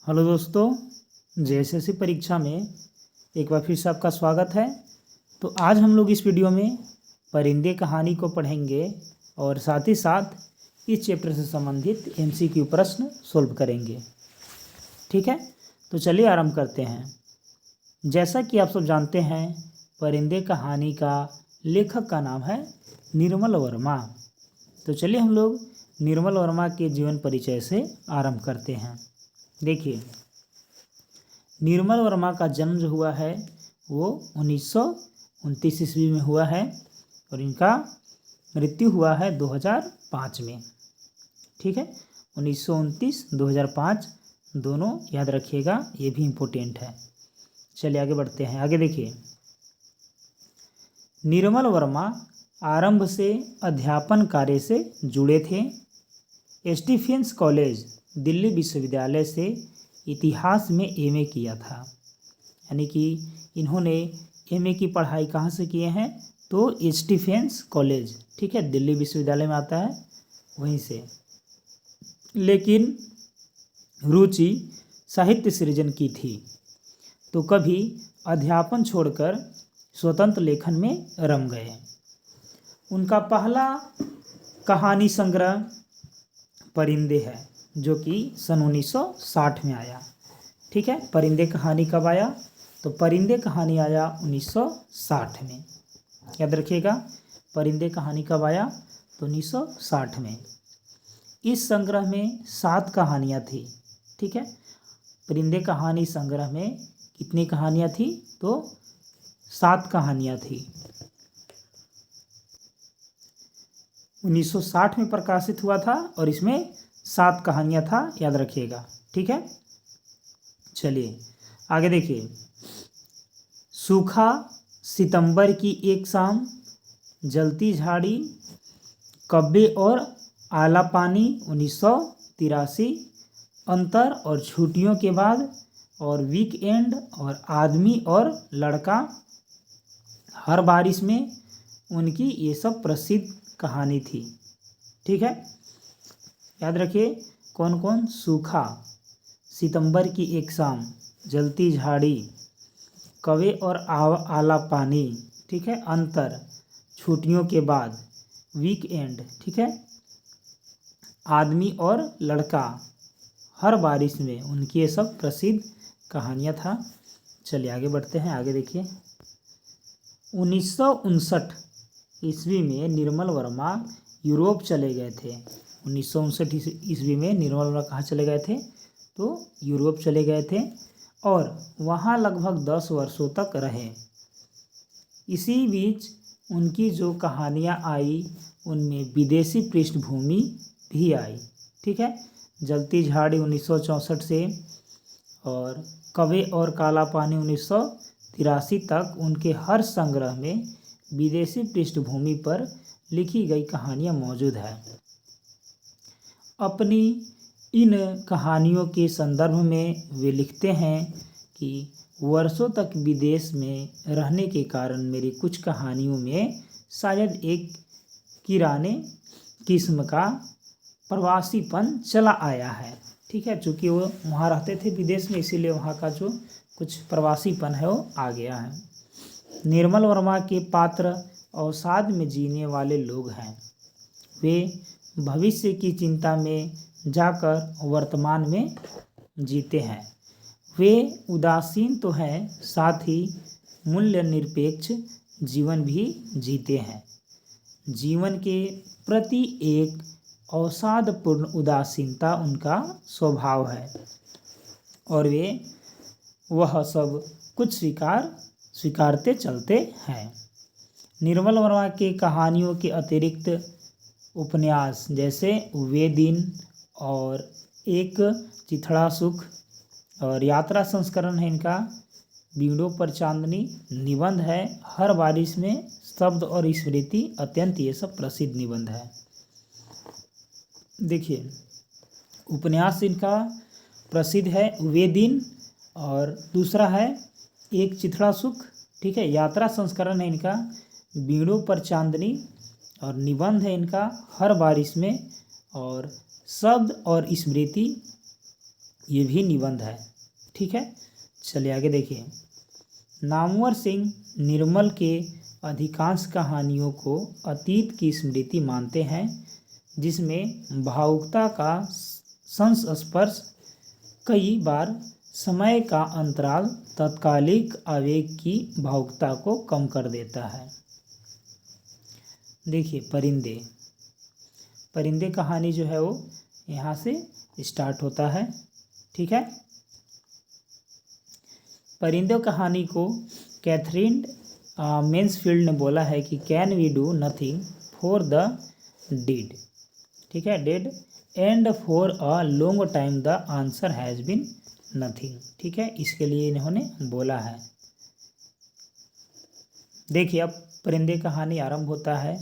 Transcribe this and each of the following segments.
Hello दोस्तों, JSSC परीक्षा में एक बार फिर से आपका स्वागत है। तो आज हम लोग इस वीडियो में परिंदे कहानी को पढ़ेंगे और साथ ही साथ इस चैप्टर से संबंधित एमसीक्यू प्रश्न सोल्व करेंगे। ठीक है, तो चलिए आरंभ करते हैं। जैसा कि आप सब जानते हैं, परिंदे कहानी का लेखक का नाम है निर्मल वर्मा। तो चलिए हम लोग निर्मल वर्मा के जीवन परिचय से आरंभ करते हैं। देखिए, निर्मल वर्मा का जन्म जो हुआ है वो 1929 ईस्वी में हुआ है और इनका मृत्यु हुआ है 2005 में। ठीक है, 1929 2005 दोनों याद रखिएगा, ये भी इम्पोर्टेंट है। चलिए आगे बढ़ते हैं। आगे देखिए, निर्मल वर्मा आरंभ से अध्यापन कार्य से जुड़े थे। स्टीफेंस कॉलेज दिल्ली विश्वविद्यालय से इतिहास में एमए किया था, यानी कि इन्होंने एमए की पढ़ाई कहाँ से किए हैं? तो स्टीफेंस कॉलेज, ठीक है, दिल्ली विश्वविद्यालय में आता है, वहीं से। लेकिन रुचि साहित्य सृजन की थी, तो कभी अध्यापन छोड़कर स्वतंत्र लेखन में रम गए। उनका पहला कहानी संग्रह परिंदे है, जो कि सन 1960 में आया। ठीक है, परिंदे कहानी कब आया? तो परिंदे कहानी आया 1960 में। याद रखिएगा, परिंदे कहानी कब आया? तो 1960 में। इस संग्रह में 7 कहानियाँ थी। ठीक है, परिंदे कहानी संग्रह में कितनी कहानियाँ थी? तो 7 कहानियाँ थी। 1960 में प्रकाशित हुआ था और इसमें 7 कहानियाँ था, याद रखिएगा। ठीक है, चलिए आगे देखिए। सूखा, सितंबर की एक शाम, जलती झाड़ी, कब्बे और आला पानी 1983, अंतर और छुट्टियों के बाद, और वीकएंड और आदमी और लड़का, हर बारिश में, उनकी ये सब प्रसिद्ध कहानी थी। ठीक है, याद रखिए कौन कौन? सूखा, सितंबर की एक शाम, जलती झाड़ी, कवे और आला पानी, ठीक है, अंतर, छुट्टियों के बाद, वीकएंड, ठीक है, आदमी और लड़का, हर बारिश में, उनकी ये सब प्रसिद्ध कहानियाँ था। चलिए आगे बढ़ते हैं। आगे देखिए, 1959 ईस्वी में निर्मल वर्मा यूरोप चले गए थे। 1959 ईस्वी में निर्मल वर्मा कहाँ चले गए थे? तो यूरोप चले गए थे और वहाँ लगभग 10 वर्षों तक रहे। इसी बीच उनकी जो कहानियाँ आई उनमें विदेशी पृष्ठभूमि भी आई। ठीक है, जलती झाड़ी 1964 से और कवे और काला पानी 1983 तक उनके हर संग्रह में विदेशी पृष्ठभूमि पर लिखी गई कहानियाँ मौजूद है। अपनी इन कहानियों के संदर्भ में वे लिखते हैं कि वर्षों तक विदेश में रहने के कारण मेरी कुछ कहानियों में शायद एक किराने किस्म का प्रवासीपन चला आया है। ठीक है, चूँकि वो वहाँ रहते थे विदेश में, इसीलिए वहाँ का जो कुछ प्रवासीपन है वो आ गया है। निर्मल वर्मा के पात्र अवसाद में जीने वाले लोग हैं। वे भविष्य की चिंता में जाकर वर्तमान में जीते हैं। वे उदासीन तो हैं, साथ ही मूल्य निरपेक्ष जीवन भी जीते हैं। जीवन के प्रति एक अवसादपूर्ण उदासीनता उनका स्वभाव है और वे वह सब कुछ स्वीकारते चलते हैं। निर्मल वर्मा के कहानियों के अतिरिक्त उपन्यास जैसे वे दिन और एक चिथड़ा सुख और यात्रा संस्करण है इनका, बीड़ों पर चांदनी, निबंध है, हर बारिश में, शब्द और स्मृति, अत्यंत, ये सब प्रसिद्ध निबंध है। देखिए, उपन्यास इनका प्रसिद्ध है वे दिन और दूसरा है एक चिथड़ा सुख। ठीक है, यात्रा संस्करण है इनका बीड़ों पर चांदनी और निबंध है इनका हर बारिश में, और शब्द और स्मृति ये भी निबंध है। ठीक है, चलिए आगे देखिए। नामवर सिंह निर्मल के अधिकांश कहानियों को अतीत की स्मृति मानते हैं, जिसमें भावुकता का संस्पर्श कई बार समय का अंतराल तात्कालिक आवेग की भावुकता को कम कर देता है। देखिए परिंदे, परिंदे कहानी जो है वो यहाँ से स्टार्ट होता है। ठीक है, परिंदे कहानी को कैथरीन मेन्सफील्ड ने बोला है कि can we do nothing for the dead. ठीक है, dead and for a long time the answer has been nothing. ठीक है, इसके लिए इन्होंने बोला है। देखिए अब परिंदे कहानी आरंभ होता है।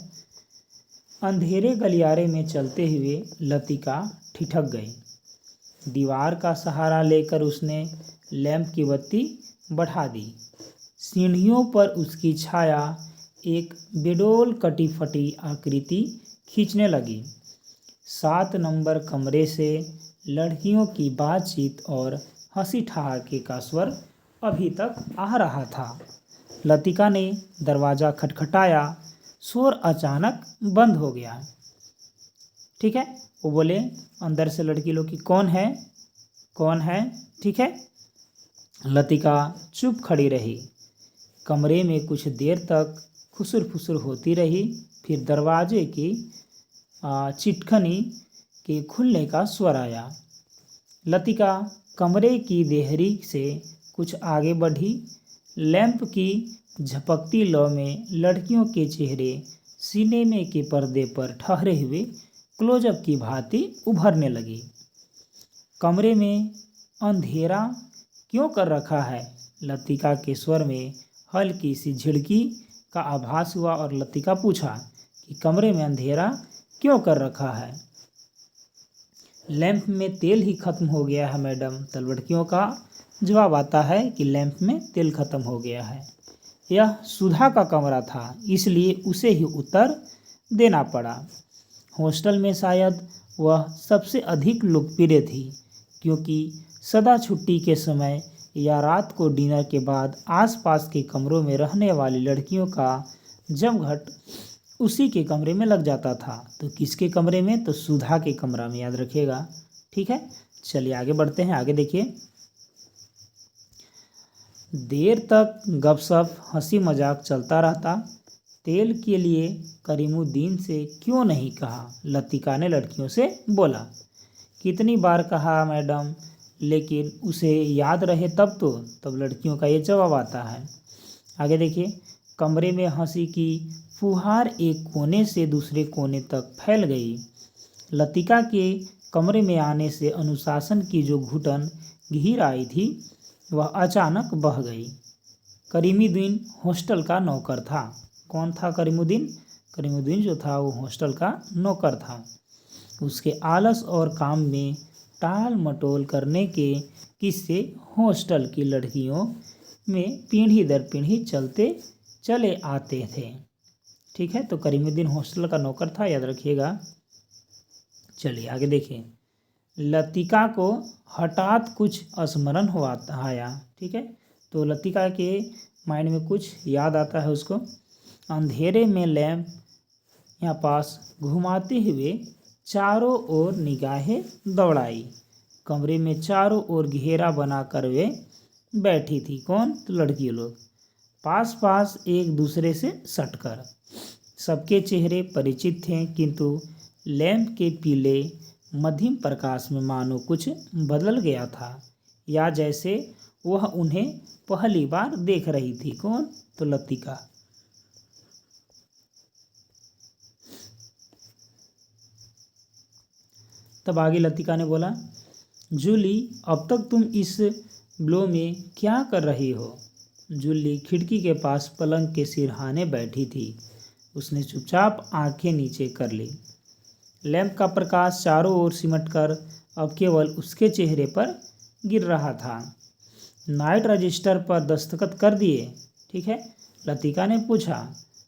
अंधेरे गलियारे में चलते हुए लतिका ठिठक गई। दीवार का सहारा लेकर उसने लैंप की बत्ती बढ़ा दी। सीढ़ियों पर उसकी छाया एक बेडोल कटी फटी आकृति खींचने लगी। 7 नंबर कमरे से लड़कियों की बातचीत और हंसी ठहाके का स्वर अभी तक आ रहा था। लतिका ने दरवाज़ा खटखटाया। शोर अचानक बंद हो गया। ठीक है, वो बोले अंदर से लड़की लोग की कौन है, कौन है। ठीक है, लतिका चुप खड़ी रही। कमरे में कुछ देर तक खुसुर फुसुर होती रही। फिर दरवाजे की चिटखनी के खुलने का स्वर आया। लतिका कमरे की देहरी से कुछ आगे बढ़ी। लैंप की झपकती लौ में लड़कियों के चेहरे सिनेमे के पर्दे पर ठहरे हुए क्लोजअप की भांति उभरने लगी। कमरे में अंधेरा क्यों कर रखा है? लतिका के स्वर में हल्की सी झिड़की का आभास हुआ और लतिका पूछा कि कमरे में अंधेरा क्यों कर रखा है? लैंप में तेल ही खत्म हो गया है मैडम। तो लड़कियों का जवाब आता है कि लैंप में तेल खत्म हो गया है। यह सुधा का कमरा था, इसलिए उसे ही उत्तर देना पड़ा। हॉस्टल में शायद वह सबसे अधिक लोकप्रिय थी, क्योंकि सदा छुट्टी के समय या रात को डिनर के बाद आसपास के कमरों में रहने वाली लड़कियों का जमघट उसी के कमरे में लग जाता था। तो किसके कमरे में? तो सुधा के कमरा में, याद रखिएगा। ठीक है, चलिए आगे बढ़ते हैं। आगे देखिए। देर तक गपशप हंसी मजाक चलता रहता। तेल के लिए करीमुद्दीन से क्यों नहीं कहा? लतिका ने लड़कियों से बोला। कितनी बार कहा मैडम, लेकिन उसे याद रहे तब तो। तब लड़कियों का ये जवाब आता है। आगे देखिए। कमरे में हंसी की फुहार एक कोने से दूसरे कोने तक फैल गई। लतिका के कमरे में आने से अनुशासन की जो घुटन घिर आई थी, वह अचानक बह गई। करीमुद्दीन हॉस्टल का नौकर था। कौन था करीमुद्दीन? करीमुद्दीन जो था वो हॉस्टल का नौकर था। उसके आलस और काम में टाल मटोल करने के किस्से हॉस्टल की लड़कियों में पीढ़ी दर पीढ़ी चलते चले आते थे। ठीक है, तो करीमुद्दीन हॉस्टल का नौकर था, याद रखिएगा। चलिए आगे देखिए। लतिका को हठात कुछ स्मरण हुआ आया। ठीक है, तो लतिका के माइंड में कुछ याद आता है उसको। अंधेरे में लैंप यहाँ पास घुमाते हुए चारों ओर निगाहें दौड़ाई। कमरे में चारों ओर घेरा बनाकर वे बैठी थी। कौन? तो लड़की लोग, पास पास एक दूसरे से सटकर। सबके चेहरे परिचित थे, किंतु लैंप के पीले मध्यम प्रकाश में मानो कुछ बदल गया था, या जैसे वह उन्हें पहली बार देख रही थी। कौन? तो लतिका। तब आगे लतिका ने बोला, जूली, अब तक तुम इस ब्लो में क्या कर रही हो? जूली खिड़की के पास पलंग के सिरहाने बैठी थी। उसने चुपचाप आंखें नीचे कर ली। लैंप का प्रकाश चारों ओर सिमटकर अब केवल उसके चेहरे पर गिर रहा था। नाइट रजिस्टर पर दस्तखत कर दिए? ठीक है, लतिका ने पूछा।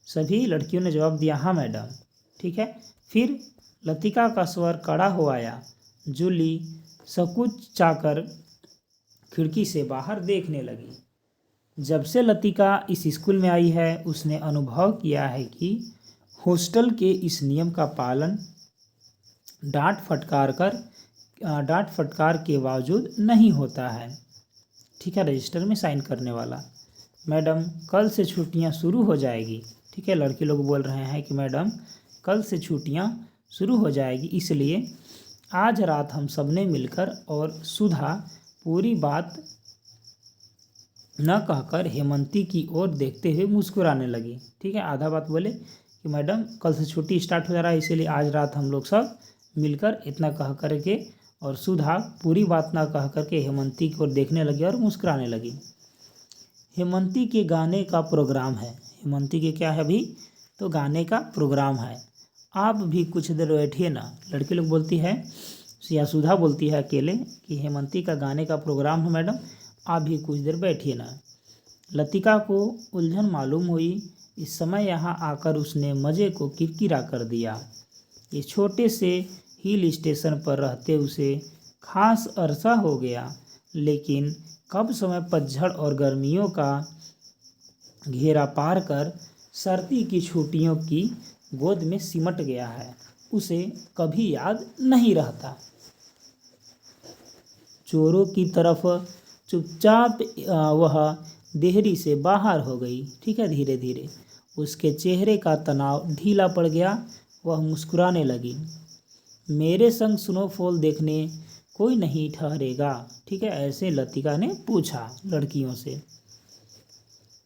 सभी लड़कियों ने जवाब दिया, हाँ मैडम। ठीक है, फिर लतिका का स्वर कड़ा हो आया। जूली, सकुचाकर खिड़की से बाहर देखने लगी। जब से लतिका इस स्कूल में आई है उसने अनुभव किया है कि हॉस्टल के इस नियम का पालन डांट फटकार के बावजूद नहीं होता है। ठीक है, रजिस्टर में साइन करने वाला। मैडम कल से छुट्टियां शुरू हो जाएगी। ठीक है, लड़के लोग बोल रहे हैं कि मैडम कल से छुट्टियां शुरू हो जाएगी, इसलिए आज रात हम सब ने मिलकर। और सुधा पूरी बात न कहकर हेमंती की ओर देखते हुए मुस्कुराने लगी। ठीक है, आधा बात बोले कि मैडम कल से छुट्टी स्टार्ट हो जा रहा है, इसीलिए आज रात हम लोग सब मिलकर, इतना कह करके। और सुधा पूरी बात ना कह करके हेमंती की ओर देखने लगी और मुस्कुराने लगी। हेमंती के गाने का प्रोग्राम है। हेमंती के क्या है अभी? तो गाने का प्रोग्राम है। आप भी कुछ देर बैठिए ना। लड़की लोग बोलती है या सुधा बोलती है अकेले कि हेमंती का गाने का प्रोग्राम है मैडम, आप भी कुछ देर बैठिए ना। लतिका को उलझन मालूम हुई। इस समय यहाँ आकर उसने मज़े को किरकिरा कर दिया। ये छोटे से हिल स्टेशन पर रहते उसे खास अरसा हो गया, लेकिन कब समय पतझड़ और गर्मियों का घेरा पार कर सर्दी की छुट्टियों की गोद में सिमट गया है, उसे कभी याद नहीं रहता। चोरों की तरफ चुपचाप वह देहरी से बाहर हो गई। ठीक है, धीरे धीरे उसके चेहरे का तनाव ढीला पड़ गया। वह मुस्कुराने लगी। मेरे संग स्नोफॉल देखने कोई नहीं ठहरेगा? ठीक है, ऐसे लतिका ने पूछा लड़कियों से।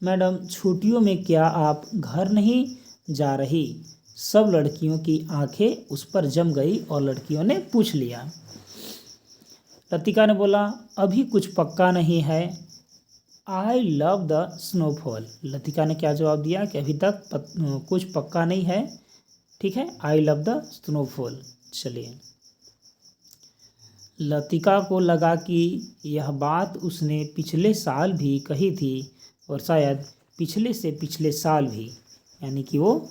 मैडम छुट्टियों में क्या आप घर नहीं जा रही? सब लड़कियों की आंखें उस पर जम गई और लड़कियों ने पूछ लिया। लतिका ने बोला, अभी कुछ पक्का नहीं है। I love the snowfall. Latika ने क्या जवाब दिया कि अभी तक कुछ पक्का नहीं है। ठीक है, आई लव द स्नोफॉल। चलिए, लतिका को लगा कि यह बात उसने पिछले साल भी कही थी और शायद पिछले से पिछले साल भी, यानी कि वो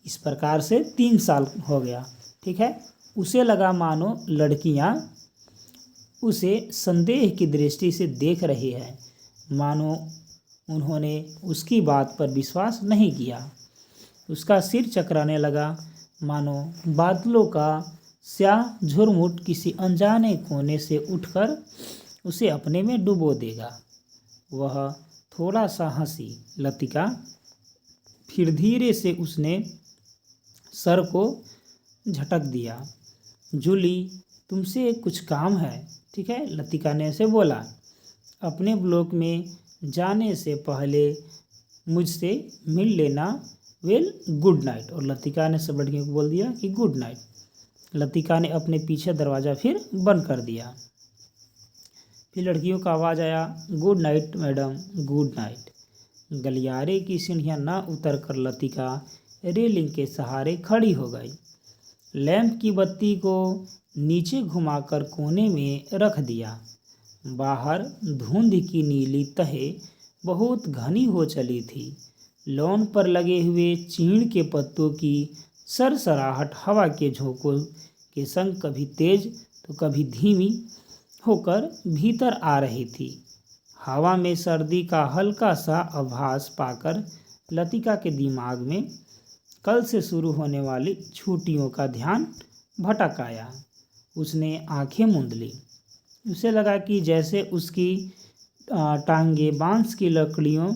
इस प्रकार से 3 साल हो गया। ठीक है, उसे लगा मानो लड़कियां उसे संदेह की दृष्टि से देख रही है, मानो उन्होंने उसकी बात पर विश्वास नहीं किया। उसका सिर चकराने लगा, मानो बादलों का स्याह झुरमुट किसी अनजाने कोने से उठकर उसे अपने में डुबो देगा। वह थोड़ा सा हंसी। लतिका फिर धीरे से उसने सर को झटक दिया। जूली, तुमसे कुछ काम है। ठीक है, लतिका ने से बोला। अपने ब्लॉक में जाने से पहले मुझसे मिल लेना। Well, good night. और लतिका ने सब लड़कियों को बोल दिया कि गुड नाइट। लतिका ने अपने पीछे दरवाज़ा फिर बंद कर दिया। फिर लड़कियों का आवाज़ आया, good night madam, good night. गलियारे की सीढ़ियाँ न उतर कर लतिका रेलिंग के सहारे खड़ी हो गई। लैंप की बत्ती को नीचे घुमाकर कोने में रख दिया। बाहर धुंध की नीली तहें बहुत घनी हो चली थी। लॉन पर लगे हुए चीड़ के पत्तों की सरसराहट हवा के झोंकों के संग कभी तेज तो कभी धीमी होकर भीतर आ रही थी। हवा में सर्दी का हल्का सा आभास पाकर लतिका के दिमाग में कल से शुरू होने वाली छुट्टियों का ध्यान भटक आया। उसने आंखें मूंद ली। उसे लगा कि जैसे उसकी टांगे बांस की लकड़ियों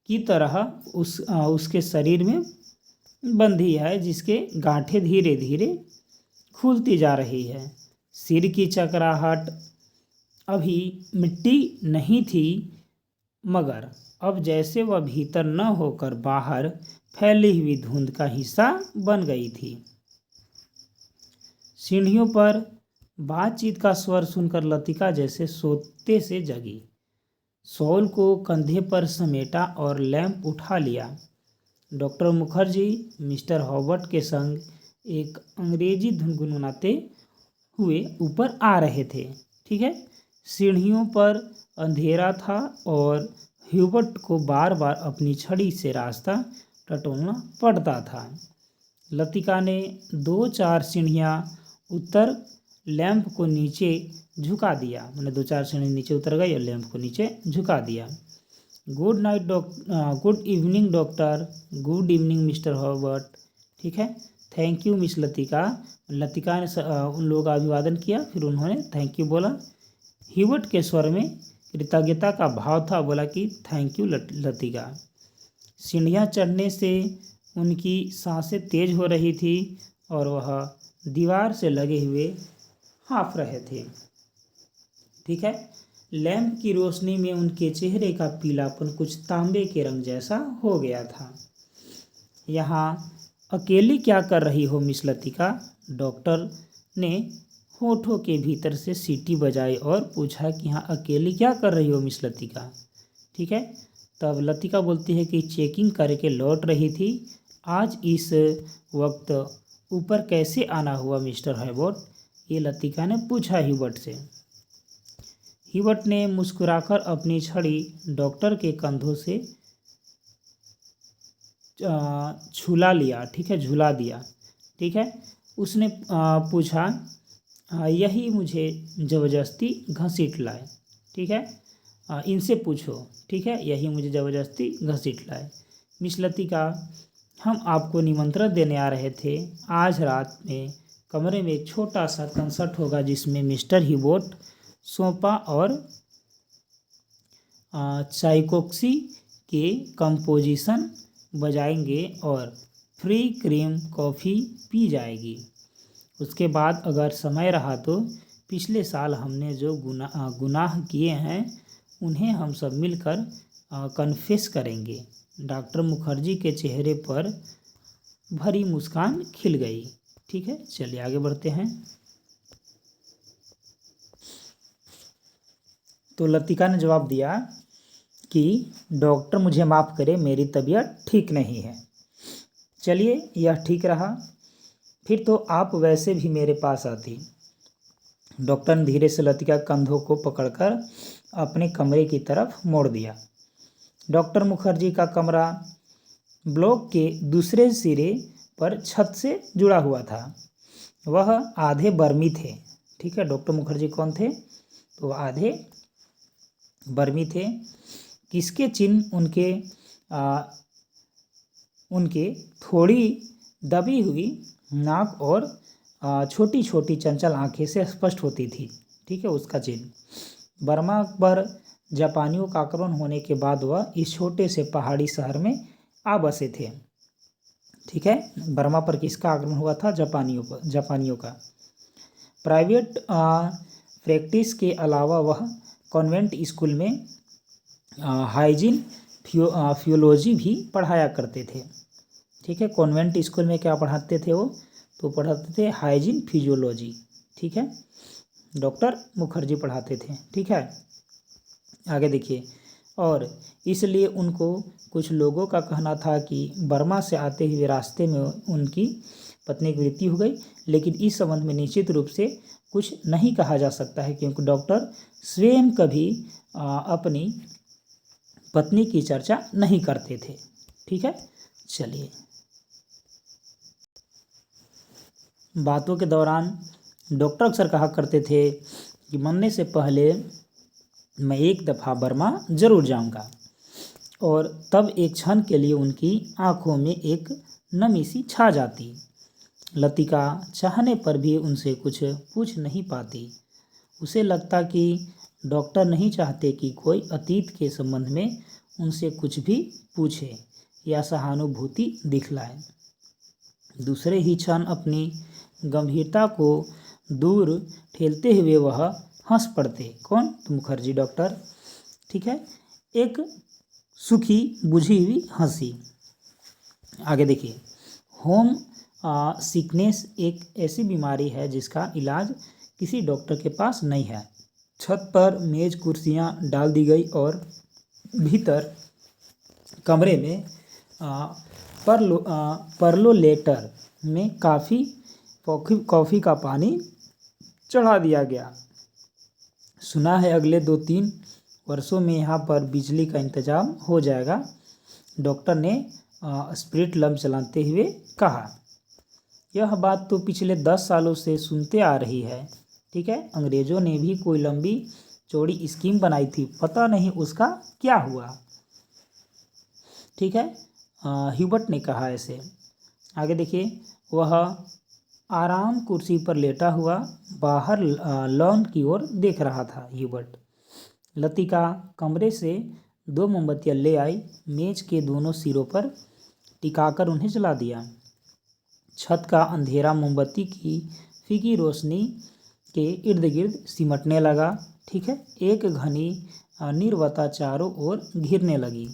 की तरह उसके शरीर में बंधी है, जिसके गांठें धीरे धीरे खुलती जा रही है। सिर की चकराहट अभी मिट्टी नहीं थी, मगर अब जैसे वह भीतर न होकर बाहर फैली हुई धुंध का हिस्सा बन गई थी। सीढ़ियों पर बातचीत का स्वर सुनकर लतिका जैसे सोते से जगी। शॉल को कंधे पर समेटा और लैंप उठा लिया। डॉक्टर मुखर्जी मिस्टर हॉवर्ट के संग एक अंग्रेजी धुन गुनगुनाते हुए ऊपर आ रहे थे। ठीक है, सीढ़ियों पर अंधेरा था और ह्यूबर्ट को बार बार अपनी छड़ी से रास्ता टटोलना पड़ता था। लतिका ने 2-4 सीढ़ियाँ उतर लैंप को नीचे झुका दिया, मैंने 2-4 सीढ़ी नीचे उतर गई और लैंप को नीचे झुका दिया। Good night good evening doctor, good evening mister Hobart. ठीक है, thank you miss Latika. Latika ने उन लोगों का अभिवादन किया, फिर उन्होंने थैंक यू बोला। ह्यूबर्ट के स्वर में कृतज्ञता का भाव था, बोला कि थैंक यू लतिका। सीढ़ियाँ चढ़ने से उनकी सांसें तेज हो रही थी और वह दीवार से लगे हुए हाँफ रहे थे। ठीक है, लैंप की रोशनी में उनके चेहरे का पीलापन कुछ तांबे के रंग जैसा हो गया था। यहाँ अकेली क्या कर रही हो मिस लतिका? डॉक्टर ने होठों के भीतर से सीटी बजाई और पूछा कि यहाँ अकेली क्या कर रही हो मिस लतिका? ठीक है, तब लतिका बोलती है कि चेकिंग करके लौट रही थी। आज इस वक्त ऊपर कैसे आना हुआ मिस्टर हॉवर्ट? ये लतिका ने पूछा ह्यूबर्ट से। ह्यूबर्ट ने मुस्कुराकर अपनी छड़ी डॉक्टर के कंधों से झूला लिया। ठीक है, झूला दिया। ठीक है, उसने पूछा, यही मुझे ज़बरदस्ती घसीट लाए। ठीक है, इनसे पूछो। ठीक है, यही मुझे ज़बरदस्ती घसीट लाए। मिस लतिका, हम आपको निमंत्रण देने आ रहे थे। आज रात में कमरे में एक छोटा सा कंसर्ट होगा जिसमें मिस्टर ह्यूबर्ट सोपा और चाइकोस्की के कंपोजिशन बजाएंगे और फ्री क्रीम कॉफ़ी पी जाएगी। उसके बाद अगर समय रहा तो पिछले साल हमने जो गुनाह किए हैं उन्हें हम सब मिलकर कन्फेस करेंगे। डॉक्टर मुखर्जी के चेहरे पर भरी मुस्कान खिल गई। ठीक है, चलिए आगे बढ़ते हैं। तो लतिका ने जवाब दिया कि डॉक्टर मुझे माफ़ करे, मेरी तबीयत ठीक नहीं है। चलिए, यह ठीक रहा, फिर तो आप वैसे भी मेरे पास आती। डॉक्टर ने धीरे से लतिका कंधों को पकड़कर अपने कमरे की तरफ मोड़ दिया। डॉक्टर मुखर्जी का कमरा ब्लॉक के दूसरे सिरे पर छत से जुड़ा हुआ था। वह आधे बर्मी थे। ठीक है, डॉक्टर मुखर्जी कौन थे? तो आधे बर्मी थे। किसके चिन्ह उनके थोड़ी दबी हुई नाक और छोटी छोटी चंचल आंखें से स्पष्ट होती थी। ठीक है, उसका चिन्ह। बर्मा पर जापानियों का आक्रमण होने के बाद वह इस छोटे से पहाड़ी शहर में आ बसे थे। ठीक है, बर्मा पर किसका आक्रमण हुआ था? जापानियों का। प्राइवेट प्रैक्टिस के अलावा वह कॉन्वेंट स्कूल में हाइजीन फियोलॉजी भी पढ़ाया करते थे। ठीक है, कॉन्वेंट स्कूल में क्या पढ़ाते थे वो? तो पढ़ाते थे हाइजीन फिजियोलॉजी। ठीक है, डॉक्टर मुखर्जी पढ़ाते थे। ठीक है, आगे देखिए। और इसलिए उनको कुछ लोगों का कहना था कि बर्मा से आते हुए रास्ते में उनकी पत्नी की मृत्यु हो गई, लेकिन इस संबंध में निश्चित रूप से कुछ नहीं कहा जा सकता है क्योंकि डॉक्टर स्वयं कभी अपनी पत्नी की चर्चा नहीं करते थे। ठीक है, चलिए। बातों के दौरान डॉक्टर अक्सर कहा करते थे कि मरने से पहले मैं एक दफ़ा बर्मा ज़रूर जाऊंगा। और तब एक क्षण के लिए उनकी आंखों में एक नमी सी छा जाती। लतिका चाहने पर भी उनसे कुछ पूछ नहीं पाती। उसे लगता कि डॉक्टर नहीं चाहते कि कोई अतीत के संबंध में उनसे कुछ भी पूछे या सहानुभूति दिखलाए। दूसरे ही क्षण अपनी गंभीरता को दूर ठेलते हुए वह हंस पड़ते। कौन? तो मुखर्जी डॉक्टर। ठीक है, एक सुखी बुझी हुई हंसी। आगे देखिए। होम सिकनेस एक ऐसी बीमारी है जिसका इलाज किसी डॉक्टर के पास नहीं है। छत पर मेज कुर्सियां डाल दी गई और भीतर कमरे में परलोलेटर में कॉफ़ी का पानी चढ़ा दिया गया। सुना है अगले 2-3 वर्षों में यहाँ पर बिजली का इंतजाम हो जाएगा, डॉक्टर ने स्पिरिट लैंप चलाते हुए कहा। यह बात तो पिछले 10 सालों से सुनते आ रही है। ठीक है, अंग्रेज़ों ने भी कोई लंबी चौड़ी स्कीम बनाई थी, पता नहीं उसका क्या हुआ। ठीक है, ह्यूबर्ट ने कहा ऐसे। आगे देखिए, वह आराम कुर्सी पर लेटा हुआ बाहर लॉन की ओर देख रहा था। ह्यूबर्ट। लतिका कमरे से 2 मोमबत्तियाँ ले आई, मेज के दोनों सिरों पर टिकाकर उन्हें जला दिया। छत का अंधेरा मोमबत्ती की फीकी रोशनी के इर्द गिर्द सिमटने लगा। ठीक है, एक घनी नीरवता चारों ओर घिरने लगी।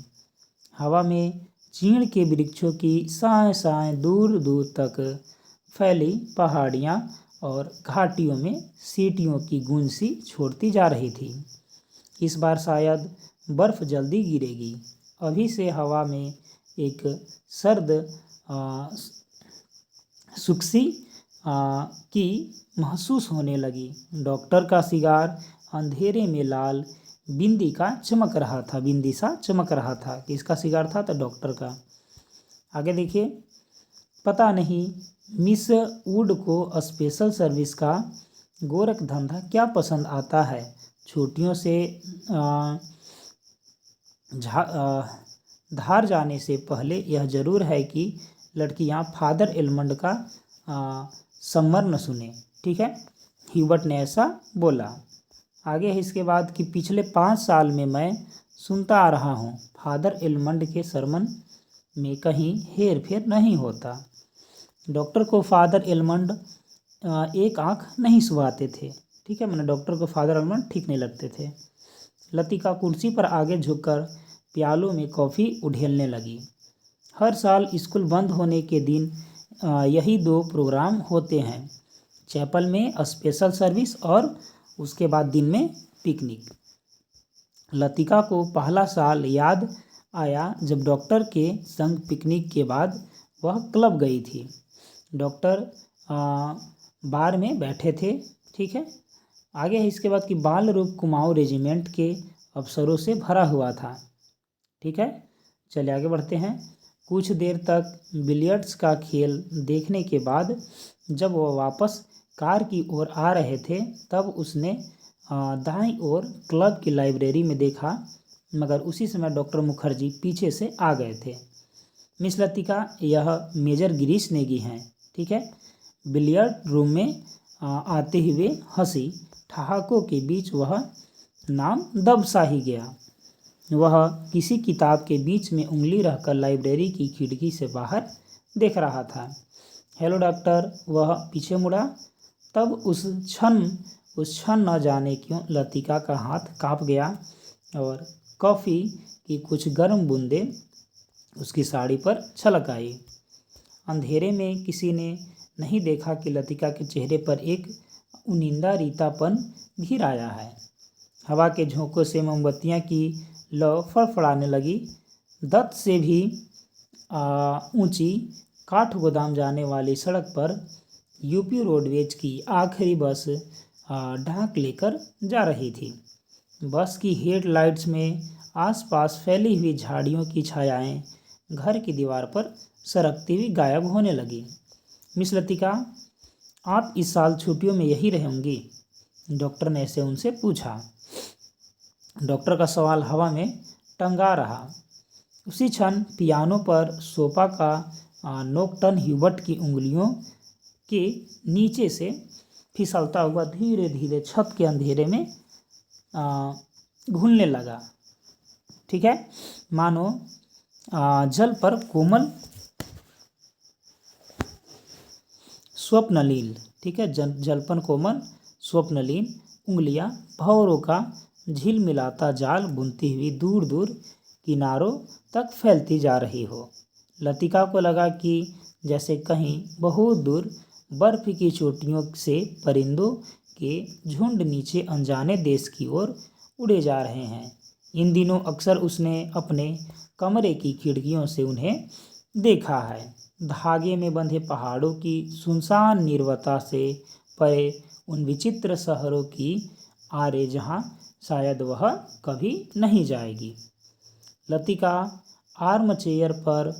हवा में चीड़ के वृक्षों की साएं साएं दूर दूर तक फैली पहाड़ियाँ और घाटियों में सीटियों की गूंज सी छोड़ती जा रही थी। इस बार शायद बर्फ जल्दी गिरेगी। अभी से हवा में एक सर्द सुक्सी की महसूस होने लगी। डॉक्टर का सिगार अंधेरे में लाल बिंदी सा चमक रहा था। किसका सिगार था? तो डॉक्टर का। आगे देखिए, पता नहीं मिस वुड को स्पेशल सर्विस का गोरख धंधा क्या पसंद आता है। छुट्टियों से धार जाने से पहले यह जरूर है कि लड़कियां फादर एलमंड का सम्मर न सुने। ठीक है, ह्यूबर्ट ने ऐसा बोला। आगे है इसके बाद कि पिछले 5 साल में मैं सुनता आ रहा हूँ, फादर एलमंड के सरमन में कहीं हेर फेर नहीं होता। डॉक्टर को फादर एलमंड एक आंख नहीं सुहाते थे। ठीक है, मैंने डॉक्टर को फादर एलमंड ठीक नहीं लगते थे। लतिका कुर्सी पर आगे झुककर प्यालों में कॉफ़ी उड़ेलने लगी। हर साल स्कूल बंद होने के दिन यही 2 प्रोग्राम होते हैं, चैपल में स्पेशल सर्विस और उसके बाद दिन में पिकनिक। लतिका को पहला साल याद आया जब डॉक्टर के संग पिकनिक के बाद वह क्लब गई थी। डॉक्टर बार में बैठे थे। ठीक है, आगे है इसके बाद कि बाल रूप कुमाऊं रेजिमेंट के अफसरों से भरा हुआ था। ठीक है, चलिए आगे बढ़ते हैं। कुछ देर तक बिलियर्ड्स का खेल देखने के बाद जब वह वापस कार की ओर आ रहे थे तब उसने दाईं ओर क्लब की लाइब्रेरी में देखा, मगर उसी समय डॉक्टर मुखर्जी पीछे से आ गए थे। मिस लतिका, यह मेजर गिरीश नेगी हैं। ठीक है, बिलियर्ड रूम में आते हुए हंसी ठहाकों के बीच वह नाम दब सा ही गया। वह किसी किताब के बीच में उंगली रखकर लाइब्रेरी की खिड़की से बाहर देख रहा था। हेलो डॉक्टर, वह पीछे मुड़ा। तब उस क्षण न जाने क्यों लतिका का हाथ कांप गया और कॉफ़ी की कुछ गर्म बूंदें उसकी साड़ी पर छलक आई। अंधेरे में किसी ने नहीं देखा कि लतिका के चेहरे पर एक उनिंदा रीतापन घिर आया है। हवा के झोंकों से मोमबत्तियाँ की लौ फड़फड़ाने लगी। दत्त से भी ऊंची काठ गोदाम जाने वाली सड़क पर यूपी रोडवेज की आखिरी बस ढाक लेकर जा रही थी। बस की हेडलाइट्स में आसपास फैली हुई झाड़ियों की छायाएं घर की दीवार पर सरकती हुई गायब होने लगी। मिस लतिका, आप इस साल छुट्टियों में यही रहेंगी? डॉक्टर ने ऐसे उनसे पूछा। डॉक्टर का सवाल हवा में टंगा रहा। उसी क्षण पियानो पर सोफा का नोकटन ह्यूबर्ट की उंगलियों के नीचे से फिसलता हुआ धीरे धीरे छत के अंधेरे में घुलने लगा। ठीक है, मानो जल पर कोमल स्वप्नलीन। ठीक है, जलपन कोमल स्वप्नलीन उंगलियां भंवरों का झिलमिलाता जाल बुनती हुई दूर दूर किनारों तक फैलती जा रही हो। लतिका को लगा कि जैसे कहीं बहुत दूर बर्फ की चोटियों से परिंदों के झुंड नीचे अनजाने देश की ओर उड़े जा रहे हैं। इन दिनों अक्सर उसने अपने कमरे की खिड़कियों से उन्हें देखा है। धागे में बंधे पहाड़ों की सुनसान नीरवता से परे उन विचित्र शहरों की आरे जहाँ शायद वह कभी नहीं जाएगी। लतिका आर्म चेयर पर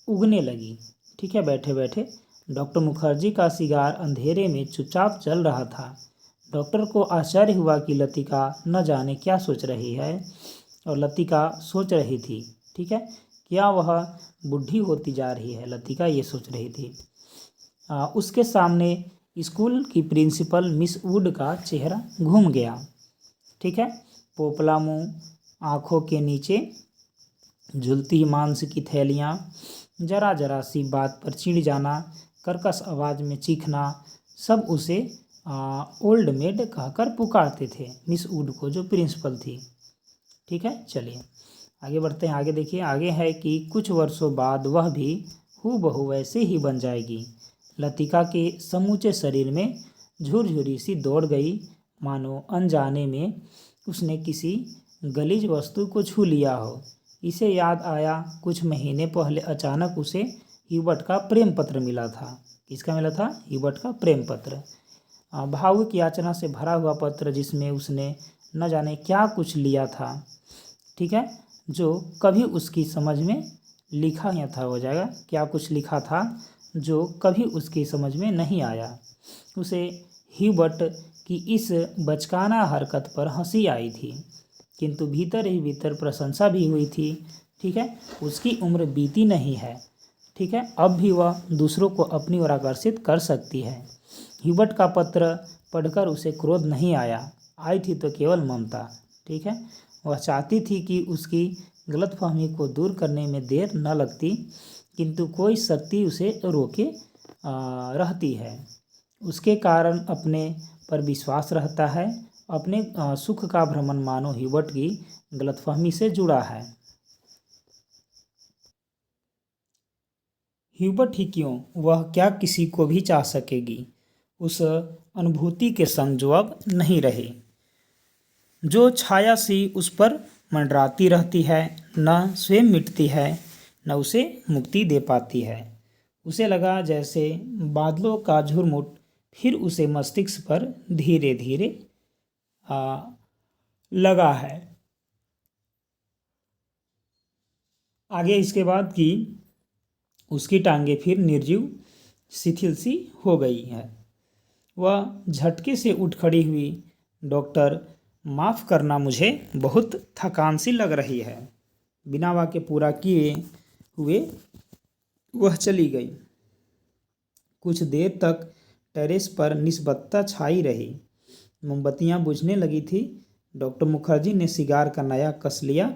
उगने लगी। ठीक है, बैठे बैठे। डॉक्टर मुखर्जी का सिगार अंधेरे में चुपचाप जल रहा था। डॉक्टर को आश्चर्य हुआ कि लतिका न जाने क्या सोच रही है, और लतिका सोच रही थी, ठीक है, क्या वह बूढ़ी होती जा रही है, लतिका ये सोच रही थी। उसके सामने स्कूल की प्रिंसिपल मिस वुड का चेहरा घूम गया, ठीक है। पोपला मुंह, आँखों के नीचे झुलती मांस की थैलियाँ, जरा जरा सी बात पर चिढ़ जाना, कर्कश आवाज़ में चीखना, सब उसे ओल्ड मेड कहकर पुकारते थे, मिस वुड को, जो प्रिंसिपल थी, ठीक है। चलिए आगे बढ़ते हैं। आगे देखिए, आगे है कि कुछ वर्षों बाद वह भी हूबहू वैसे ही बन जाएगी। लतिका के समूचे शरीर में झुरझुरी सी दौड़ गई, मानो अनजाने में उसने किसी गलीज वस्तु को छू लिया हो। इसे याद आया कुछ महीने पहले अचानक उसे ह्यूबर्ट का प्रेम पत्र मिला था। किसका मिला था? ह्यूबर्ट का प्रेम पत्र। भावुक याचना से भरा हुआ पत्र, जिसमें उसने न जाने क्या कुछ लिया था, ठीक है, जो कभी उसकी समझ में लिखा या था, हो जाएगा, क्या कुछ लिखा था जो कभी उसकी समझ में नहीं आया। उसे ह्यूबर्ट की इस बचकाना हरकत पर हंसी आई थी, किंतु भीतर ही भीतर प्रशंसा भी हुई थी, ठीक है। उसकी उम्र बीती नहीं है, ठीक है, अब भी वह दूसरों को अपनी ओर आकर्षित कर सकती है। ह्यूबर्ट का पत्र पढ़कर उसे क्रोध नहीं आया, आई थी तो केवल ममता, ठीक है। वह चाहती थी कि उसकी गलतफहमी को दूर करने में देर न लगती, किंतु कोई शक्ति उसे रोके रहती है। उसके कारण अपने पर विश्वास रहता है, अपने सुख का भ्रमण मानो ह्यूबर्ट की गलतफहमी से जुड़ा है। ह्यूबर्ट ही क्यों, वह क्या किसी को भी चाह सकेगी उस अनुभूति के संग जो अब नहीं रही, जो छाया सी उस पर मंडराती रहती है, न स्वयं मिटती है, न उसे मुक्ति दे पाती है। उसे लगा जैसे बादलों का झुरमुट फिर उसे मस्तिष्क पर धीरे धीरे लगा है। आगे इसके बाद की उसकी टांगे फिर निर्जीव शिथिल सी हो गई है। वह झटके से उठ खड़ी हुई। डॉक्टर, माफ़ करना, मुझे बहुत थकान सी लग रही है। बिना वाक्य पूरा किए हुए वह चली गई। कुछ देर तक टेरेस पर निस्तब्धता छाई रही। मोमबत्तियां बुझने लगी थी। डॉक्टर मुखर्जी ने सिगार का नया कस लिया।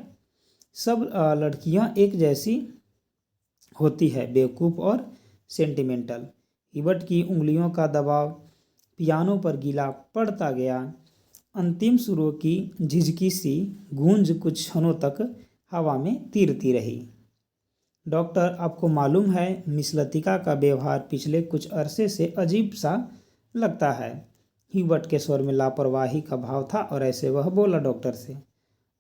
सब लड़कियां एक जैसी होती है, बेवकूफ़ और सेंटिमेंटल। ह्यूबर्ट की उंगलियों का दबाव पियानो पर गीला पड़ता गया। अंतिम सुरों की झिझकी सी गूंज कुछ क्षणों तक हवा में तीरती रही। डॉक्टर, आपको मालूम है, मिस लतिका का व्यवहार पिछले कुछ अरसे से अजीब सा लगता है। ह्यूबर्ट के स्वर में लापरवाही का भाव था और ऐसे वह बोला डॉक्टर से।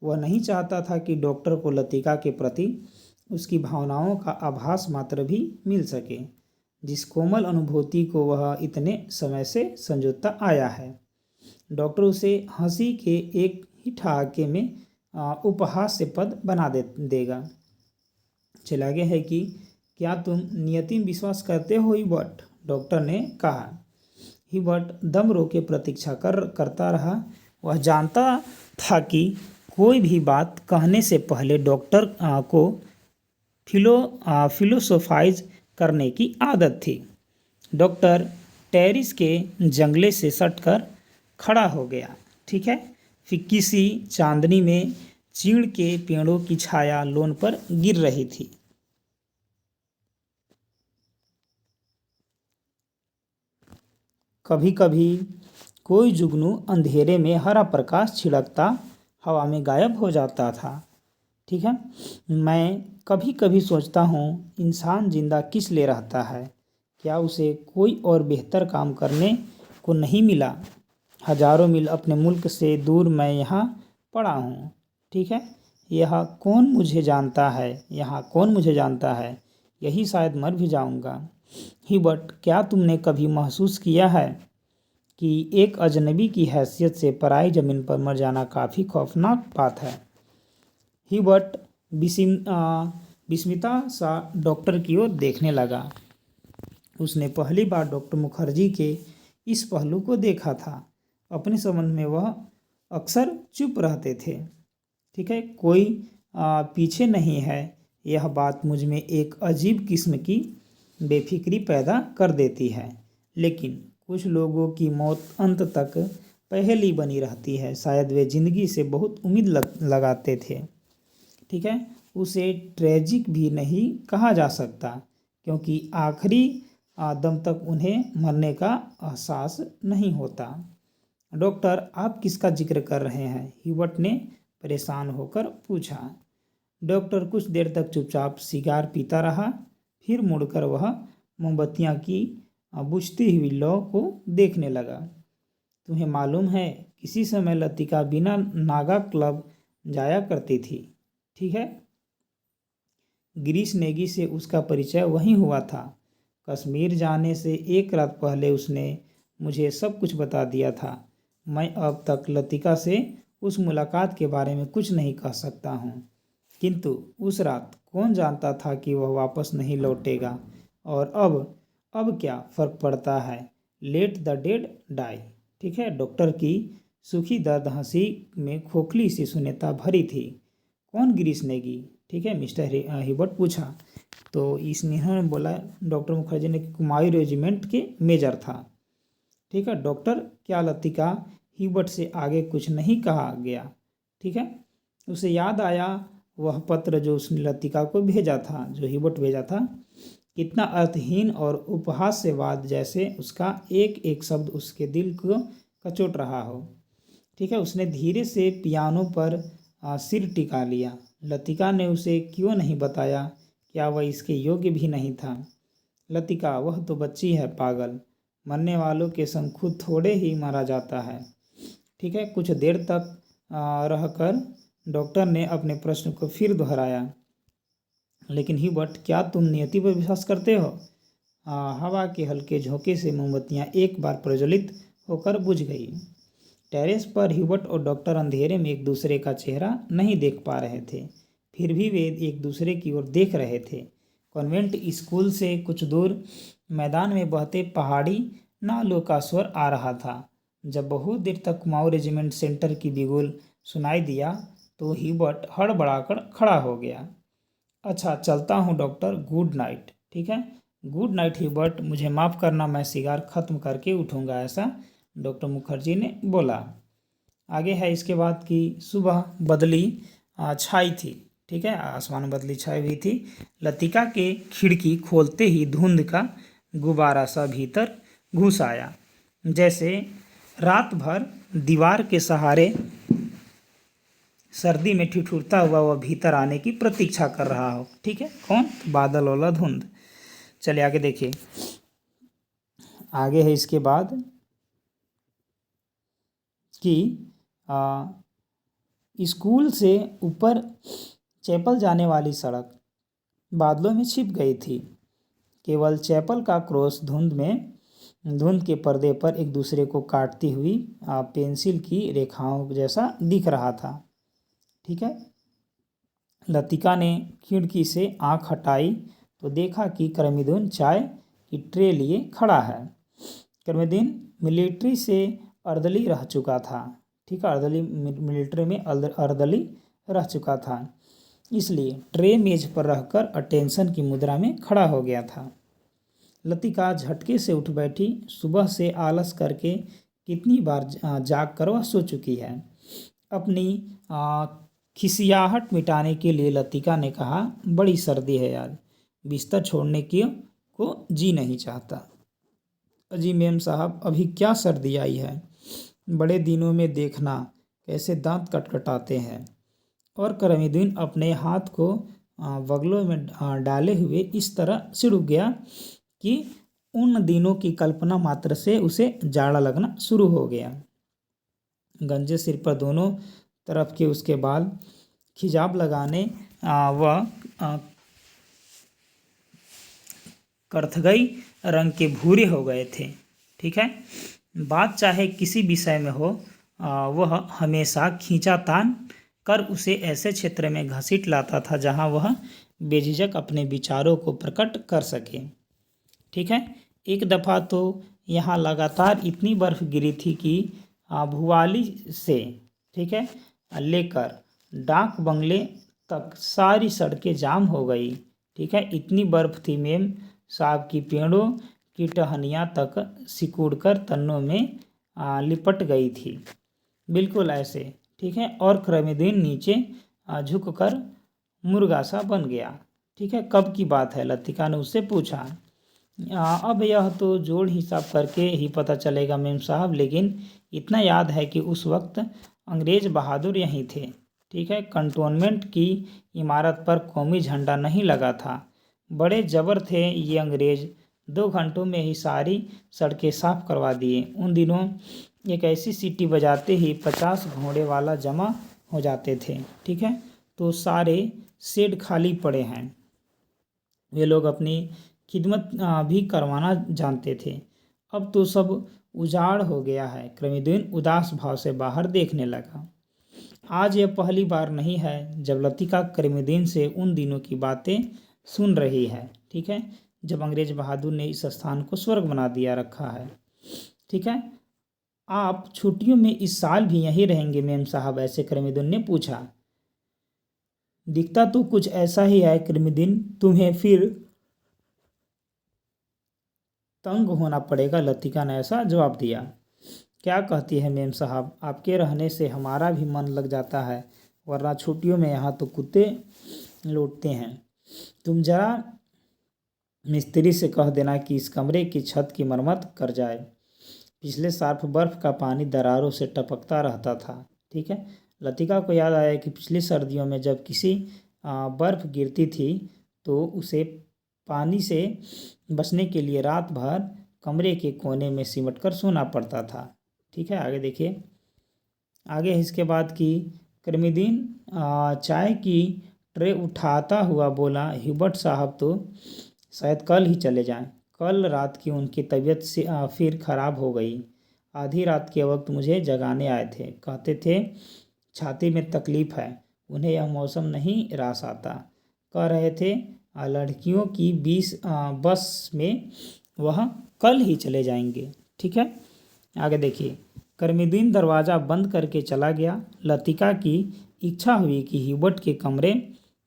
वह नहीं चाहता था कि डॉक्टर को लतिका के प्रति उसकी भावनाओं का आभास मात्र भी मिल सके, जिस कोमल अनुभूति को वह इतने समय से संजोता आया है। डॉक्टर उसे हंसी के एक ही ठहाके में उपहास से पद बना देगा। चला गया है कि क्या तुम नियति में विश्वास करते हो ह्यूबर्ट? डॉक्टर ने कहा। ह्यूबर्ट दम रोके प्रतीक्षा करता रहा। वह जानता था कि कोई भी बात कहने से पहले डॉक्टर को फिलोसोफाइज करने की आदत थी। डॉक्टर टेरिस के जंगले से सटकर खड़ा हो गया, ठीक है। फिक्की सी चांदनी में चीड़ के पेड़ों की छाया लॉन पर गिर रही थी। कभी कभी कोई जुगनू अंधेरे में हरा प्रकाश छिड़कता हवा में गायब हो जाता था, ठीक है। मैं कभी कभी सोचता हूँ, इंसान जिंदा किस लिए रहता है? क्या उसे कोई और बेहतर काम करने को नहीं मिला? हजारों मील अपने मुल्क से दूर मैं यहाँ पड़ा हूँ, ठीक है। यहाँ कौन मुझे जानता है? यहाँ कौन मुझे जानता है? यही शायद मर भी जाऊँगा। ह्यूबर्ट, क्या तुमने कभी महसूस किया है कि एक अजनबी की हैसियत से पराई जमीन पर मर जाना काफ़ी खौफनाक बात है? ह्यूबर्ट विस्मिता सा डॉक्टर की ओर देखने लगा। उसने पहली बार डॉक्टर मुखर्जी के इस पहलू को देखा था। अपने संबंध में वह अक्सर चुप रहते थे। ठीक है, कोई पीछे नहीं है। यह बात मुझ में एक अजीब किस्म की बेफिक्री पैदा कर देती है। लेकिन कुछ लोगों की मौत अंत तक पहेली बनी रहती है। शायद वे जिंदगी से बहुत उम्मीद लगाते थे। ठीक है, उसे ट्रेजिक भी नहीं कहा जा सकता, क्योंकि आखिरी दम तक उन्हें मरने का एहसास नहीं होता। डॉक्टर, आप किसका जिक्र कर रहे हैं? ह्यूबर्ट ने परेशान होकर पूछा। डॉक्टर कुछ देर तक चुपचाप सिगार पीता रहा। फिर मुड़कर वह मोमबत्तियाँ की बुझती हुई लौ को देखने लगा। तुम्हें मालूम है, किसी समय लतिका बिना नागा क्लब जाया करती थी। ठीक है, गिरीश नेगी से उसका परिचय वहीं हुआ था। कश्मीर जाने से एक रात पहले उसने मुझे सब कुछ बता दिया था। मैं अब तक लतिका से उस मुलाकात के बारे में कुछ नहीं कह सकता हूँ, किंतु उस रात कौन जानता था कि वह वापस नहीं लौटेगा। और अब क्या फ़र्क पड़ता है? Let the dead die. ठीक है, डॉक्टर की सूखी दर्द हंसी में खोखली सी शून्यता भरी थी। कौन गिरीश नेगी? ठीक है, मिस्टर ह्यूबर्ट पूछा। तो इन्होंने बोला, डॉक्टर मुखर्जी ने, कुमाऊं रेजिमेंट के मेजर था। ठीक है, डॉक्टर, क्या लतिका? ह्यूबर्ट से आगे कुछ नहीं कहा गया। ठीक है, उसे याद आया वह पत्र जो उसने लतिका को भेजा था, जो ह्यूबर्ट भेजा था। कितना अर्थहीन और उपहास्यवाद, जैसे उसका एक एक शब्द उसके दिल को कचोट रहा हो। ठीक है, उसने धीरे से पियानो पर सिर टिका लिया। लतिका ने उसे क्यों नहीं बताया? क्या वह इसके योग्य भी नहीं था? लतिका, वह तो बच्ची है पागल। मरने वालों के संग खुद थोड़े ही मारा जाता है। ठीक है, कुछ देर तक रहकर डॉक्टर ने अपने प्रश्न को फिर दोहराया। लेकिन ह्यूबर्ट, क्या तुम नियति पर विश्वास करते हो? हवा के हल्के झोंके से मोमबत्तियाँ एक बार प्रज्वलित होकर बुझ गई। टेरेस पर ह्यूबर्ट और डॉक्टर अंधेरे में एक दूसरे का चेहरा नहीं देख पा रहे थे, फिर भी वे एक दूसरे की ओर देख रहे थे। कॉन्वेंट स्कूल से कुछ दूर मैदान में बहते पहाड़ी नालों का स्वर आ रहा था। जब बहुत देर तक कुमाऊं रेजिमेंट सेंटर की बिगुल सुनाई दिया तो ह्यूबर्ट हड़बड़ाकर खड़ा हो गया। अच्छा, चलता हूँ डॉक्टर, गुड नाइट। ठीक है, गुड नाइट ह्यूबर्ट, मुझे माफ़ करना, मैं सिगार ख़त्म करके उठूँगा, ऐसा डॉक्टर मुखर्जी ने बोला। आगे है इसके बाद कि सुबह बदली छाई थी। ठीक है, आसमान में बदली छाई हुई थी। लतिका के खिड़की खोलते ही धुंध का गुब्बारा सा भीतर घुस आया, जैसे रात भर दीवार के सहारे सर्दी में ठिठुरता हुआ वह भीतर आने की प्रतीक्षा कर रहा हो। ठीक है, कौन? बादल वाला धुंध। चलिए आगे देखिए। आगे है इसके बाद कि स्कूल से ऊपर चैपल जाने वाली सड़क बादलों में छिप गई थी। केवल चैपल का क्रॉस धुंध के पर्दे पर एक दूसरे को काटती हुई पेंसिल की रेखाओं जैसा दिख रहा था। ठीक है, लतिका ने खिड़की से आंख हटाई तो देखा कि करमिदुन चाय की ट्रे लिए खड़ा है। करमिदुन मिलिट्री से अर्दली रह चुका था। ठीक है, मिलिट्री में अर्दली रह चुका था, इसलिए ट्रे मेज पर रखकर अटेंशन की मुद्रा में खड़ा हो गया था। लतिका झटके से उठ बैठी। सुबह से आलस करके कितनी बार जाग कर वह सो चुकी है। अपनी खिसियाहट मिटाने के लिए लतिका ने कहा, बड़ी सर्दी है यार, बिस्तर छोड़ने को जी नहीं चाहता। अजी मेम साहब, अभी क्या सर्दी आई है, बड़े दिनों में देखना कैसे दांत कटकटाते हैं। और करमिदुन अपने हाथ को बगलों में डाले हुए इस तरह सिड़ गया कि उन दिनों की कल्पना मात्र से उसे जाड़ा लगना शुरू हो गया। गंजे सिर पर दोनों तरफ के उसके बाल खिजाब लगाने व कर्थगई रंग के भूरे हो गए थे। ठीक है, बात चाहे किसी विषय में हो, वह हमेशा खींचातान कर उसे ऐसे क्षेत्र में घसीट लाता था जहां वह बेझिझक अपने विचारों को प्रकट कर सके। ठीक है, एक दफ़ा तो यहाँ लगातार इतनी बर्फ़ गिरी थी कि भुवाली से, ठीक है, लेकर डाक बंगले तक सारी सड़कें जाम हो गई, ठीक है। इतनी बर्फ़ थी मेम साहब की पेड़ों की टहनियाँ तक सिकुड़कर तन्नों में लिपट गई थी, बिल्कुल ऐसे, ठीक है। और क्रमिदीन नीचे झुककर मुर्गा सा बन गया, ठीक है। कब की बात है, लतिका ने उससे पूछा। अब यह तो जोड़ हिसाब करके ही पता चलेगा मेम साहब, लेकिन इतना याद है कि उस वक्त अंग्रेज़ बहादुर यहीं थे, ठीक है। कंटोनमेंट की इमारत पर कौमी झंडा नहीं लगा था। बड़े जबर थे ये अंग्रेज़, 2 घंटों में ही सारी सड़कें साफ करवा दिए। उन दिनों एक ऐसी सीटी बजाते ही 50 घोड़े वाला जमा हो जाते थे, ठीक है। तो सारे शेड खाली पड़े हैं। वे लोग अपनी खिदमत भी करवाना जानते थे। अब तो सब उजाड़ हो गया है। क्रमिदीन उदास भाव से बाहर देखने लगा। आज यह पहली बार नहीं है जब लतिका क्रमिदीन से उन दिनों की बातें सुन रही है, ठीक है, जब अंग्रेज बहादुर ने इस स्थान को स्वर्ग बना दिया रखा है, ठीक है। आप छुट्टियों में इस साल भी यहीं रहेंगे मेम साहब, ऐसे क्रमिदीन ने पूछा। दिखता तो कुछ ऐसा ही है क्रमिदीन, तुम्हें फिर तंग होना पड़ेगा, लतिका ने ऐसा जवाब दिया। क्या कहती है मेम साहब, आपके रहने से हमारा भी मन लग जाता है, वरना छुट्टियों में यहाँ तो कुत्ते लौटते हैं। तुम जरा मिस्त्री से कह देना कि इस कमरे की छत की मरम्मत कर जाए। पिछले साल बर्फ़ का पानी दरारों से टपकता रहता था, ठीक है। लतिका को याद आया कि पिछली सर्दियों में जब किसी बर्फ़ गिरती थी तो उसे पानी से बचने के लिए रात भर कमरे के कोने में सिमट कर सोना पड़ता था, ठीक है। आगे देखिए। आगे इसके बाद की क्रमिदीन चाय की ट्रे उठाता हुआ बोला, ह्यूबर्ट साहब तो शायद कल ही चले जाएं। कल रात की उनकी तबीयत से फिर ख़राब हो गई। आधी रात के वक्त मुझे जगाने आए थे, कहते थे छाती में तकलीफ़ है, उन्हें यह मौसम नहीं रास आता। कह रहे थे लड़कियों की बस में वह कल ही चले जाएंगे, ठीक है। आगे देखिए। क्रमिदीन दरवाज़ा बंद करके चला गया। लतिका की इच्छा हुई कि ह्यूबर्ट के कमरे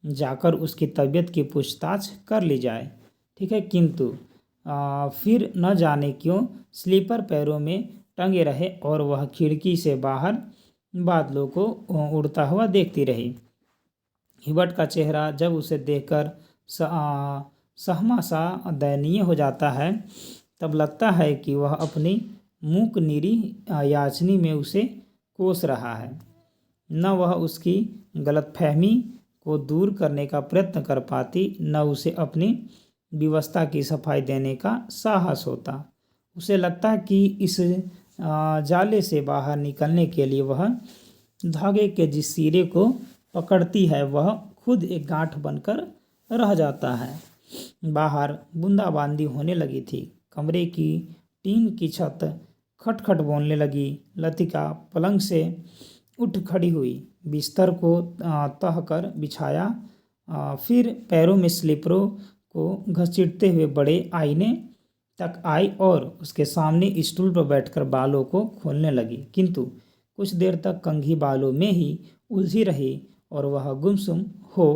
जाकर उसकी तबीयत की पूछताछ कर ली जाए, ठीक है, किंतु फिर न जाने क्यों स्लीपर पैरों में टंगे रहे और वह खिड़की से बाहर बादलों को उड़ता हुआ देखती रही। ह्यूबर्ट का चेहरा जब उसे देखकर सहमा सा दयनीय हो जाता है, तब लगता है कि वह अपनी मूक निरी याचनी में उसे कोस रहा है। न वह उसकी गलतफहमी को दूर करने का प्रयत्न कर पाती, न उसे अपनी व्यवस्था की सफाई देने का साहस होता। उसे लगता कि इस जाले से बाहर निकलने के लिए वह धागे के जिस सिरे को पकड़ती है वह खुद एक गांठ बनकर रह जाता है। बाहर बूंदाबांदी होने लगी थी। कमरे की टीन की छत खटखट बोलने लगी। लतिका पलंग से उठ खड़ी हुई, बिस्तर को तह कर बिछाया, फिर पैरों में स्लीपरों को घसीटते हुए बड़े आईने तक आई और उसके सामने स्टूल पर बैठकर बालों को खोलने लगी, किंतु कुछ देर तक कंघी बालों में ही उलझी रही और वह गुमसुम हो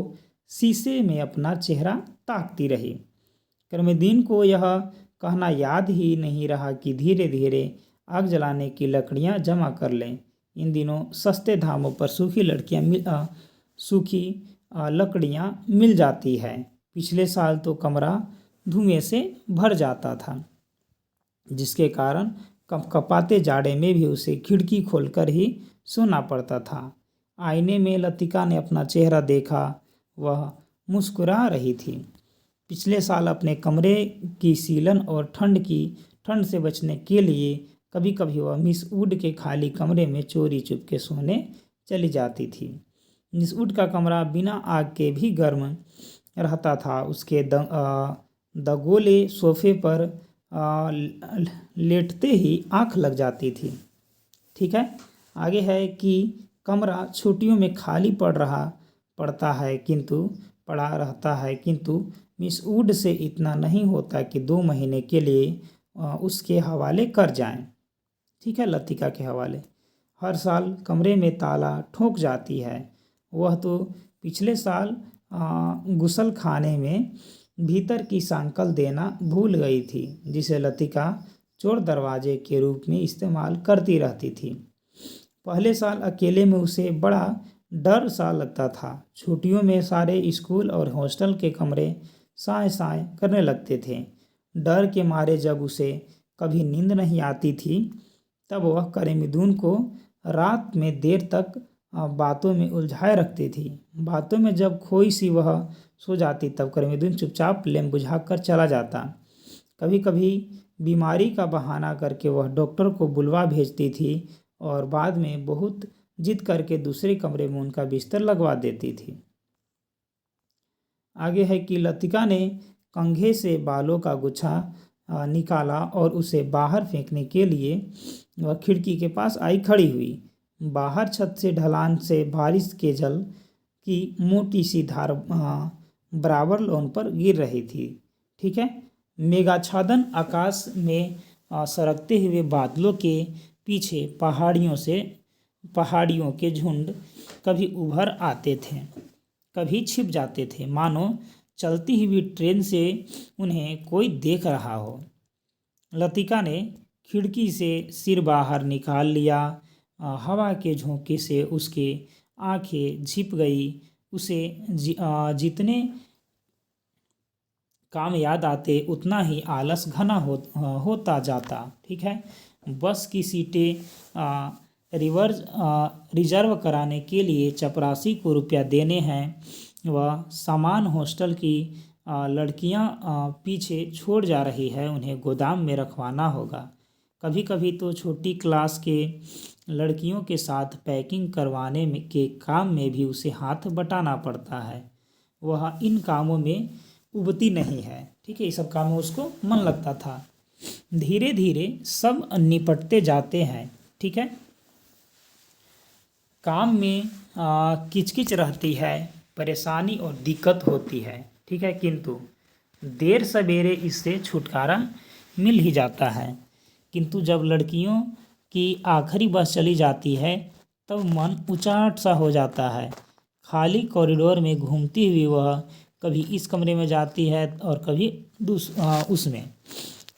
शीशे में अपना चेहरा ताकती रही। क्रमिदीन को यह कहना याद ही नहीं रहा कि धीरे धीरे आग जलाने की लकड़ियां जमा कर लें। इन दिनों सस्ते दामों पर सूखी लकड़ियां मिल जाती है। पिछले साल तो कमरा धुएं से भर जाता था, जिसके कारण कपकपाते जाड़े में भी उसे खिड़की खोलकर ही सोना पड़ता था। आईने में लतिका ने अपना चेहरा देखा, वह मुस्कुरा रही थी। पिछले साल अपने कमरे की सीलन और ठंड से बचने के लिए कभी कभी वह मिस वुड के खाली कमरे में चोरी चुपके सोने चली जाती थी। मिस वुड का कमरा बिना आग के भी गर्म रहता था। उसके दगोले सोफे पर लेटते ही आँख लग जाती थी, ठीक है। आगे है कि कमरा छुट्टियों में खाली पड़ा रहता है, किंतु मिस वुड से इतना नहीं होता कि 2 महीने के लिए उसके हवाले कर जाएं, ठीक है, लतिका के हवाले। हर साल कमरे में ताला ठोक जाती है। वह तो पिछले साल गुसल खाने में भीतर की सांकल देना भूल गई थी, जिसे लतिका चोर दरवाजे के रूप में इस्तेमाल करती रहती थी। पहले साल अकेले में उसे बड़ा डर सा लगता था। छुट्टियों में सारे स्कूल और हॉस्टल के कमरे साए साए करने लगते थे। डर के मारे जब उसे कभी नींद नहीं आती थी, तब वह करीमुद्दीन को रात में देर तक बातों में उलझाए रखती थी। बातों में जब खोई सी वह सो जाती, तब करीमुद्दीन चुपचाप लैंप बुझाकर चला जाता। कभी कभी बीमारी का बहाना करके वह डॉक्टर को बुलवा भेजती थी और बाद में बहुत जिद करके दूसरे कमरे में उनका बिस्तर लगवा देती थी। आगे है कि लतिका ने कंघे से बालों का गुच्छा निकाला और उसे बाहर फेंकने के लिए वह खिड़की के पास आई खड़ी हुई। बाहर छत से ढलान से बारिश के जल की मोटी सी धार बराबर लॉन पर गिर रही थी। ठीक है। मेघाच्छादन आकाश में सरकते हुए बादलों के पीछे पहाड़ियों के झुंड कभी उभर आते थे, कभी छिप जाते थे, मानो चलती हुई ट्रेन से उन्हें कोई देख रहा हो। लतिका ने खिड़की से सिर बाहर निकाल लिया। हवा के झोंके से उसकी आंखें झिप गई। उसे जितने काम याद आते उतना ही आलस घना होता जाता। ठीक है। बस की सीटें रिजर्व कराने के लिए चपरासी को रुपया देने हैं। वह सामान हॉस्टल की लड़कियां पीछे छोड़ जा रही है, उन्हें गोदाम में रखवाना होगा। कभी कभी तो छोटी क्लास के लड़कियों के साथ पैकिंग करवाने के काम में भी उसे हाथ बटाना पड़ता है। वह इन कामों में उबती नहीं है। ठीक है। ये सब कामों में उसको मन लगता था। धीरे धीरे सब निपटते जाते हैं। ठीक है। काम में किचकिच रहती है, परेशानी और दिक्कत होती है। ठीक है। किंतु देर सवेरे इससे छुटकारा मिल ही जाता है। किंतु जब लड़कियों की आखिरी बस चली जाती है, तब मन उचाट सा हो जाता है। खाली कॉरिडोर में घूमती हुई वह कभी इस कमरे में जाती है और कभी उसमें।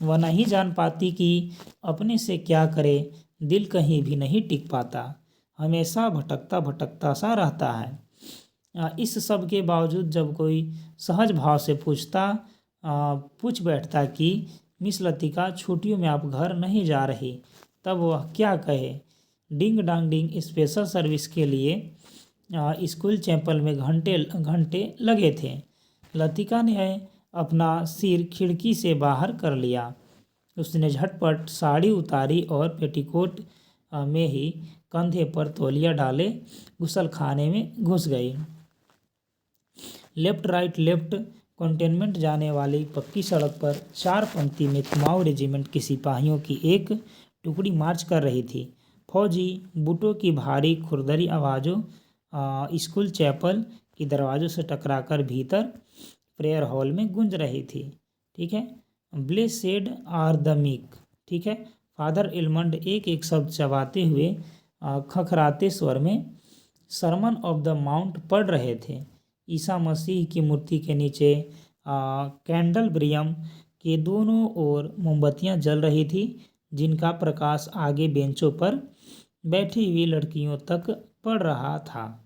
वह नहीं जान पाती कि अपने से क्या करे। दिल कहीं भी नहीं टिक पाता, हमेशा भटकता भटकता सा रहता है। इस सब के बावजूद जब कोई सहज भाव से पूछ बैठता कि मिस लतिका, छुट्टियों में आप घर नहीं जा रही, तब वह क्या कहे। डिंग डांग डिंग स्पेशल सर्विस के लिए स्कूल चैपल में घंटे घंटे लगे थे। लतिका ने अपना सिर खिड़की से बाहर कर लिया। उसने झटपट साड़ी उतारी और पेटीकोट में ही कंधे पर तौलिया डाले गुसल खाने में घुस गई। लेफ्ट राइट लेफ्ट कंटेनमेंट जाने वाली पक्की सड़क पर 4 पंक्ति में कुमाऊं रेजिमेंट के सिपाहियों की एक टुकड़ी मार्च कर रही थी। फौजी बूटों की भारी खुरदरी आवाज़ों स्कूल चैपल की दरवाजों से टकराकर भीतर प्रेयर हॉल में गूंज रही थी। ठीक है। Blessed are the meek. ठीक है। फादर एलमंड एक एक शब्द चबाते हुए खखराते स्वर में सरमन ऑफ द माउंट पढ़ रहे थे। ईसा मसीह की मूर्ति के नीचे कैंडलब्रियम के दोनों ओर मोमबत्तियां जल रही थी, जिनका प्रकाश आगे बेंचों पर बैठी हुई लड़कियों तक पड़ रहा था।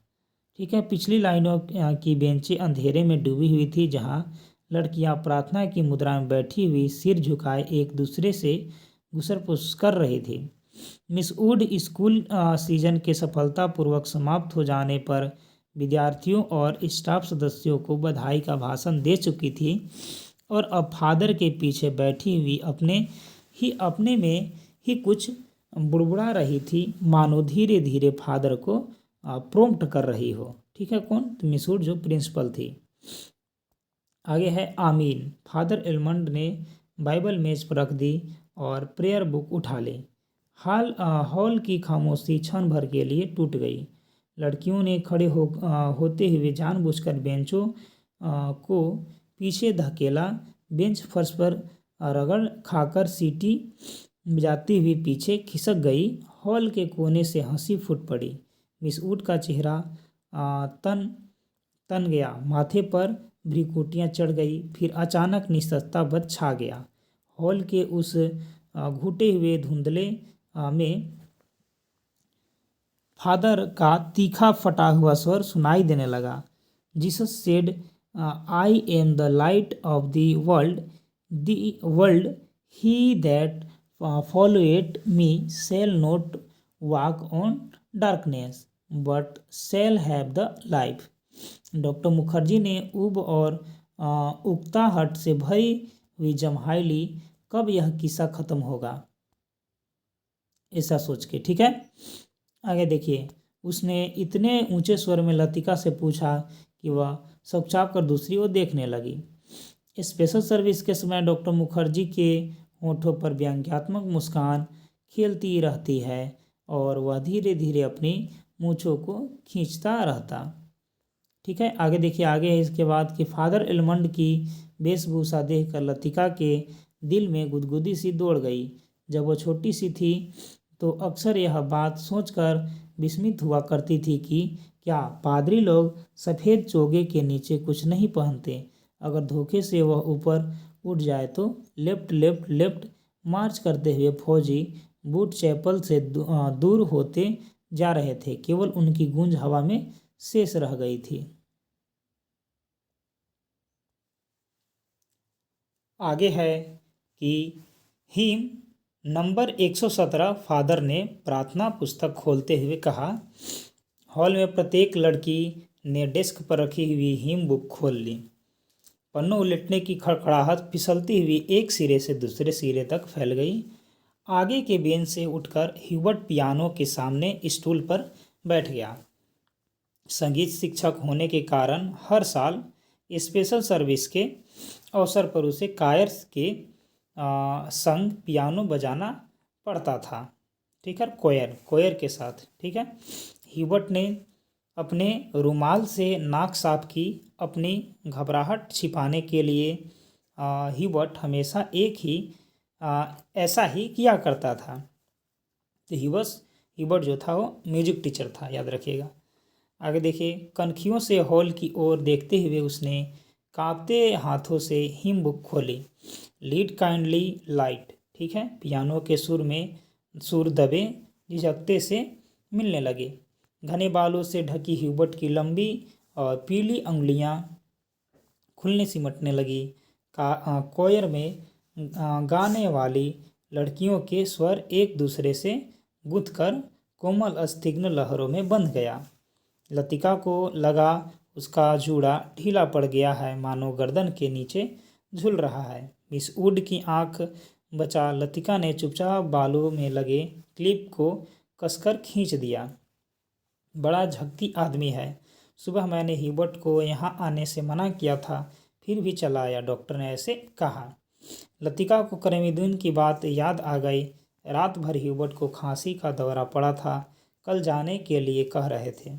ठीक है। पिछली लाइनों की बेंचें अंधेरे में डूबी हुई थी, जहां लड़कियां प्रार्थना की मुद्रा में बैठी हुई सिर झुकाए एक दूसरे से गुसरपुस कर रही थी। मिस वुड स्कूल सीजन के सफलतापूर्वक समाप्त हो जाने पर विद्यार्थियों और स्टाफ सदस्यों को बधाई का भाषण दे चुकी थी और अब फादर के पीछे बैठी हुई अपने में ही कुछ बुड़बुड़ा रही थी, मानो धीरे धीरे फादर को प्रॉम्प्ट कर रही हो। ठीक है। कौन? तो मिस वुड जो प्रिंसिपल थी। आगे है आमीन। फादर एलमंड ने बाइबल मेज पर रख दी और प्रेयर बुक उठा ली। हॉल की खामोशी क्षण भर के लिए टूट गई। लड़कियों ने खड़े होते हुए जानबूझकर बेंचों को पीछे धकेला। बेंच फर्श पर रगड़ खाकर सीटी बजाती हुई पीछे खिसक गई। हॉल के कोने से हंसी फूट पड़ी। मिस वुड का चेहरा तन तन गया, माथे पर भ्रिकुटियाँ चढ़ गई। फिर अचानक निस्तब्धता बच छा गया। हॉल के उस घुटे हुए धुंधले में फादर का तीखा फटा हुआ स्वर सुनाई देने लगा। Jesus said, I am the light of the world, he that followeth me shall not walk on darkness but shall have the life. Doctor Mukherjee ने ऊब और उकताहट से भरी हुई जम्हाई ली। कब यह किस्सा खत्म होगा, ऐसा सोच के। ठीक है, आगे देखिए। उसने इतने ऊंचे स्वर में लतिका से पूछा कि वह चुपचाप कर दूसरी ओर देखने लगी। स्पेशल सर्विस के समय डॉक्टर मुखर्जी के होठों पर व्यंग्यात्मक मुस्कान खेलती रहती है और वह धीरे धीरे अपनी मूंछों को खींचता रहता। ठीक है, आगे देखिए। आगे है इसके बाद कि फादर एलमंड की वेशभूषा देखकर लतिका के दिल में गुदगुदी सी दौड़ गई। जब वह छोटी सी थी तो अक्सर यह बात सोचकर विस्मित हुआ करती थी कि क्या पादरी लोग सफ़ेद चोगे के नीचे कुछ नहीं पहनते। अगर धोखे से वह ऊपर उठ जाए तो लेफ्ट लेफ्ट लेफ्ट मार्च करते हुए फौजी बूट चैपल से दूर होते जा रहे थे। केवल उनकी गूंज हवा में शेष रह गई थी। आगे है कि हिम नंबर 117। फादर ने प्रार्थना पुस्तक खोलते हुए कहा। हॉल में प्रत्येक लड़की ने डेस्क पर रखी हुई हिम बुक खोल ली। पन्नों उलटने की खड़खड़ाहट फिसलती हुई एक सिरे से दूसरे सिरे तक फैल गई। आगे के बेंच से उठकर ह्यूबर्ट पियानो के सामने स्टूल पर बैठ गया। संगीत शिक्षक होने के कारण हर साल स्पेशल सर्विस के अवसर पर उसे कायर्स के संग पियानो बजाना पड़ता था। ठीक है, कोयर के साथ। ठीक है, ह्यूबर्ट ने अपने रुमाल से नाक साफ की। अपनी घबराहट छिपाने के लिए ह्यूबर्ट हमेशा ऐसा ही किया करता था। तो ह्यूबर्ट जो था वो म्यूजिक टीचर था, याद रखिएगा। आगे देखिए। कनखियों से हॉल की ओर देखते हुए उसने कांपते हाथों से हिम बुक खोली। Lead kindly light. ठीक है, पियानो के सुर दबे झिझकते से मिलने लगे। घने बालों से ढकी ह्यूबर्ट की लंबी और पीली अंगुलियां खुलने सिमटने लगी। कोयर में गाने वाली लड़कियों के स्वर एक दूसरे से गुंथकर कोमल स्निग्ध लहरों में बंध गया। लतिका को लगा उसका जूड़ा ढीला पड़ गया है, मानो गर्दन के नीचे झूल रहा है। मिस वुड की आंख बचा लतिका ने चुपचाप बालों में लगे क्लिप को कसकर खींच दिया। बड़ा झक्की आदमी है। सुबह मैंने ह्यूबर्ट को यहाँ आने से मना किया था, फिर भी चला आया, डॉक्टर ने ऐसे कहा। लतिका को करमिदुन की बात याद आ गई। रात भर ह्यूबर्ट को खांसी का दौरा पड़ा था, कल जाने के लिए कह रहे थे।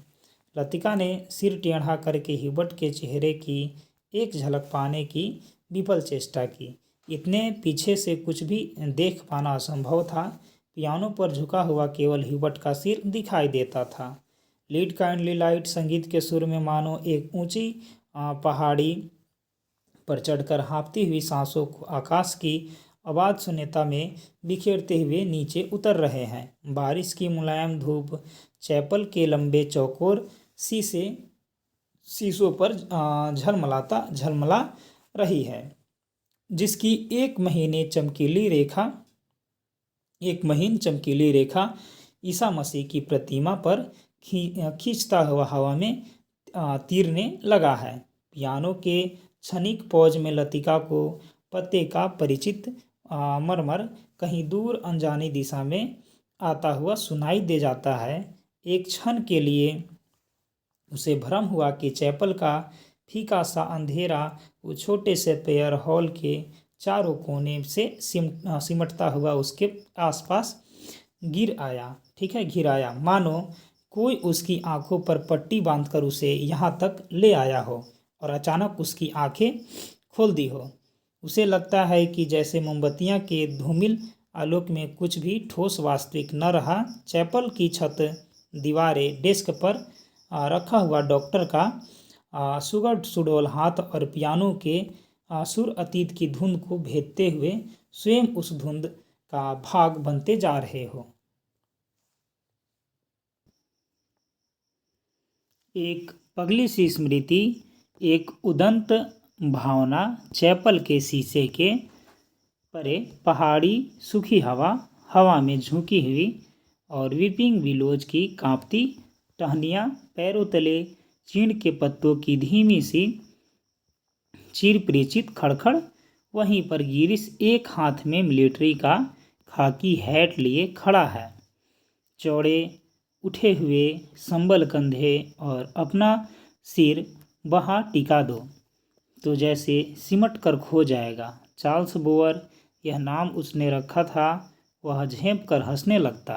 लतिका ने सिर टेढ़ा करके ह्यूबर्ट के चेहरे की एक झलक पाने की विफल चेष्टा की। इतने पीछे से कुछ भी देख पाना असंभव था। पियानो पर झुका हुआ केवल ह्यूबर्ट का सिर दिखाई देता था। लीड काइंडली लाइट संगीत के सुर में मानो एक ऊंची पहाड़ी पर चढ़कर हाँफती हुई सांसों को आकाश की आवाज़ शून्यता में बिखेरते हुए नीचे उतर रहे हैं। बारिश की मुलायम धूप चैपल के लंबे चौकोर शीशों पर झलमला रही है, जिसकी एक महीन चमकीली रेखा ईसा मसीह की प्रतिमा पर खींचता हुआ हवा में तीरने लगा है। पियानो के क्षणिक पॉज में लतिका को पत्ते का परिचित मरमर कहीं दूर अनजानी दिशा में आता हुआ सुनाई दे जाता है। एक क्षण के लिए उसे भ्रम हुआ कि चैपल का फीका सा अंधेरा वो छोटे से पेयर हॉल के चारों कोने से सिमटता हुआ उसके आसपास गिर आया, मानो कोई उसकी आंखों पर पट्टी बांधकर उसे यहाँ तक ले आया हो और अचानक उसकी आंखें खोल दी हो। उसे लगता है कि जैसे मोमबत्तियाँ के धूमिल आलोक में कुछ भी ठोस वास्तविक न रहा। चैपल की छत, दीवारें, डेस्क पर रखा हुआ डॉक्टर का सुगर सुडौल हाथ और पियानो के सुर अतीत की धुंध को भेदते हुए स्वयं उस धुंध का भाग बनते जा रहे हो। एक पगली सी स्मृति, एक उदंत भावना। चैपल के शीशे के परे पहाड़ी सूखी हवा में झुकी हुई और वीपिंग विलोज की कांपती टहनियाँ, पैरों तले चीड़ के पत्तों की धीमी सी चिर परिचित खड़खड़। वहीं पर गिरीश एक हाथ में मिलिट्री का खाकी हैट लिए खड़ा है, चौड़े उठे हुए संबल कंधे, और अपना सिर वहाँ टिका दो तो जैसे सिमट कर खो जाएगा। चार्ल्स बोअर, यह नाम उसने रखा था। वह झेंप कर हंसने लगता।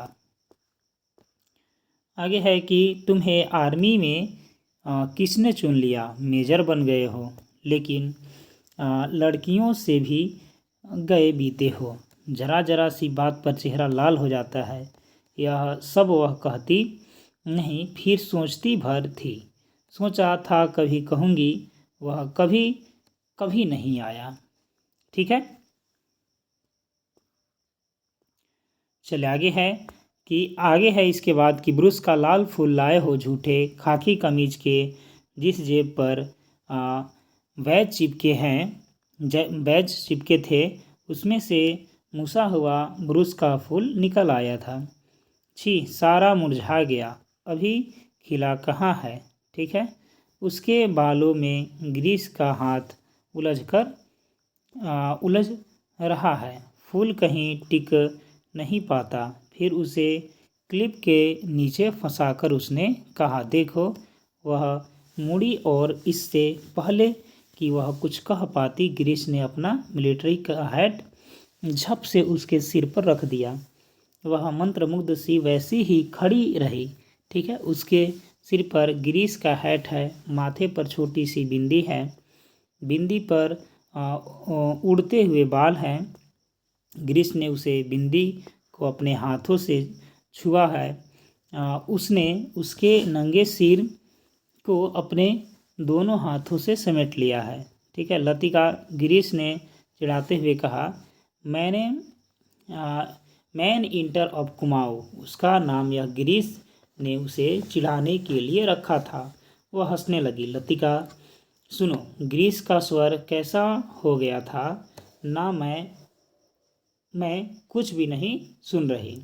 आगे है कि तुम्हें आर्मी में किसने चुन लिया? मेजर बन गए हो, लेकिन लड़कियों से भी गए बीते हो। जरा जरा सी बात पर चेहरा लाल हो जाता है। यह सब वह कहती नहीं, फिर सोचती भर थी। सोचा था कभी कहूँगी, वह कभी कभी नहीं आया। ठीक है, चले आगे है इसके बाद कि ब्रुस का लाल फूल लाए हो झूठे खाकी कमीज के जिस जेब पर बैज चिपके थे, उसमें से मुसा हुआ ब्रुस का फूल निकल आया था। छी, सारा मुरझा गया, अभी खिला कहाँ है। ठीक है, उसके बालों में ग्रीस का हाथ उलझ रहा है। फूल कहीं टिक नहीं पाता। फिर उसे क्लिप के नीचे फंसाकर उसने कहा, देखो। वह मुड़ी और इससे पहले कि वह कुछ कह पाती, ग्रीस ने अपना मिलिट्री का हैट झप से उसके सिर पर रख दिया। वह मंत्रमुग्ध सी वैसी ही खड़ी रही। ठीक है, उसके सिर पर ग्रीस का हैट है, माथे पर छोटी सी बिंदी है, बिंदी पर उड़ते हुए बाल हैं। ग्रीस ने उसे बिंदी को अपने हाथों से छुआ है। उसने उसके नंगे सिर को अपने दोनों हाथों से समेट लिया है। ठीक है, लतिका, ग्रीस ने चिढ़ाते हुए कहा, मैन इंटर ऑफ कुमाऊँ। उसका नाम यह ग्रीस ने उसे चिढ़ाने के लिए रखा था। वह हंसने लगी। लतिका, सुनो। ग्रीस का स्वर कैसा हो गया था ना, मैं कुछ भी नहीं सुन रही।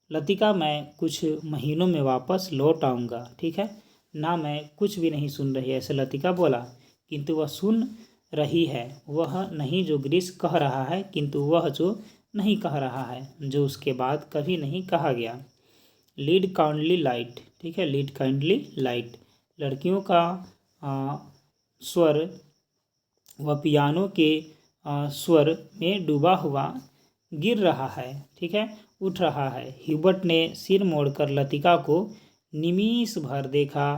लतिका, मैं कुछ महीनों में वापस लौट आऊँगा। ठीक है ना, मैं कुछ भी नहीं सुन रही, ऐसे लतिका बोला। किंतु वह सुन रही है, वह नहीं जो ग्रीस कह रहा है, किंतु वह जो नहीं कह रहा है, जो उसके बाद कभी नहीं कहा गया। Lead kindly light. ठीक है, लीड काइंडली लाइट। लड़कियों का स्वर व पियानो के स्वर में डूबा हुआ गिर रहा है। ठीक है, उठ रहा है। ह्यूबर्ट ने सिर मोड़कर लतिका को निमीष भर देखा।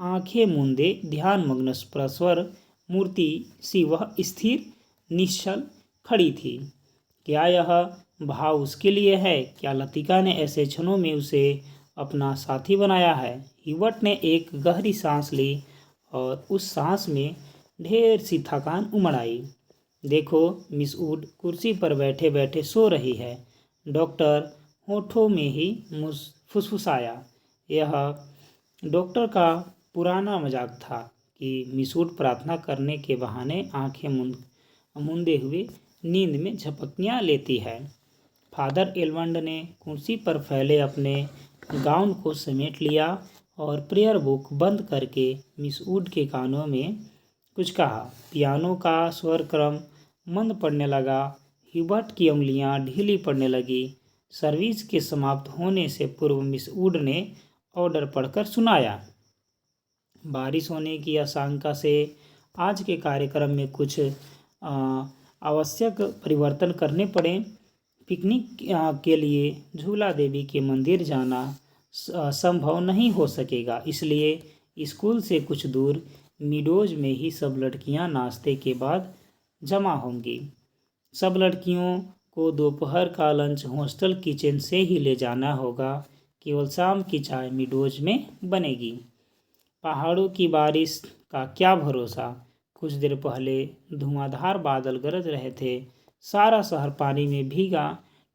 आंखें मूंदे ध्यानमग्न प्रस्वर मूर्ति सी वह स्थिर निश्चल खड़ी थी। क्या यह भाव उसके लिए है? क्या लतिका ने ऐसे क्षणों में उसे अपना साथी बनाया है? ह्यूबर्ट ने एक गहरी सांस ली और उस सांस में ढेर सी थकान उमड़ आई। देखो, मिस वुड कुर्सी पर बैठे बैठे सो रही है। डॉक्टर होठों में ही फुसफुसाया। यह डॉक्टर का पुराना मजाक था कि मिस वुड प्रार्थना करने के बहाने आंखें मूंदे हुए नींद में झपकियां लेती है। फादर एलमंड ने कुर्सी पर फैले अपने गाउन को समेट लिया और प्रेयर बुक बंद करके मिस वुड के कानों में कुछ कहा। पियानो का स्वर क्रम मंद पड़ने लगा। ह्यूबर्ट की उंगलियां ढीली पड़ने लगी। सर्विस के समाप्त होने से पूर्व मिस वुड ने ऑर्डर पढ़कर सुनाया। बारिश होने की आशंका से आज के कार्यक्रम में कुछ आवश्यक परिवर्तन करने पड़े। पिकनिक के लिए झूला देवी के मंदिर जाना संभव नहीं हो सकेगा, इसलिए स्कूल से कुछ दूर मीडोज में ही सब लड़कियां नाश्ते के बाद जमा होंगी। सब लड़कियों को दोपहर का लंच हॉस्टल किचन से ही ले जाना होगा, केवल शाम की चाय मिडोज में बनेगी। पहाड़ों की बारिश का क्या भरोसा। कुछ देर पहले धुआंधार बादल गरज रहे थे, सारा शहर पानी में भीगा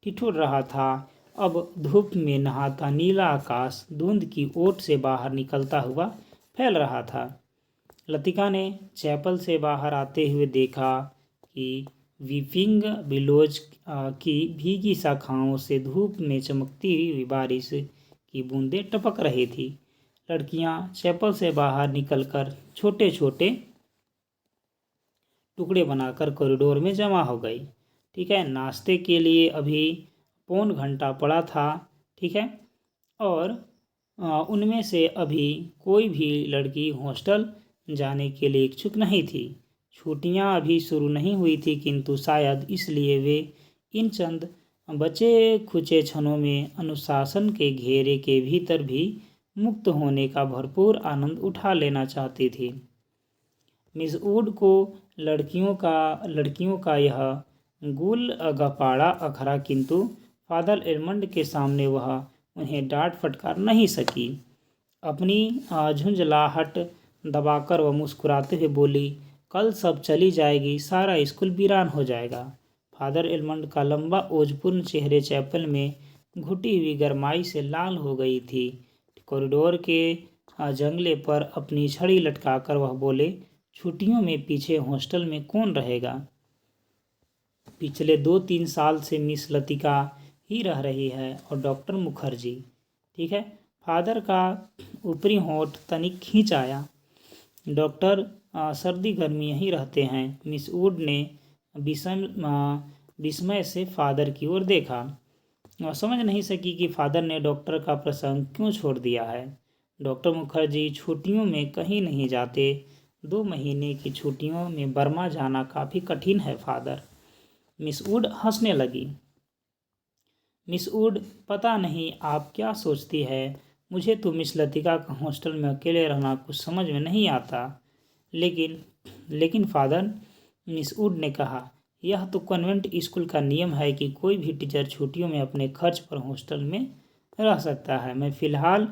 ठिठुर रहा था। अब धूप में नहाता नीला आकाश धुंध की ओट से बाहर निकलता हुआ फैल रहा था। लतिका ने चैपल से बाहर आते हुए देखा कि वीपिंग विलोज की भीगी शाखाओं से धूप में चमकती हुई बारिश की बूंदें टपक रही थी। लड़कियां चैपल से बाहर निकलकर छोटे छोटे टुकड़े बनाकर कॉरिडोर में जमा हो गई। ठीक है, नाश्ते के लिए अभी पौन घंटा पड़ा था। ठीक है, और उनमें से अभी कोई भी लड़की हॉस्टल जाने के लिए इच्छुक नहीं थी। छुट्टियां अभी शुरू नहीं हुई थी, किंतु शायद इसलिए वे इन चंद बचे खुचे क्षणों में अनुशासन के घेरे के भीतर भी मुक्त होने का भरपूर आनंद उठा लेना चाहती थी। मिस वुड को लड़कियों का यह गुल गपाड़ा अखरा, किंतु फादर एडमंड के सामने वह उन्हें डांट फटकार नहीं सकी। अपनी झुंझलाहट दबाकर वह मुस्कुराते हुए बोली, कल सब चली जाएगी, सारा स्कूल वीरान हो जाएगा। फादर एडमंड का लंबा ओजपूर्ण चेहरे चैपल में घुटी हुई गरमाई से लाल हो गई थी। कॉरिडोर के जंगले पर अपनी छड़ी लटकाकर वह बोले, छुट्टियों में पीछे हॉस्टल में कौन रहेगा। पिछले 2-3 साल से मिस लतिका ही रह रही है और डॉक्टर मुखर्जी। ठीक है, फादर का ऊपरी होंठ तनिक खींच आया। डॉक्टर सर्दी गर्मी यहीं रहते हैं। मिस वुड ने विस्मय से फादर की ओर देखा। वह समझ नहीं सकी कि फादर ने डॉक्टर का प्रसंग क्यों छोड़ दिया है। डॉक्टर मुखर्जी छुट्टियों में कहीं नहीं जाते। 2 महीने की छुट्टियों में बर्मा जाना काफ़ी कठिन है फादर। मिस वुड हंसने लगी। मिस वुड, पता नहीं आप क्या सोचती है, मुझे तो मिस लतिका का हॉस्टल में अकेले रहना कुछ समझ में नहीं आता। लेकिन फादर, मिस वुड ने कहा, यह तो कॉन्वेंट स्कूल का नियम है कि कोई भी टीचर छुट्टियों में अपने खर्च पर हॉस्टल में रह सकता है। मैं फ़िलहाल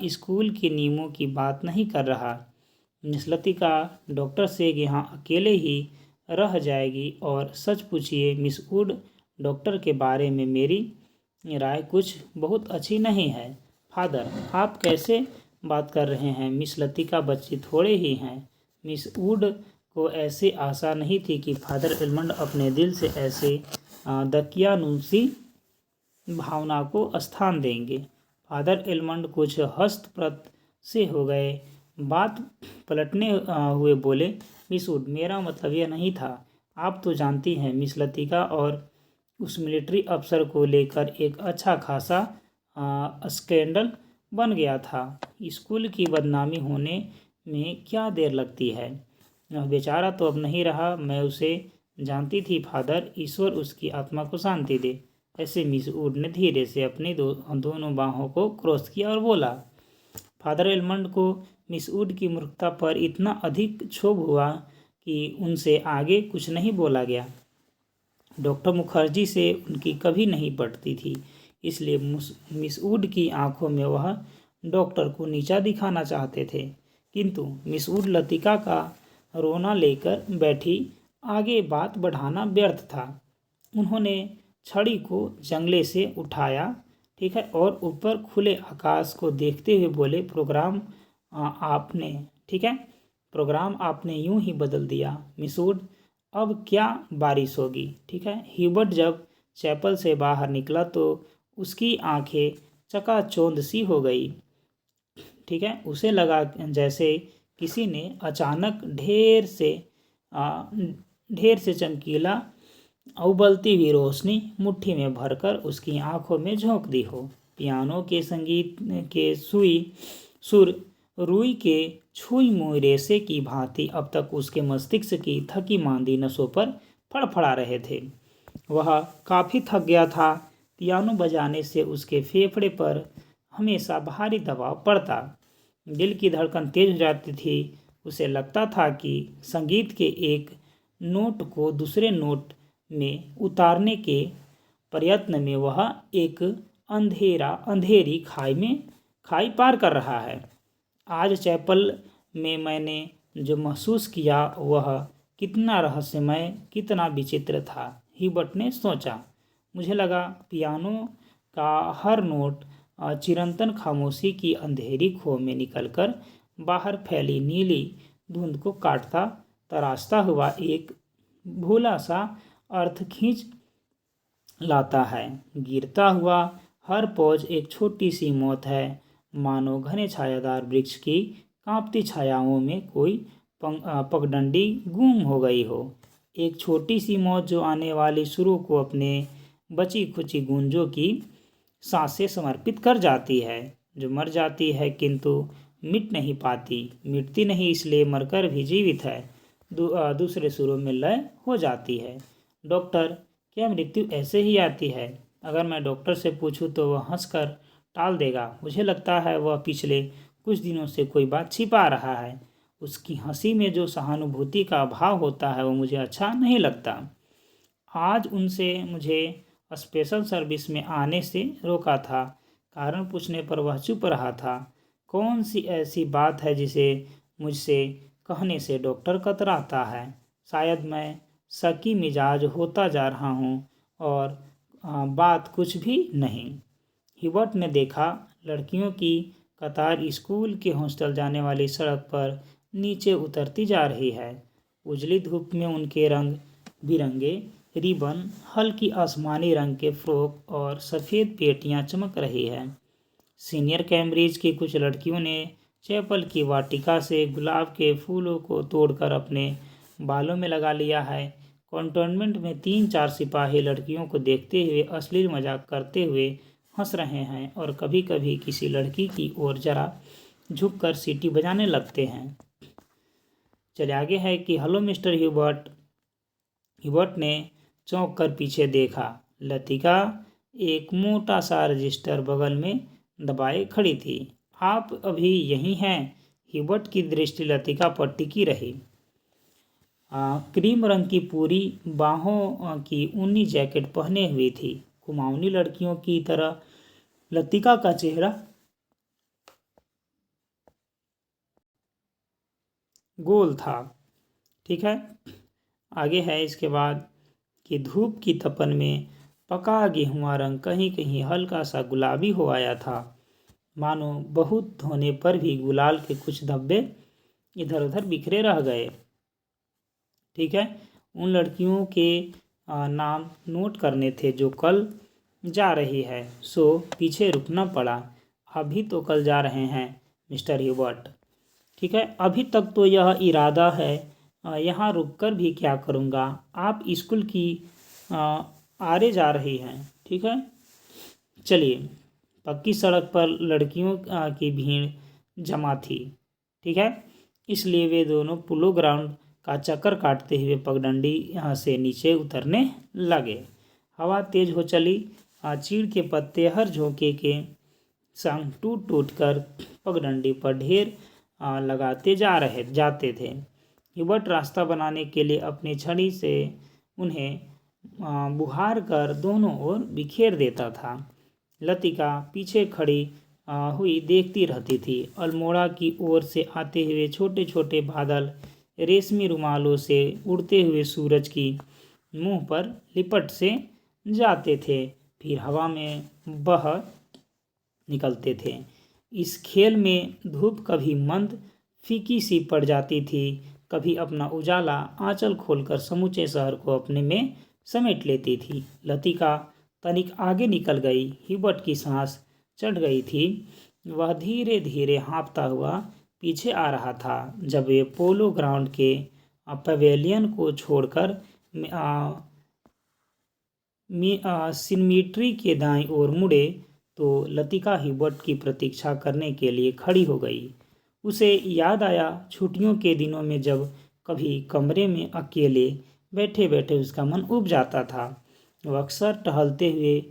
स्कूल के नियमों की बात नहीं कर रहा। मिस लतिका डॉक्टर से यहाँ अकेले ही रह जाएगी, और सच पूछिए मिस वुड, डॉक्टर के बारे में मेरी राय कुछ बहुत अच्छी नहीं है। फादर, आप कैसे बात कर रहे हैं, मिस लतिका बच्ची थोड़े ही हैं। मिस वुड को ऐसे आशा नहीं थी कि फादर एडमंड अपने दिल से ऐसे दकियानुसी भावना को स्थान देंगे। फादर एडमंड कुछ हस्तप्रत से हो गए। बात पलटने हुए बोले, मिस वुड, मेरा मतलब यह नहीं था। आप तो जानती हैं मिस लतिका और उस मिलिट्री अफसर को लेकर एक अच्छा खासा स्कैंडल बन गया था। स्कूल की बदनामी होने में क्या देर लगती है। वह बेचारा तो अब नहीं रहा। मैं उसे जानती थी फादर, ईश्वर उसकी आत्मा को शांति दे। ऐसे मिस वुड ने धीरे से अपनी दोनों बाहों को क्रॉस किया और बोला। फादर एडमंड को मिस वुड की मूर्खता पर इतना अधिक क्षोभ हुआ कि उनसे आगे कुछ नहीं बोला गया। डॉक्टर मुखर्जी से उनकी कभी नहीं पटती थी, इसलिए मिस वुड की आंखों में वह डॉक्टर को नीचा दिखाना चाहते थे। किंतु मिस वुड लतिका का रोना लेकर बैठी, आगे बात बढ़ाना व्यर्थ था। उन्होंने छड़ी को जंगले से उठाया, ठीक है, और ऊपर खुले आकाश को देखते हुए बोले, प्रोग्राम आपने यूं ही बदल दिया मिस वुड। अब क्या बारिश होगी। ठीक है, ह्यूबर्ट जब चैपल से बाहर निकला तो उसकी आंखें चकाचौंध सी हो गई। ठीक है, उसे लगा जैसे किसी ने अचानक ढेर से चमकीला उबलती हुई रोशनी मुट्ठी में भरकर उसकी आंखों में झोंक दी हो। पियानो के संगीत के सुर रुई के छुई मुई रेशे की भांति अब तक उसके मस्तिष्क की थकी मांदी नसों पर फड़फड़ा रहे थे। वह काफ़ी थक गया था। पियानो बजाने से उसके फेफड़े पर हमेशा भारी दबाव पड़ता। दिल की धड़कन तेज हो जाती थी। उसे लगता था कि संगीत के एक नोट को दूसरे नोट में उतारने के प्रयत्न में वह एक अंधेरी खाई पार कर रहा है। आज चैपल में मैंने जो महसूस किया वह कितना रहस्यमय, कितना विचित्र था, हिबर्ट ने सोचा। मुझे लगा पियानो का हर नोट चिरंतन खामोशी की अंधेरी खो में निकलकर बाहर फैली नीली धुंध को काटता तराशता हुआ एक भूला सा अर्थ खींच लाता है। गिरता हुआ हर पौज एक छोटी सी मौत है, मानो घने छायादार वृक्ष की कांपती छायाओं में कोई पगडंडी गुम हो गई हो। एक छोटी सी मौत जो आने वाली सुरों को अपने बची खुची गूंजों की सांसें समर्पित कर जाती है, जो मर जाती है किंतु मिट नहीं पाती, मिटती नहीं इसलिए मरकर भी जीवित है, दूसरे सुरों में लय हो जाती है। डॉक्टर, क्या मृत्यु ऐसे ही आती है? अगर मैं डॉक्टर से पूछूं तो वह हंसकर टाल देगा। मुझे लगता है वह पिछले कुछ दिनों से कोई बात छिपा रहा है। उसकी हंसी में जो सहानुभूति का अभाव होता है वो मुझे अच्छा नहीं लगता। आज उनसे मुझे स्पेशल सर्विस में आने से रोका था। कारण पूछने पर वह चुप रहा था। कौन सी ऐसी बात है जिसे मुझसे कहने से डॉक्टर कतराता है? शायद मैं शकी मिजाज होता जा रहा हूँ और बात कुछ भी नहीं। हिबर्ट ने देखा, लड़कियों की कतार स्कूल के हॉस्टल जाने वाली सड़क पर नीचे उतरती जा रही है। उजली धूप में उनके रंग बिरंगे रिबन, हल्की आसमानी रंग के फ्रॉक और सफ़ेद पेटियां चमक रही है। सीनियर कैम्ब्रिज की कुछ लड़कियों ने चैपल की वाटिका से गुलाब के फूलों को तोड़कर अपने बालों में लगा लिया है। कंटोनमेंट में 3-4 सिपाही लड़कियों को देखते हुए अश्लील मजाक करते हुए हंस रहे हैं और कभी कभी किसी लड़की की ओर जरा झुककर सीटी बजाने लगते हैं। चले आगे है कि हेलो मिस्टर हिबर्ट। हिबर्ट ने चौंक कर पीछे देखा। लतिका एक मोटा सा रजिस्टर बगल में दबाए खड़ी थी। आप अभी यहीं हैं? हिबर्ट की दृष्टि लतिका पर टिकी रही। क्रीम रंग की पूरी बाहों की ऊनी जैकेट पहने हुई थी। कुमाऊनी लड़कियों की तरह लतिका का चेहरा गोल था। ठीक है, आगे है इसके बाद कि धूप की तपन में पका गेहुआ रंग कहीं कहीं हल्का सा गुलाबी हो आया था, मानो बहुत धोने पर भी गुलाल के कुछ धब्बे इधर उधर बिखरे रह गए। ठीक है, उन लड़कियों के नाम नोट करने थे जो कल जा रही है, सो पीछे रुकना पड़ा। अभी तो कल जा रहे हैं मिस्टर हिबर्ट। ठीक है, अभी तक तो यह इरादा है, यहाँ रुककर भी क्या करूँगा। आप स्कूल की आरे जा रही हैं। ठीक है, चलिए। पक्की सड़क पर लड़कियों की भीड़ जमा थी। ठीक है, इसलिए वे दोनों पोलो ग्राउंड का चक्कर काटते हुए पगडंडी से नीचे उतरने लगे। हवा तेज हो चली। चीड़ के पत्ते हर झोंके के संग टूट टूट कर पगडंडी पर ढेर लगाते जाते थे। हिबर्ट रास्ता बनाने के लिए अपनी छड़ी से उन्हें बुहार कर दोनों ओर बिखेर देता था। लतिका पीछे खड़ी हुई देखती रहती थी। अल्मोड़ा की ओर से आते हुए छोटे छोटे बादल रेशमी रुमालों से उड़ते हुए सूरज की मुंह पर लिपट से जाते थे, फिर हवा में बह निकलते थे। इस खेल में धूप कभी मंद फीकी सी पड़ जाती थी, कभी अपना उजाला आंचल खोलकर समूचे शहर को अपने में समेट लेती थी। लतिका तनिक आगे निकल गई। हिबर्ट की सांस चढ़ गई थी। वह धीरे धीरे हाँफता हुआ पीछे आ रहा था। जब वे पोलो ग्राउंड के पवेलियन को छोड़कर सिनेमेट्री के दाईं ओर मुड़े तो लतिका हिबर्ट की प्रतीक्षा करने के लिए खड़ी हो गई। उसे याद आया छुट्टियों के दिनों में जब कभी कमरे में अकेले बैठे बैठे उसका मन उब जाता था। वह अक्सर टहलते हुए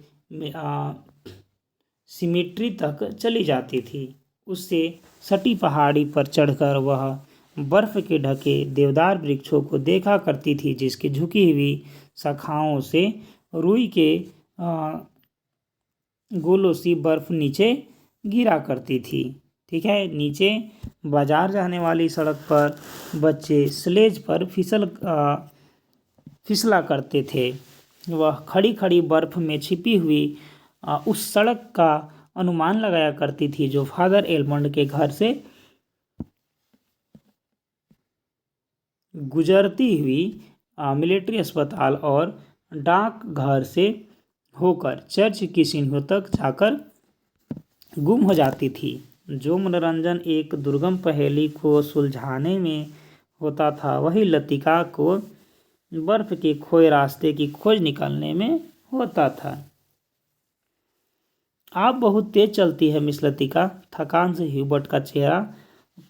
सिमेट्री तक चली जाती थी। उससे सटी पहाड़ी पर चढ़कर वह बर्फ के ढके देवदार वृक्षों को देखा करती थी, जिसकी झुकी हुई शाखाओं से रुई के गोलों सी बर्फ नीचे गिरा करती थी। ठीक है। नीचे बाजार जाने वाली सड़क पर बच्चे स्लेज पर फिसला करते थे। वह खड़ी खड़ी बर्फ में छिपी हुई उस सड़क का अनुमान लगाया करती थी जो फादर एलमंड के घर से गुजरती हुई मिलिट्री अस्पताल और डाक घर से होकर चर्च की सीढ़ियों तक जाकर गुम हो जाती थी। जो मनोरंजन एक दुर्गम पहेली को सुलझाने में होता था, वही लतिका को बर्फ के खोए रास्ते की खोज निकालने में होता था। आप बहुत तेज चलती है मिस लतिका। थकान से ह्यूबर्ट का चेहरा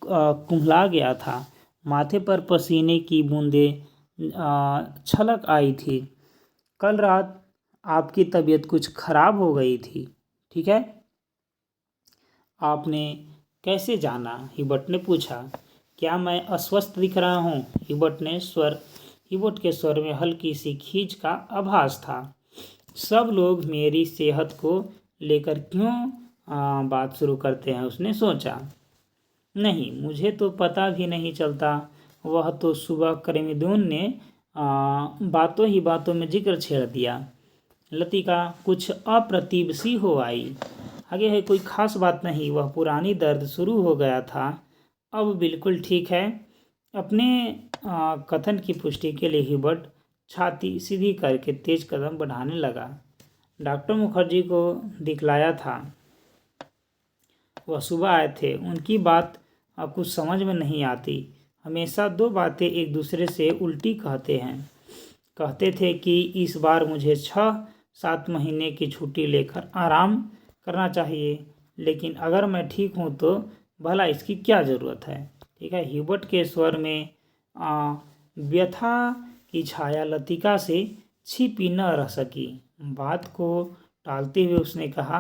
कुम्हला गया था। माथे पर पसीने की बूंदें छलक आई थी। कल रात आपकी तबीयत कुछ खराब हो गई थी, ठीक है? आपने कैसे जाना? ह्यूबर्ट ने पूछा। क्या मैं अस्वस्थ दिख रहा हूँ? ह्यूबर्ट के स्वर में हल्की सी खींच का आभास था। सब लोग मेरी सेहत को लेकर क्यों बात शुरू करते हैं, उसने सोचा। नहीं, मुझे तो पता भी नहीं चलता। वह तो सुबह करेमिदोन ने बातों ही बातों में जिक्र छेड़ दिया। लतिका कुछ अप्रतिभ सी हो आई। आगे है कोई खास बात नहीं। वह पुरानी दर्द शुरू हो गया था। अब बिल्कुल ठीक है। अपने कथन की पुष्टि के लिए ह्यूबर्ट छाती सीधी करके तेज कदम बढ़ाने लगा। डॉक्टर मुखर्जी को दिखलाया था। वह सुबह आए थे। उनकी बात कुछ समझ में नहीं आती। हमेशा दो बातें एक दूसरे से उल्टी कहते हैं। कहते थे कि इस बार मुझे 6-7 महीने की छुट्टी लेकर आराम करना चाहिए, लेकिन अगर मैं ठीक हूँ तो भला इसकी क्या ज़रूरत है। ठीक है। ह्यूबर्ट के स्वर में व्यथा की छाया लतिका से छिपी न रह सकी। बात को टालते हुए उसने कहा,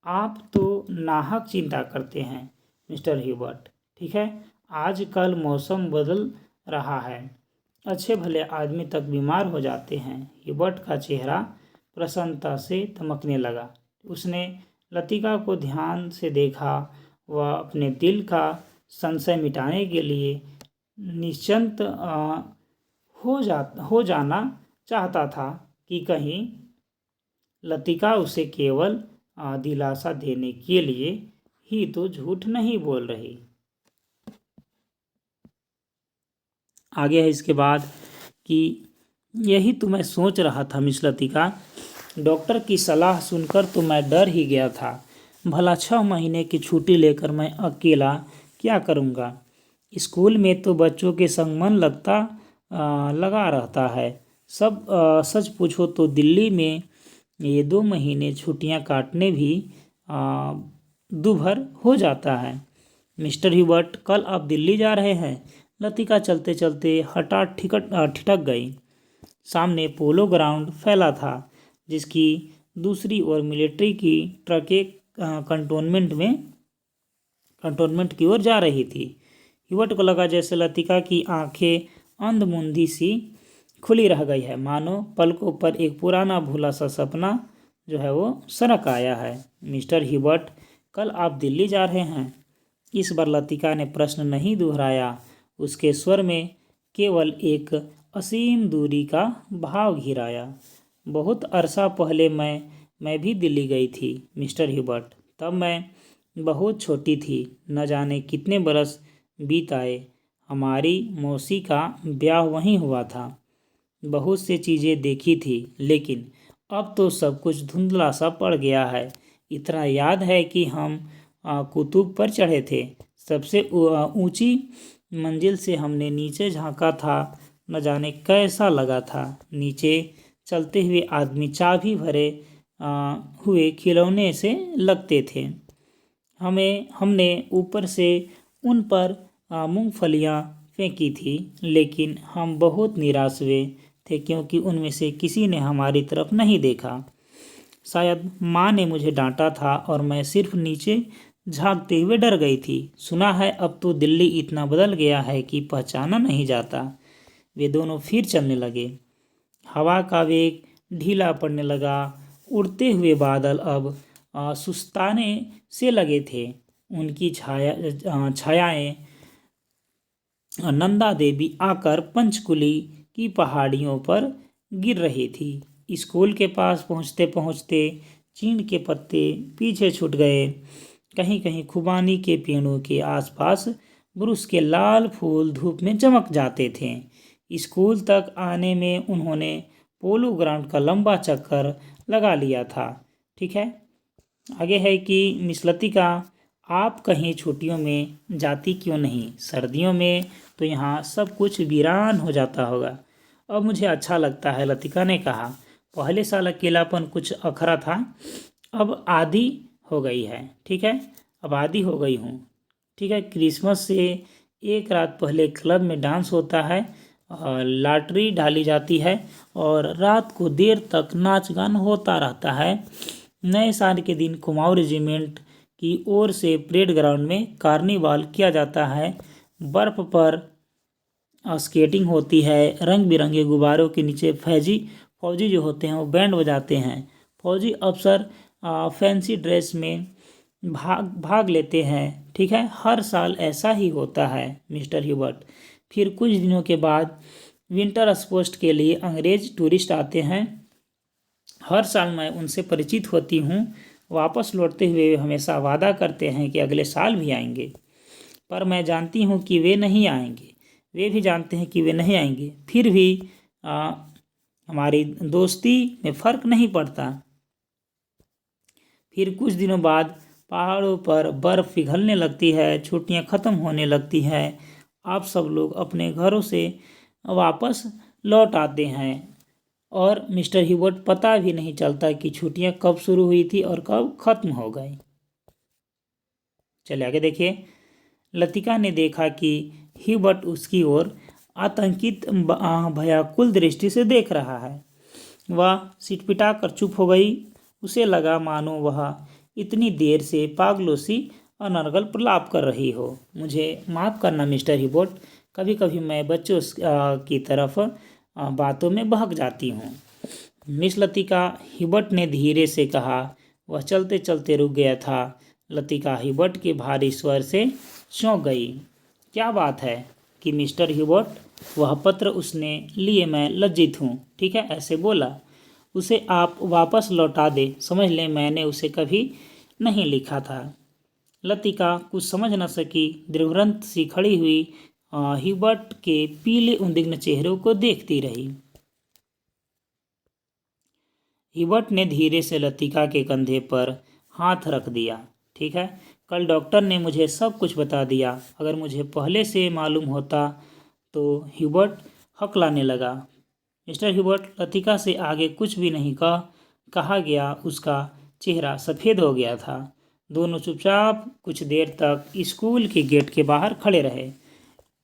आप तो नाहक चिंता करते हैं मिस्टर ह्यूबर्ट। ठीक है। आजकल मौसम बदल रहा है। अच्छे भले आदमी तक बीमार हो जाते हैं। ह्यूबर्ट का चेहरा प्रसन्नता से चमकने लगा। उसने लतिका को ध्यान से देखा। वह अपने दिल का संशय मिटाने के लिए निश्चिंत हो जाना चाहता था कि कहीं लतिका उसे केवल दिलासा देने के लिए ही तो झूठ नहीं बोल रही। आगे है इसके बाद कि यही तो मैं सोच रहा था मिस लतिका। डॉक्टर की सलाह सुनकर तो मैं डर ही गया था। भला 6 महीने की छुट्टी लेकर मैं अकेला क्या करूँगा? स्कूल में तो बच्चों के संग मन लगा रहता है। सच पूछो तो दिल्ली में ये 2 महीने छुट्टियाँ काटने भी दूभर हो जाता है। मिस्टर ह्यूबर्ट, कल आप दिल्ली जा रहे हैं? लतिका चलते चलते हठात ठिठक गई। सामने पोलो ग्राउंड फैला था, जिसकी दूसरी ओर मिलिट्री की ट्रकें कंटोनमेंट की ओर जा रही थी। ह्यूबर्ट को लगा जैसे लतिका की आंखें अंधमुंधी सी खुली रह गई है, मानो पलकों पर एक पुराना भूला सा सपना जो है वो सरक आया है। मिस्टर ह्यूबर्ट, कल आप दिल्ली जा रहे हैं? इस बार लतिका ने प्रश्न नहीं दोहराया। उसके स्वर में केवल एक असीम दूरी का भाव घिराया। बहुत अरसा पहले मैं भी दिल्ली गई थी मिस्टर ह्यूबर्ट। तब मैं बहुत छोटी थी। न जाने कितने बरस बीत आए। हमारी मौसी का ब्याह वहीं हुआ था। बहुत से चीज़ें देखी थी, लेकिन अब तो सब कुछ धुंधला सा पड़ गया है। इतना याद है कि हम कुतुब पर चढ़े थे। सबसे ऊंची मंजिल से हमने नीचे झांका था। न जाने कैसा लगा था। नीचे चलते हुए आदमी चाबी भरे हुए खिलौने से लगते थे। हमने ऊपर से उन पर मूंगफलियां फेंकी थी, लेकिन हम बहुत निराश हुए थे क्योंकि उनमें से किसी ने हमारी तरफ नहीं देखा। शायद माँ ने मुझे डांटा था और मैं सिर्फ नीचे झांकते हुए डर गई थी। सुना है अब तो दिल्ली इतना बदल गया है कि पहचाना नहीं जाता। वे दोनों फिर चलने लगे। हवा का वेग ढीला पड़ने लगा। उड़ते हुए बादल अब सुस्ताने से लगे थे। उनकी छायाएं नंदा देवी आकर पंचकुली की पहाड़ियों पर गिर रही थी। स्कूल के पास पहुंचते पहुंचते चीड़ के पत्ते पीछे छूट गए। कहीं कहीं खुबानी के पेड़ों के आसपास ब्रुश के लाल फूल धूप में चमक जाते थे। स्कूल तक आने में उन्होंने पोलो ग्राउंड का लंबा चक्कर लगा लिया था। ठीक है, आगे है कि मिस लतिका, आप कहीं छुट्टियों में जाती क्यों नहीं? सर्दियों में तो यहाँ सब कुछ वीरान हो जाता होगा। अब मुझे अच्छा लगता है, लतिका ने कहा। पहले साल अकेलापन कुछ अखरा था, अब आदी हो गई है। ठीक है, अब आदी हो गई हूँ। ठीक है, क्रिसमस से एक रात पहले क्लब में डांस होता है, लॉटरी डाली जाती है और रात को देर तक नाच गान होता रहता है। नए साल के दिन कुमाऊं रेजिमेंट की ओर से परेड ग्राउंड में कार्निवाल किया जाता है। बर्फ पर स्केटिंग होती है। रंग बिरंगे गुब्बारों के नीचे फौजी जो होते हैं वो बैंड बजाते हैं। फौजी अफसर फैंसी ड्रेस में भाग लेते हैं। ठीक है, हर साल ऐसा ही होता है मिस्टर ह्यूबर्ट। फिर कुछ दिनों के बाद विंटर स्पोर्ट्स के लिए अंग्रेज टूरिस्ट आते हैं। हर साल मैं उनसे परिचित होती हूँ। वापस लौटते हुए वे हमेशा वादा करते हैं कि अगले साल भी आएंगे, पर मैं जानती हूँ कि वे नहीं आएंगे। वे भी जानते हैं कि वे नहीं आएंगे, फिर भी हमारी दोस्ती में फ़र्क नहीं पड़ता। फिर कुछ दिनों बाद पहाड़ों पर बर्फ़ पिघलने लगती है, छुट्टियां ख़त्म होने लगती है। आप सब लोग अपने घरों से वापस लौट आते हैं और मिस्टर ह्यूबर्ट पता भी नहीं चलता कि छुट्टियां कब शुरू हुई थी और कब ख़त्म हो गई। चलिए आगे देखिए। लतिका ने देखा कि ह्यूबर्ट उसकी ओर आतंकित भयाकुल दृष्टि से देख रहा है। वह सिटपिटा कर चुप हो गई। उसे लगा मानो वह इतनी देर से पागलों सी अनर्गल प्रलाप कर रही हो। मुझे माफ़ करना मिस्टर ह्यूबर्ट, कभी कभी मैं बच्चों की तरफ बातों में बहक जाती हूँ। मिस लतिका, ह्यूबर्ट ने धीरे से कहा। वह चलते चलते रुक गया था। लतिका ह्यूबर्ट के भारी स्वर से चौंक गई। क्या बात है कि मिस्टर ह्यूबर्ट, वह पत्र उसने लिए मैं लज्जित हूँ। ठीक है, ऐसे बोला। उसे आप वापस लौटा दे। समझ लें मैंने उसे कभी नहीं लिखा था। लतिका कुछ समझ न सकी। दृढ़व्रत सी खड़ी हुई ह्यूबर्ट के पीले उद्विग्न चेहरे को देखती रही। ह्यूबर्ट ने धीरे से लतिका के कंधे पर हाथ रख दिया। ठीक है, कल डॉक्टर ने मुझे सब कुछ बता दिया। अगर मुझे पहले से मालूम होता तो ह्यूबर्ट हकलाने लगा। मिस्टर ह्यूबर्ट, लतिका से आगे कुछ भी नहीं कहा गया। उसका चेहरा सफ़ेद हो गया था। दोनों चुपचाप कुछ देर तक स्कूल के गेट के बाहर खड़े रहे।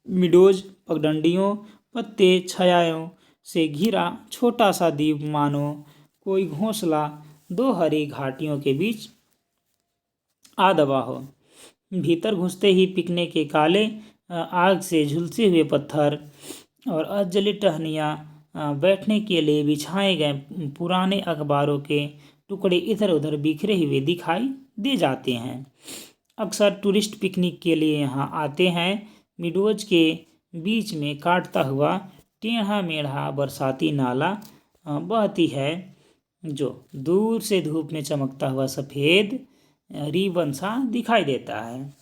मिडोज पगडंडियों, पत्ते, छायाओं से घिरा छोटा सा द्वीप मानो कोई घोंसला दो हरी घाटियों के बीच आ दबा हो। भीतर घुसते ही पिकने के काले आग से झुलसे हुए पत्थर और अजली टहनियाँ, बैठने के लिए बिछाए गए पुराने अखबारों के टुकड़े इधर उधर बिखरे हुए दिखाई दे जाते हैं। अक्सर टूरिस्ट पिकनिक के लिए यहाँ आते हैं। मिडोज के बीच में काटता हुआ टेढ़ा मेढ़ा बरसाती नाला बहती है, जो दूर से धूप में चमकता हुआ सफ़ेद रिबन सा दिखाई देता है।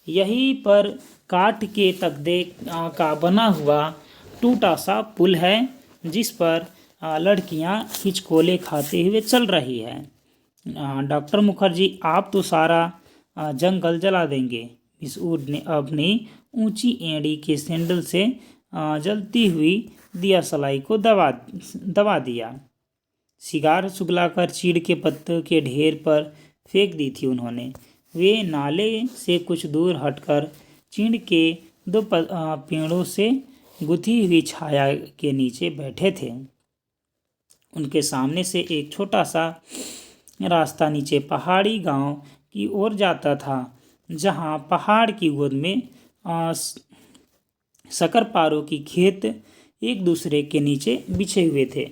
यहीं पर काठ के तख्ते का बना हुआ टूटा सा पुल है, जिस पर लड़कियां हिचकोले खाते हुए चल रही है। डॉक्टर मुखर्जी, आप तो सारा जंगल जला देंगे। मिस वुड ने अपनी ऊंची एड़ी के सैंडल से जलती हुई दिया सलाई को दबा दिया। सिगार सुगलाकर चीड़ के पत्तों के ढेर पर फेंक दी थी उन्होंने। वे नाले से कुछ दूर हटकर चीड़ के दो पेड़ों से गुथी हुई छाया के नीचे बैठे थे। उनके सामने से एक छोटा सा रास्ता नीचे पहाड़ी गांव की ओर जाता था, जहाँ पहाड़ की गोद में शकरपारों की खेत एक दूसरे के नीचे बिछे हुए थे।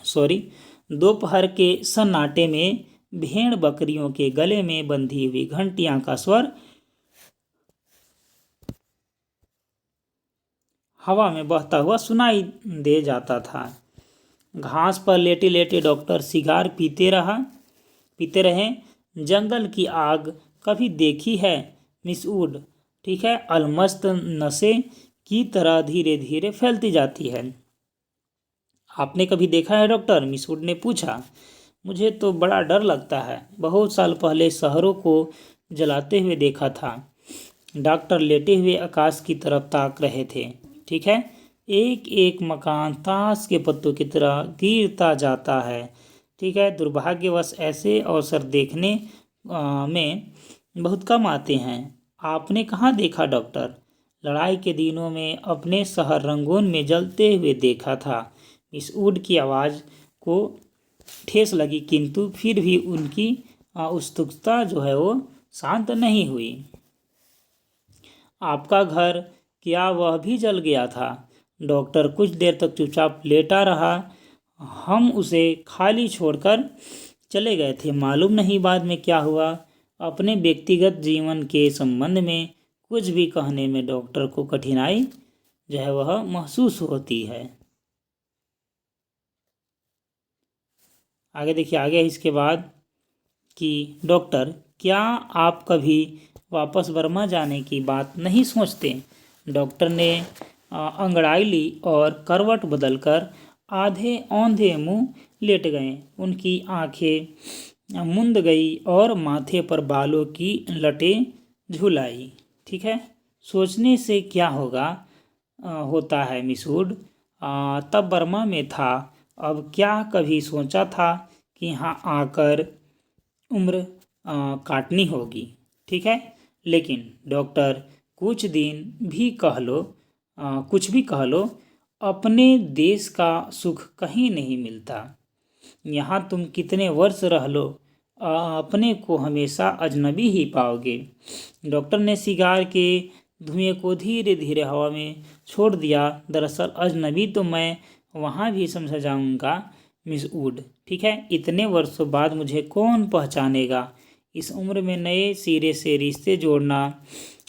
सॉरी। दोपहर के सन्नाटे में भेड़ बकरियों के गले में बंधी हुई घंटियां का स्वर हवा में बहता हुआ सुनाई दे जाता था। घास पर लेटे लेटे डॉक्टर सिगार पीते रहे। जंगल की आग कभी देखी है मिस वुड? ठीक है, अलमस्त नशे की तरह धीरे धीरे फैलती जाती है। आपने कभी देखा है डॉक्टर? मिस वुड ने पूछा। मुझे तो बड़ा डर लगता है। बहुत साल पहले शहरों को जलाते हुए देखा था। डॉक्टर लेटे हुए आकाश की तरफ ताक रहे थे। ठीक है, एक एक मकान ताश के पत्तों की तरह गिरता जाता है। ठीक है, दुर्भाग्यवश ऐसे अवसर देखने में बहुत कम आते हैं। आपने कहाँ देखा डॉक्टर? लड़ाई के दिनों में अपने शहर रंगून में जलते हुए देखा था। इस वुड की आवाज़ को ठेस लगी, किंतु फिर भी उनकी उत्सुकता जो है वो शांत नहीं हुई। आपका घर, क्या वह भी जल गया था? डॉक्टर कुछ देर तक चुपचाप लेटा रहा। हम उसे खाली छोड़कर चले गए थे। मालूम नहीं बाद में क्या हुआ। अपने व्यक्तिगत जीवन के संबंध में कुछ भी कहने में डॉक्टर को कठिनाई जो है वह महसूस होती है। आगे देखिए, आगे इसके बाद कि डॉक्टर, क्या आप कभी वापस बर्मा जाने की बात नहीं सोचते? डॉक्टर ने अंगड़ाई ली और करवट बदलकर आधे औंधे मुंह लेट गए। उनकी आंखें मुंद गई और माथे पर बालों की लटें झुलाई। ठीक है, सोचने से क्या होता है मिस वुड? तब बर्मा में था। अब क्या कभी सोचा था कि यहाँ आकर उम्र काटनी होगी? ठीक है, लेकिन डॉक्टर कुछ भी कह लो, अपने देश का सुख कहीं नहीं मिलता। यहाँ तुम कितने वर्ष रह लो, अपने को हमेशा अजनबी ही पाओगे। डॉक्टर ने सिगार के धुएं को धीरे धीरे हवा में छोड़ दिया। दरअसल अजनबी तो मैं वहाँ भी समझ जाऊँगा मिस वुड। ठीक है, इतने वर्षों बाद मुझे कौन पहचानेगा? इस उम्र में नए सिरे से रिश्ते जोड़ना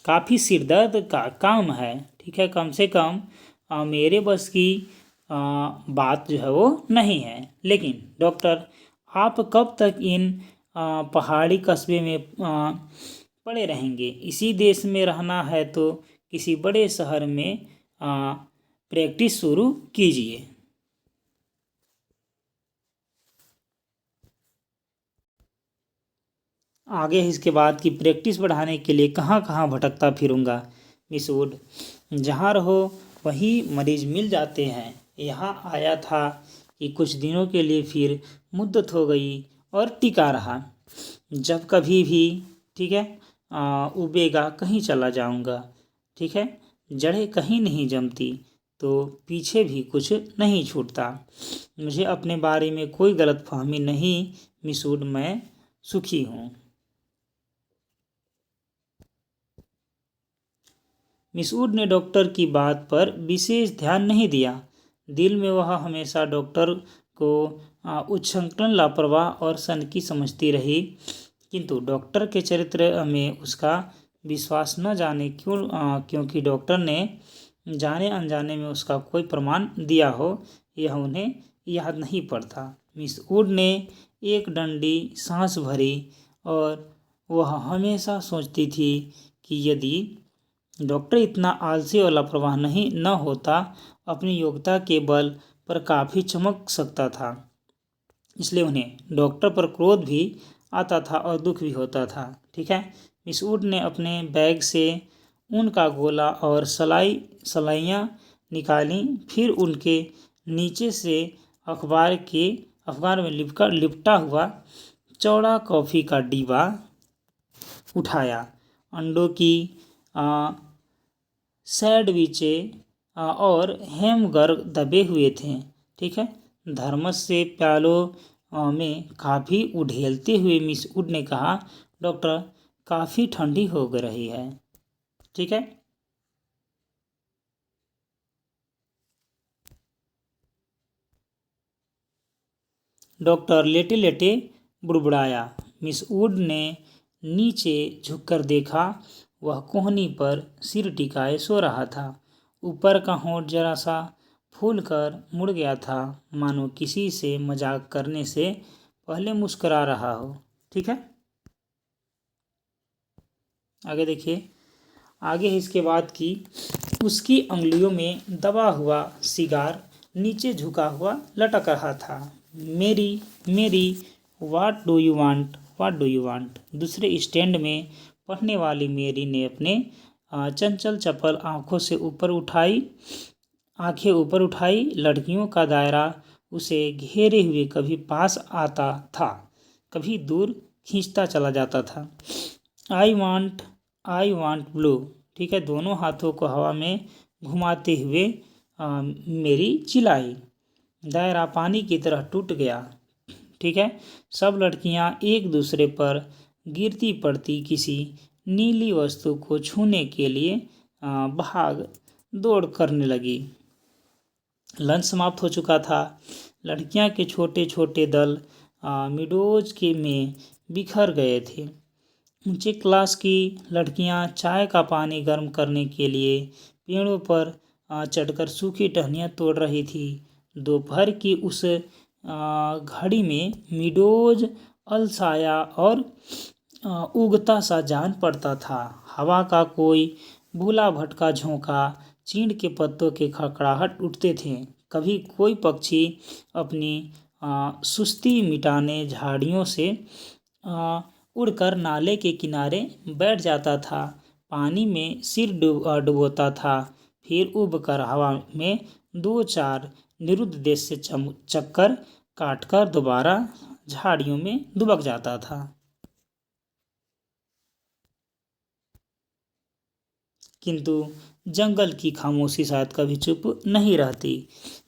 काफ़ी सिरदर्द का काम है। ठीक है, कम से कम मेरे बस की बात जो है वो नहीं है। लेकिन डॉक्टर, आप कब तक इन पहाड़ी कस्बे में पड़े रहेंगे? इसी देश में रहना है तो किसी बड़े शहर में प्रैक्टिस शुरू कीजिए। आगे इसके बाद की प्रैक्टिस बढ़ाने के लिए कहाँ कहाँ भटकता फिरूंगा मिस वुड? जहाँ रहो वहीं मरीज मिल जाते हैं। यहाँ आया था कि कुछ दिनों के लिए, फिर मुद्दत हो गई और टिका रहा। जब कभी भी ठीक है उबेगा कहीं चला जाऊंगा। ठीक है, जड़ें कहीं नहीं जमती तो पीछे भी कुछ नहीं छूटता। मुझे अपने बारे में कोई गलतफहमी नहीं मिस वुड, मैं सुखी हूँ। मिस वुड ने डॉक्टर की बात पर विशेष ध्यान नहीं दिया। दिल में वह हमेशा डॉक्टर को उच्छृंखल, लापरवाह और सनकी समझती रही, किंतु डॉक्टर के चरित्र में उसका विश्वास न जाने क्योंकि डॉक्टर ने जाने अनजाने में उसका कोई प्रमाण दिया हो, यह उन्हें याद नहीं पड़ता। मिस वुड ने एक डंडी सांस भरी और वह हमेशा सोचती थी कि यदि डॉक्टर इतना आलसी और लापरवाह नहीं न होता, अपनी योग्यता के बल पर काफ़ी चमक सकता था। इसलिए उन्हें डॉक्टर पर क्रोध भी आता था और दुख भी होता था। ठीक है, मिस वुड ने अपने बैग से ऊन का गोला और सलाइयाँ निकाली। फिर उनके नीचे से अखबार में लिपटा हुआ चौड़ा कॉफ़ी का डिब्बा उठाया। अंडों की सैंडविचें और हैमबर्गर दबे हुए थे। ठीक है, थर्मस से प्यालों में काफ़ी उड़ेलते हुए मिस वुड ने कहा, डॉक्टर, काफ़ी ठंडी हो रही है। ठीक है। डॉक्टर लेटे लेटे बुड़बुड़ाया। मिस वुड ने नीचे झुककर देखा। वह कोहनी पर सिर टिकाए सो रहा था। ऊपर का होंठ जरा सा फूल कर मुड़ गया था, मानो किसी से मजाक करने से पहले मुस्कुरा रहा हो। ठीक है, आगे देखिए। आगे है इसके बाद की, उसकी अंगुलियों में दबा हुआ सिगार नीचे झुका हुआ लटक रहा था। मेरी मेरी, व्हाट डू यू वांट। दूसरे स्टैंड में पढ़ने वाली मेरी ने अपने चंचल चपल आंखें ऊपर उठाई। लड़कियों का दायरा उसे घेरे हुए कभी पास आता था, कभी दूर खींचता चला जाता था। I want blue. ठीक है, दोनों हाथों को हवा में घुमाते हुए मेरी चिल्लाई। दायरा पानी की तरह टूट गया। ठीक है, सब लड़कियां एक दूसरे पर गिरती पड़ती किसी नीली वस्तु को छूने के लिए भाग दौड़ करने लगी। लंच समाप्त हो चुका था। लड़कियां के छोटे छोटे दल मिडोज के में बिखर गए थे। ऊंचे क्लास की लड़कियां चाय का पानी गर्म करने के लिए पेड़ों पर चढ़कर सूखी टहनियाँ तोड़ रही थी। दोपहर की उस घड़ी में मिडोज अलसाया और उगता सा जान पड़ता था। हवा का कोई भूला भटका झोंका, चीड़ के पत्तों के खड़खड़ाहट उठते थे। कभी कोई पक्षी अपनी सुस्ती मिटाने झाड़ियों से उड़कर नाले के किनारे बैठ जाता था, पानी में सिर डुबोता था, फिर उबकर हवा में दो चार निरुद्ध देश से चक्कर काटकर दोबारा झाड़ियों में दुबक जाता था। किंतु जंगल की खामोशी शायद कभी चुप नहीं रहती।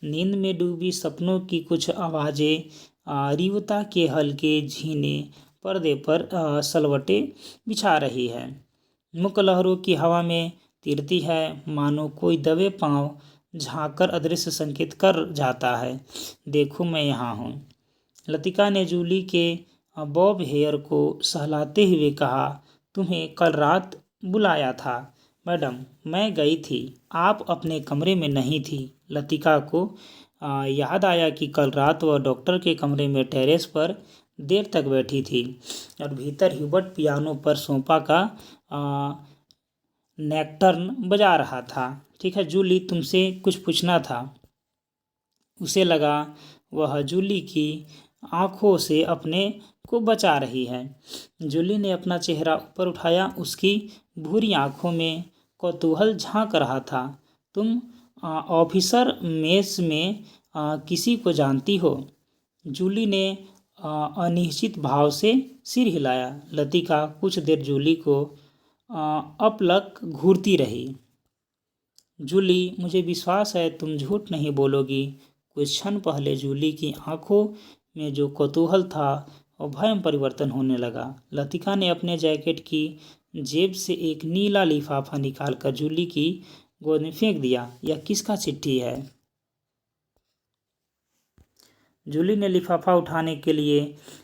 नींद में डूबी सपनों की कुछ आवाज़ें रिवता के हल्के झीने पर्दे पर सलवटे बिछा रही है। मुक लहरों की हवा में तिरती है, मानो कोई दबे पांव झांककर अदृश्य संकेत कर जाता है, देखो मैं यहाँ हूँ। लतिका ने जूली के बॉब हेयर को सहलाते हुए कहा, तुम्हें कल रात बुलाया था मैडम, मैं गई थी, आप अपने कमरे में नहीं थी। लतिका को याद आया कि कल रात वह डॉक्टर के कमरे में टेरेस पर देर तक बैठी थी और भीतर ह्यूबर्ट पियानो पर सोंपा का नेक्टर्न बजा रहा था। ठीक है, जूली, तुमसे कुछ पूछना था। उसे लगा वह जूली की आंखों से अपने को बचा रही है। जूली ने अपना चेहरा ऊपर उठाया। उसकी भूरी आंखों में कौतूहल झांक रहा था। तुम ऑफिसर मेस में किसी को जानती हो? जूली ने अनिश्चित भाव से सिर हिलाया। लतिका कुछ देर जूली को अपलक घूरती रही। जूली, मुझे विश्वास है तुम झूठ नहीं बोलोगी। कुछ क्षण पहले जूली की आंखों में जो कौतूहल था और भय में परिवर्तन होने लगा। लतिका ने अपने जैकेट की जेब से एक नीला लिफाफा निकालकर जूली की गोद में फेंक दिया। यह किसका चिट्ठी है? जूली ने लिफाफा उठाने के लिए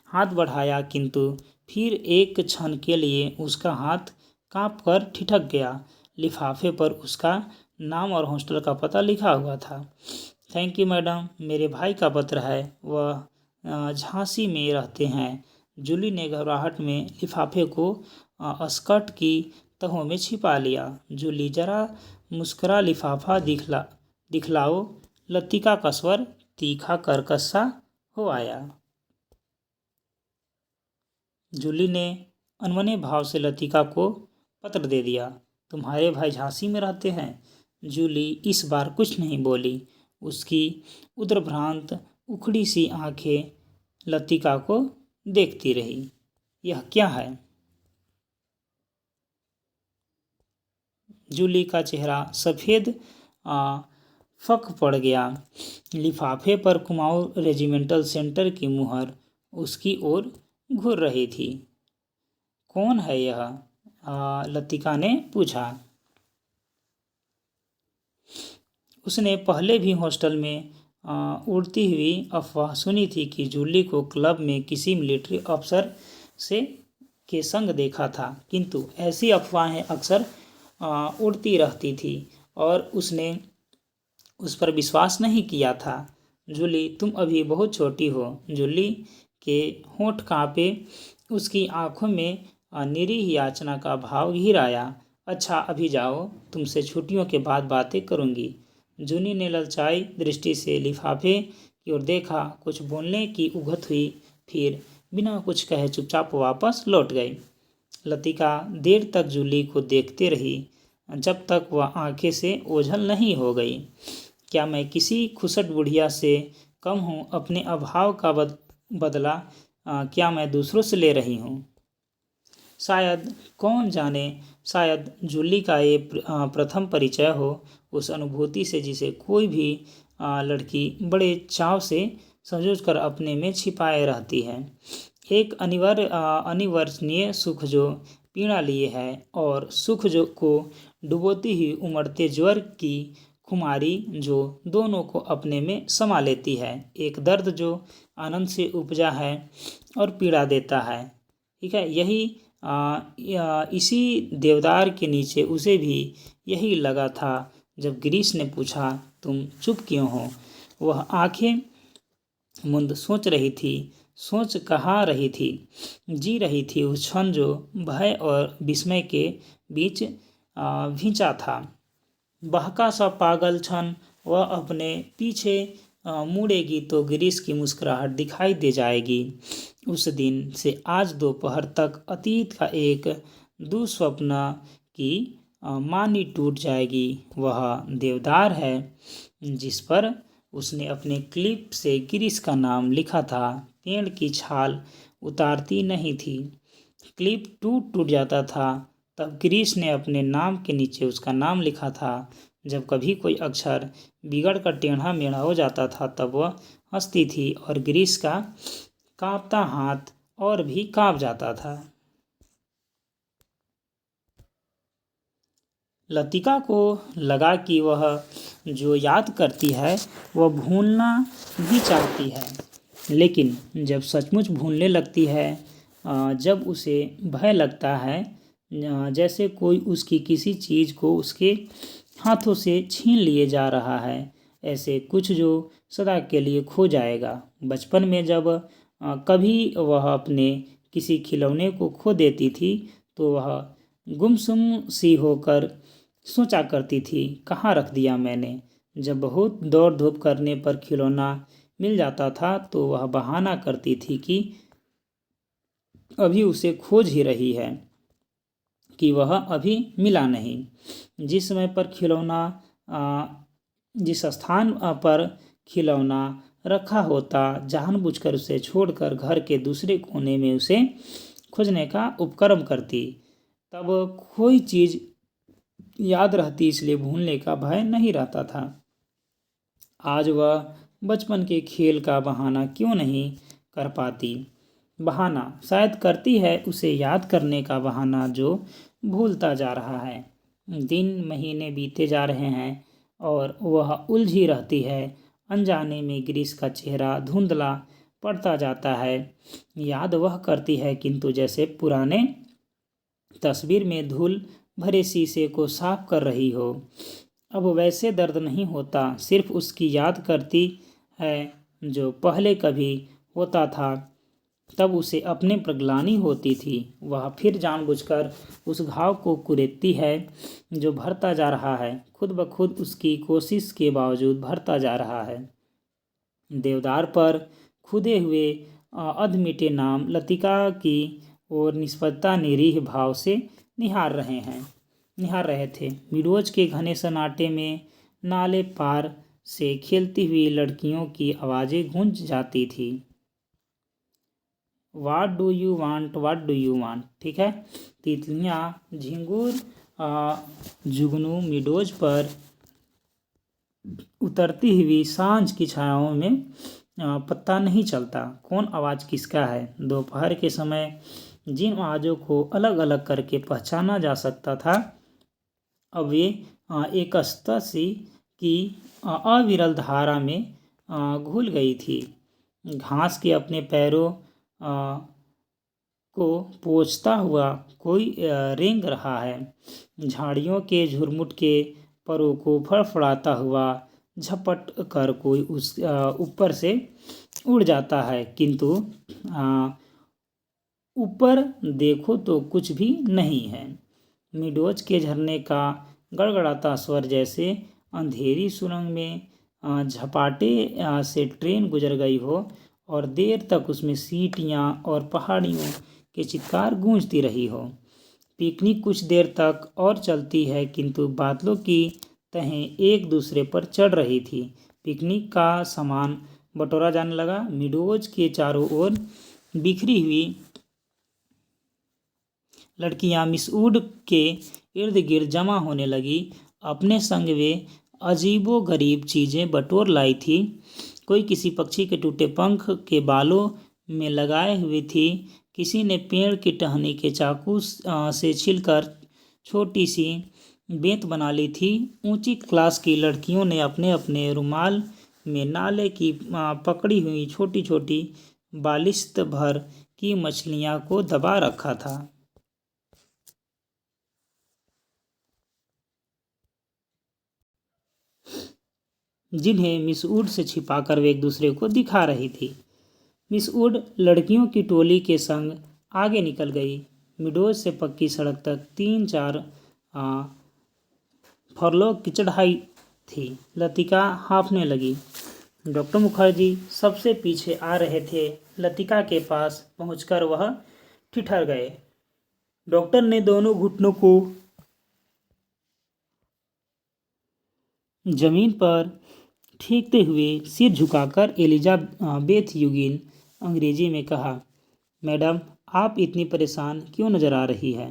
हाथ बढ़ाया, किंतु फिर एक क्षण के लिए उसका हाथ कांपकर ठिठक गया। लिफाफे पर उसका नाम और हॉस्टल का पता लिखा हुआ था। थैंक यू मैडम, मेरे भाई का पत्र है, वह झांसी में रहते हैं। जूली ने घबराहट में लिफाफे को स्कर्ट की तहों में छिपा लिया। जूली, जरा मुस्कुरा, लिफाफा दिखलाओ। लतिका का स्वर तीखा कर्कश सा हो आया। जूली ने अनमने भाव से लतिका को पत्र दे दिया। तुम्हारे भाई झांसी में रहते हैं? जूली इस बार कुछ नहीं बोली। उसकी उद्भ्रांत उखड़ी सी आंखें लतिका को देखती रही। यह क्या है? जूली का चेहरा सफ़ेद फक पड़ गया। लिफाफे पर कुमाऊं रेजिमेंटल सेंटर की मुहर उसकी ओर घूर रही थी। कौन है यह? लतिका ने पूछा। उसने पहले भी हॉस्टल में उड़ती हुई अफवाह सुनी थी कि जूली को क्लब में किसी मिलिट्री अफसर से के संग देखा था, किंतु ऐसी अफवाहें अक्सर उड़ती रहती थी और उसने उस पर विश्वास नहीं किया था। जूली, तुम अभी बहुत छोटी हो। जूली के होंठ कांपे, उसकी आंखों में निरीह याचना का भाव घिर आया। अच्छा, अभी जाओ, तुमसे छुट्टियों के बाद बातें करूंगी। जूनी ने ललचाई दृष्टि से लिफाफे की ओर देखा। कुछ बोलने की उगत हुई, फिर बिना कुछ कहे चुपचाप वापस लौट गई। लतिका देर तक जूली को देखते रही, जब तक वह आंखें से ओझल नहीं हो गई। क्या मैं किसी खुसट बुढ़िया से कम हूँ? अपने अभाव का बदला क्या मैं दूसरों से ले रही हूँ? शायद, कौन जाने, शायद जूली का ये प्रथम परिचय हो उस अनुभूति से जिसे कोई भी लड़की बड़े चाव से संजोकर अपने में छिपाए रहती है। एक अनिवर्चनीय सुख जो पीड़ा लिए है, और सुख जो को डुबोती हुई उमड़ते ज्वर की खुमारी जो दोनों को अपने में समा लेती है। एक दर्द जो आनंद से उपजा है और पीड़ा देता है। ठीक है, इसी देवदार के नीचे उसे भी यही लगा था जब गिरीश ने पूछा, तुम चुप क्यों हो? वह आंखें मुंद सोच रही थी, सोच कहा रही थी, जी रही थी उस क्षण जो भय और विस्मय के बीच भिंचा था। बहका सा पागल क्षण। वह अपने पीछे मुड़ेगी तो गिरीश की मुस्कुराहट दिखाई दे जाएगी। उस दिन से आज दोपहर तक अतीत का एक दुस्वप्न की मानी टूट जाएगी। वह देवदार है जिस पर उसने अपने क्लिप से गिरीश का नाम लिखा था। पेड़ की छाल उतारती नहीं थी, क्लिप टूट टूट जाता था, तब गिरीश ने अपने नाम के नीचे उसका नाम लिखा था। जब कभी कोई अक्षर बिगड़ कर टेढ़ा मेढ़ा हो जाता था तब वह हंसती थी और गिरीश का कांपता हाथ और भी कांप जाता था। लतिका को लगा कि वह जो याद करती है वह भूलना भी चाहती है, लेकिन जब सचमुच भूलने लगती है, जब उसे भय लगता है जैसे कोई उसकी किसी चीज़ को उसके हाथों से छीन लिए जा रहा है, ऐसे कुछ जो सदा के लिए खो जाएगा। बचपन में जब कभी वह अपने किसी खिलौने को खो देती थी तो वह गुमसुम सी होकर सोचा करती थी, कहाँ रख दिया मैंने। जब बहुत दौड़ धूप करने पर खिलौना मिल जाता था तो वह बहाना करती थी कि अभी उसे खोज ही रही है, कि वह अभी मिला नहीं। जिस समय पर खिलौना जिस स्थान पर खिलौना रखा होता, जानबूझकर उसे छोड़कर घर के दूसरे कोने में उसे खोजने का उपक्रम करती। तब कोई चीज़ याद रहती, इसलिए भूलने का भय नहीं रहता था। आज वह बचपन के खेल का बहाना क्यों नहीं कर पाती? बहाना शायद करती है, उसे याद करने का बहाना जो भूलता जा रहा है। दिन महीने बीते जा रहे हैं और वह उलझी रहती है। अनजाने में गिरीश का चेहरा धुंधला पड़ता जाता है। याद वह करती है, किंतु जैसे पुराने तस्वीर में धूल भरे शीशे को साफ कर रही हो। अब वैसे दर्द नहीं होता, सिर्फ उसकी याद करती है जो पहले कभी होता था। तब उसे अपने पर ग्लानि होती थी। वह फिर जानबूझकर उस घाव को कुरेदती है जो भरता जा रहा है, खुद ब खुद उसकी कोशिश के बावजूद भरता जा रहा है। देवदार पर खुदे हुए अधमिटे नाम लतिका की ओर निष्पक्षता निरीह भाव से निहार रहे थे। मिडोज के घने सन्नाटे में नाले पार से खेलती हुई लड़कियों की आवाज़ें गूंज जाती थी। What do you want, what do you want. ठीक है, तितलियाँ, झिंगुर, जुगनू मिडोज पर उतरती हुई सांझ की छायाओं में पता नहीं चलता कौन आवाज़ किसका है। दोपहर के समय जिन आवाज़ों को अलग अलग करके पहचाना जा सकता था, अब वे एक सी की अविरल धारा में घुल गई थी। घास के अपने पैरों को पोंछता हुआ कोई रेंग रहा है। झाड़ियों के झुरमुट के परों को फड़फड़ाता हुआ झपट कर कोई उस ऊपर से उड़ जाता है, किंतु ऊपर देखो तो कुछ भी नहीं है। मिडोज के झरने का गड़गड़ाता स्वर जैसे अंधेरी सुरंग में झपाटे से ट्रेन गुजर गई हो और देर तक उसमें सीटियां और पहाड़ियों के चित्कार गूंजती रही हो। पिकनिक कुछ देर तक और चलती है, किंतु बादलों की तहें एक दूसरे पर चढ़ रही थी। पिकनिक का सामान बटोरा जाने लगा। मिडोज के चारों ओर बिखरी हुई लड़कियां मिस वुड के इर्द गिर्द जमा होने लगी। अपने संग वे अजीबो गरीब चीज़ें बटोर लाई थी। कोई किसी पक्षी के टूटे पंख के बालों में लगाए हुए थी, किसी ने पेड़ की टहनी के चाकू से छिलकर छोटी सी बेंत बना ली थी। ऊंची क्लास की लड़कियों ने अपने अपने रुमाल में नाले की पकड़ी हुई छोटी छोटी बालिश्त भर की मछलियां को दबा रखा था। जिन्हें मिस वुड से छिपाकर वे एक दूसरे को दिखा रही थी। मिस वुड लड़कियों की टोली के संग आगे निकल गई। मिडोज से पक्की सड़क तक 3-4 फरलों की चढ़ाई थी। लतिका हाँफने लगी। डॉक्टर मुखर्जी सबसे पीछे आ रहे थे। लतिका के पास पहुंचकर वह ठिठर गए। डॉक्टर ने दोनों घुटनों को जमीन पर ठीकते हुए सिर झुकाकर एलिजाबेथ यूगिन अंग्रेजी में कहा, मैडम, आप इतनी परेशान क्यों नजर आ रही है?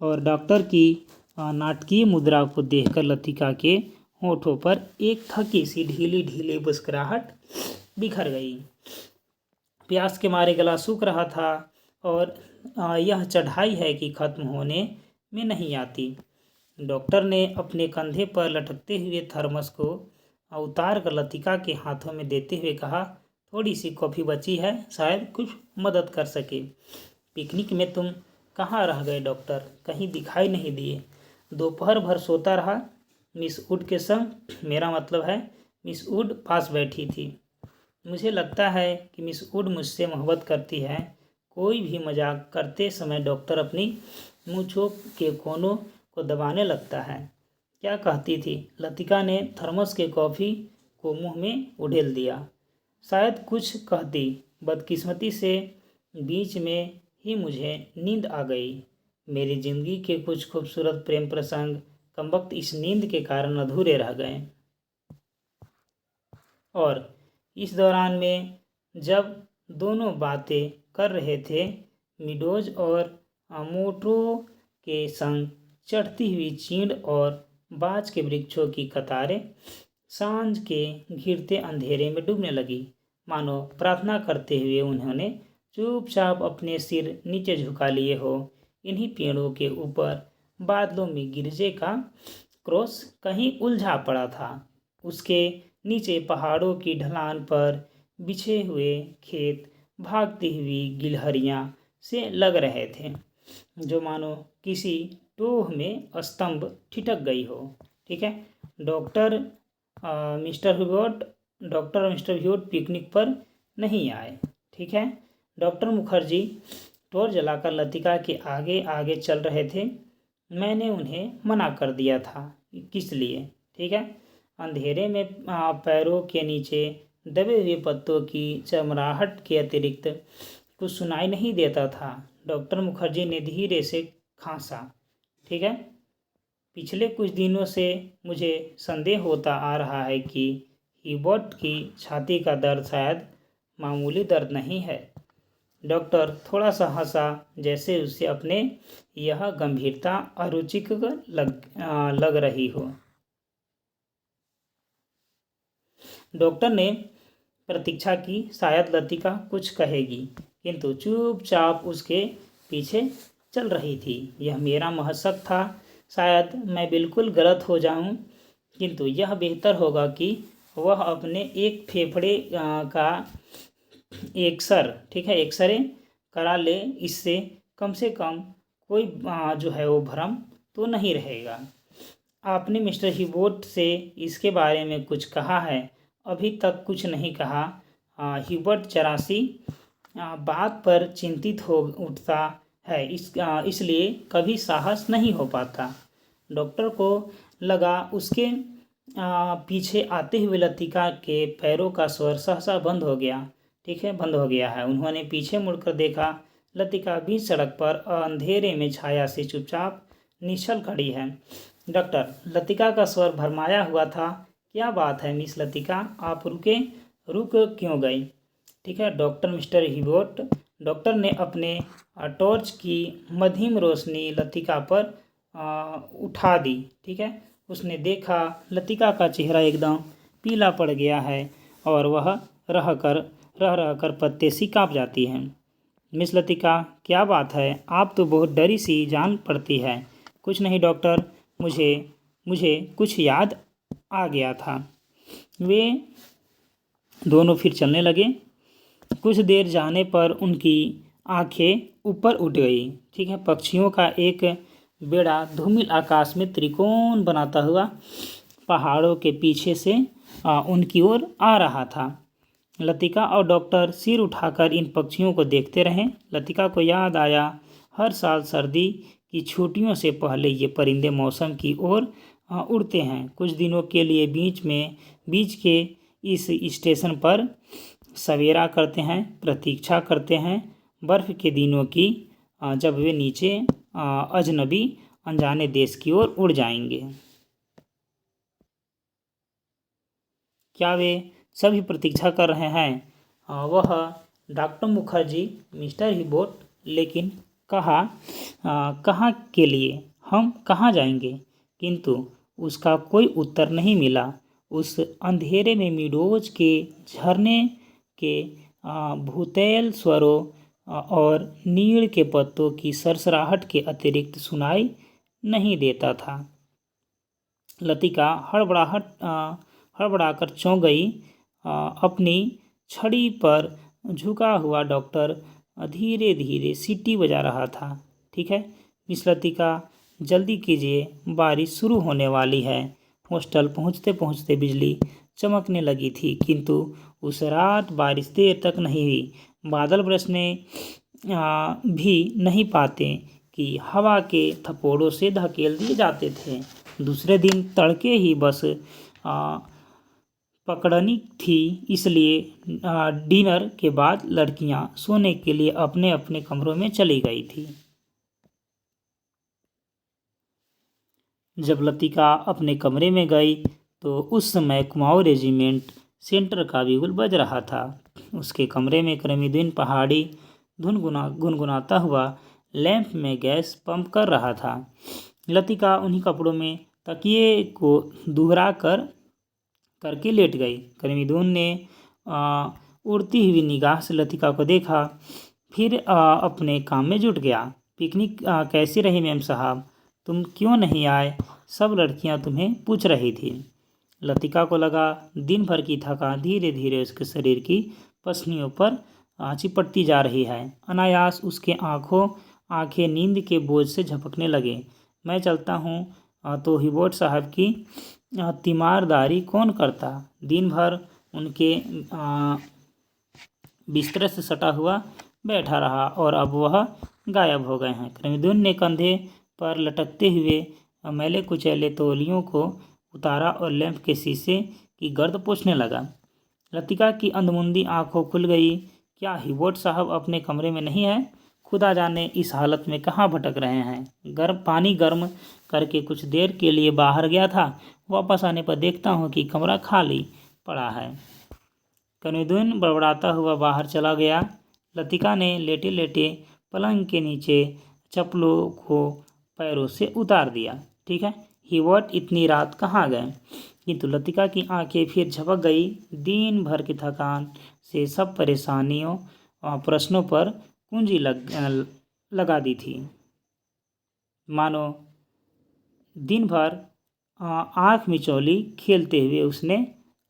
और डॉक्टर की नाटकीय मुद्रा को देखकर लतिका के होठों पर एक थकी सी ढीली ढीली मुस्कुराहट बिखर गई। प्यास के मारे गला सूख रहा था और यह चढ़ाई है कि खत्म होने में नहीं आती। डॉक्टर ने अपने कंधे पर लटकते हुए थर्मस को उतार कर लतिका के हाथों में देते हुए कहा, थोड़ी सी कॉफ़ी बची है, शायद कुछ मदद कर सके। पिकनिक में तुम कहाँ रह गए डॉक्टर? कहीं दिखाई नहीं दिए। दोपहर भर सोता रहा मिस वुड के संग। मेरा मतलब है मिस वुड पास बैठी थी। मुझे लगता है कि मिस वुड मुझसे मोहब्बत करती है। कोई भी मजाक करते समय डॉक्टर अपनी मूंछों के कोनों को दबाने लगता है। क्या कहती थी? लतिका ने थर्मस के कॉफ़ी को मुंह में उड़ेल दिया। शायद कुछ कहती। बदकिस्मती से बीच में ही मुझे नींद आ गई। मेरी जिंदगी के कुछ खूबसूरत प्रेम प्रसंग कमबख्त इस नींद के कारण अधूरे रह गए। और इस दौरान में जब दोनों बातें कर रहे थे, मिडोज और मोटरो के संग चढ़ती हुई चीड़ और बाज के वृक्षों की कतारें सांझ के घिरते अंधेरे में डूबने लगी। मानो प्रार्थना करते हुए उन्होंने चुपचाप अपने सिर नीचे झुका लिए हो। इन्हीं पेड़ों के ऊपर बादलों में गिरजे का क्रॉस कहीं उलझा पड़ा था। उसके नीचे पहाड़ों की ढलान पर बिछे हुए खेत भागती हुई गिलहरियां से लग रहे थे, जो मानो किसी टोह में स्तंभ ठिठक गई हो। ठीक है। डॉक्टर मिस्टर ह्यूट पिकनिक पर नहीं आए। ठीक है। डॉक्टर मुखर्जी टॉर्च जलाकर लतिका के आगे आगे चल रहे थे। मैंने उन्हें मना कर दिया था। किस लिए? ठीक है। अंधेरे में पैरों के नीचे दबे हुए पत्तों की चमराहट के अतिरिक्त कुछ सुनाई नहीं देता था। डॉक्टर मुखर्जी ने धीरे से खांसा। ठीक है। पिछले कुछ दिनों से मुझे संदेह होता आ रहा है कि ह्यूबर्ट की छाती का दर्द शायद मामूली दर्द नहीं है। डॉक्टर थोड़ा सा हंसा, जैसे उसे अपने यह गंभीरता अरुचिकर लग रही हो। डॉक्टर ने प्रतीक्षा की, शायद लतिका कुछ कहेगी, किंतु चुपचाप उसके पीछे चल रही थी। यह मेरा महशक था। शायद मैं बिल्कुल गलत हो जाऊं, किंतु यह बेहतर होगा कि वह अपने एक फेफड़े का एक्सर ठीक है एक्सरे करा ले। इससे कम से कम कोई जो है वो भ्रम तो नहीं रहेगा। आपने मिस्टर हिबोट से इसके बारे में कुछ कहा है? अभी तक कुछ नहीं कहा। हिबर्ट चरासी बात पर चिंतित हो उठता है, इसलिए कभी साहस नहीं हो पाता। डॉक्टर को लगा उसके पीछे आते हुए लतिका के पैरों का स्वर सहसा बंद हो गया। ठीक है, बंद हो गया है। उन्होंने पीछे मुड़कर देखा। लतिका बीच सड़क पर अंधेरे में छाया से चुपचाप निश्चल खड़ी है। डॉक्टर, लतिका का स्वर भरमाया हुआ था। क्या बात है मिस लतिका, आप रुक क्यों गई? ठीक है डॉक्टर, मिस्टर हिबोट। डॉक्टर ने अपने टॉर्च की मध्यम रोशनी लतिका पर उठा दी। ठीक है, उसने देखा लतिका का चेहरा एकदम पीला पड़ गया है और वह रह रह कर पत्ते सी काँप जाती हैं। मिस लतिका, क्या बात है? आप तो बहुत डरी सी जान पड़ती है। कुछ नहीं डॉक्टर, मुझे कुछ याद आ गया था। वे दोनों फिर चलने लगे। कुछ देर जाने पर उनकी आंखें ऊपर उठ गई। ठीक है, पक्षियों का एक बेड़ा धूमिल आकाश में त्रिकोण बनाता हुआ पहाड़ों के पीछे से उनकी ओर आ रहा था। लतिका और डॉक्टर सिर उठाकर इन पक्षियों को देखते रहे। लतिका को याद आया, हर साल सर्दी की छुट्टियों से पहले ये परिंदे मौसम की ओर उड़ते हैं। कुछ दिनों के लिए बीच के इस स्टेशन पर सवेरा करते हैं, प्रतीक्षा करते हैं बर्फ़ के दिनों की, जब वे नीचे अजनबी अनजाने देश की ओर उड़ जाएंगे। क्या वे सभी प्रतीक्षा कर रहे हैं? वह डॉक्टर मुखर्जी, मिस्टर हिबोट, लेकिन कहाँ के लिए? हम कहाँ जाएंगे? किंतु उसका कोई उत्तर नहीं मिला। उस अंधेरे में मीडोज के झरने के भूतैल स्वरों और नीड़ के पत्तों की सरसराहट के अतिरिक्त सुनाई नहीं देता था। लतिका हड़बड़ाकर चौंक गई। अपनी छड़ी पर झुका हुआ डॉक्टर धीरे धीरे सीटी बजा रहा था। ठीक है, मिस लतिका, जल्दी कीजिए, बारिश शुरू होने वाली है। हॉस्टल पहुंचते पहुंचते बिजली चमकने लगी थी, किंतु उस रात बारिश देर तक नहीं हुई। बादल बरसने भी नहीं पाते कि हवा के थप्पड़ों से धकेल दिए जाते थे। दूसरे दिन तड़के ही बस पकड़नी थी, इसलिए डिनर के बाद लड़कियां सोने के लिए अपने अपने कमरों में चली गई थी। जब लतिका अपने कमरे में गई तो उस समय कुमाऊं रेजिमेंट सेंटर का बिगुल बज रहा था। उसके कमरे में क्रमीदीन पहाड़ी गुनगुनाता हुआ लैंप में गैस पंप कर रहा था। लतिका उन्हीं कपड़ों में तकिए को दुहरा करके लेट गई। क्रमीदून ने उड़ती हुई निगाह से लतिका को देखा, फिर अपने काम में जुट गया। पिकनिक कैसी रही मैम साहब? तुम क्यों नहीं आए? सब लड़कियां तुम्हें पूछ रही थी। लतिका को लगा दिन भर की थकान धीरे धीरे उसके शरीर की पसलियों पर चिपटती जा रही है। अनायास उसके आंखें नींद के बोझ से झपकने लगे। मैं चलता हूँ तो हिबोट साहब की तीमारदारी कौन करता? दिन भर उनके बिस्तर से सटा हुआ बैठा रहा और अब वह गायब हो गए हैं। क्रमीदून ने कंधे पर लटकते हुए मैले कुचैले तौलियों को उतारा और लैंप के शीशे की गर्द पोंछने लगा। लतिका की अंधमुंदी आंखों खुल गई। क्या हिबोट साहब अपने कमरे में नहीं है? खुदा जाने इस हालत में कहाँ भटक रहे हैं। पानी गर्म करके कुछ देर के लिए बाहर गया था। वापस आने पर देखता हूँ कि कमरा खाली पड़ा है। क्रमीदून बड़बड़ाता हुआ बाहर चला गया। लतिका ने लेटे लेटे पलंग के नीचे चप्पलों को पैरों से उतार दिया। ठीक है, हिबर्ट इतनी रात कहाँ गए? किंतु लतिका की आंखें फिर झपक गई। दिन भर की थकान से सब परेशानियों प्रश्नों पर कुंजी लगा दी थी। मानो दिन भर आँख मिचौली खेलते हुए उसने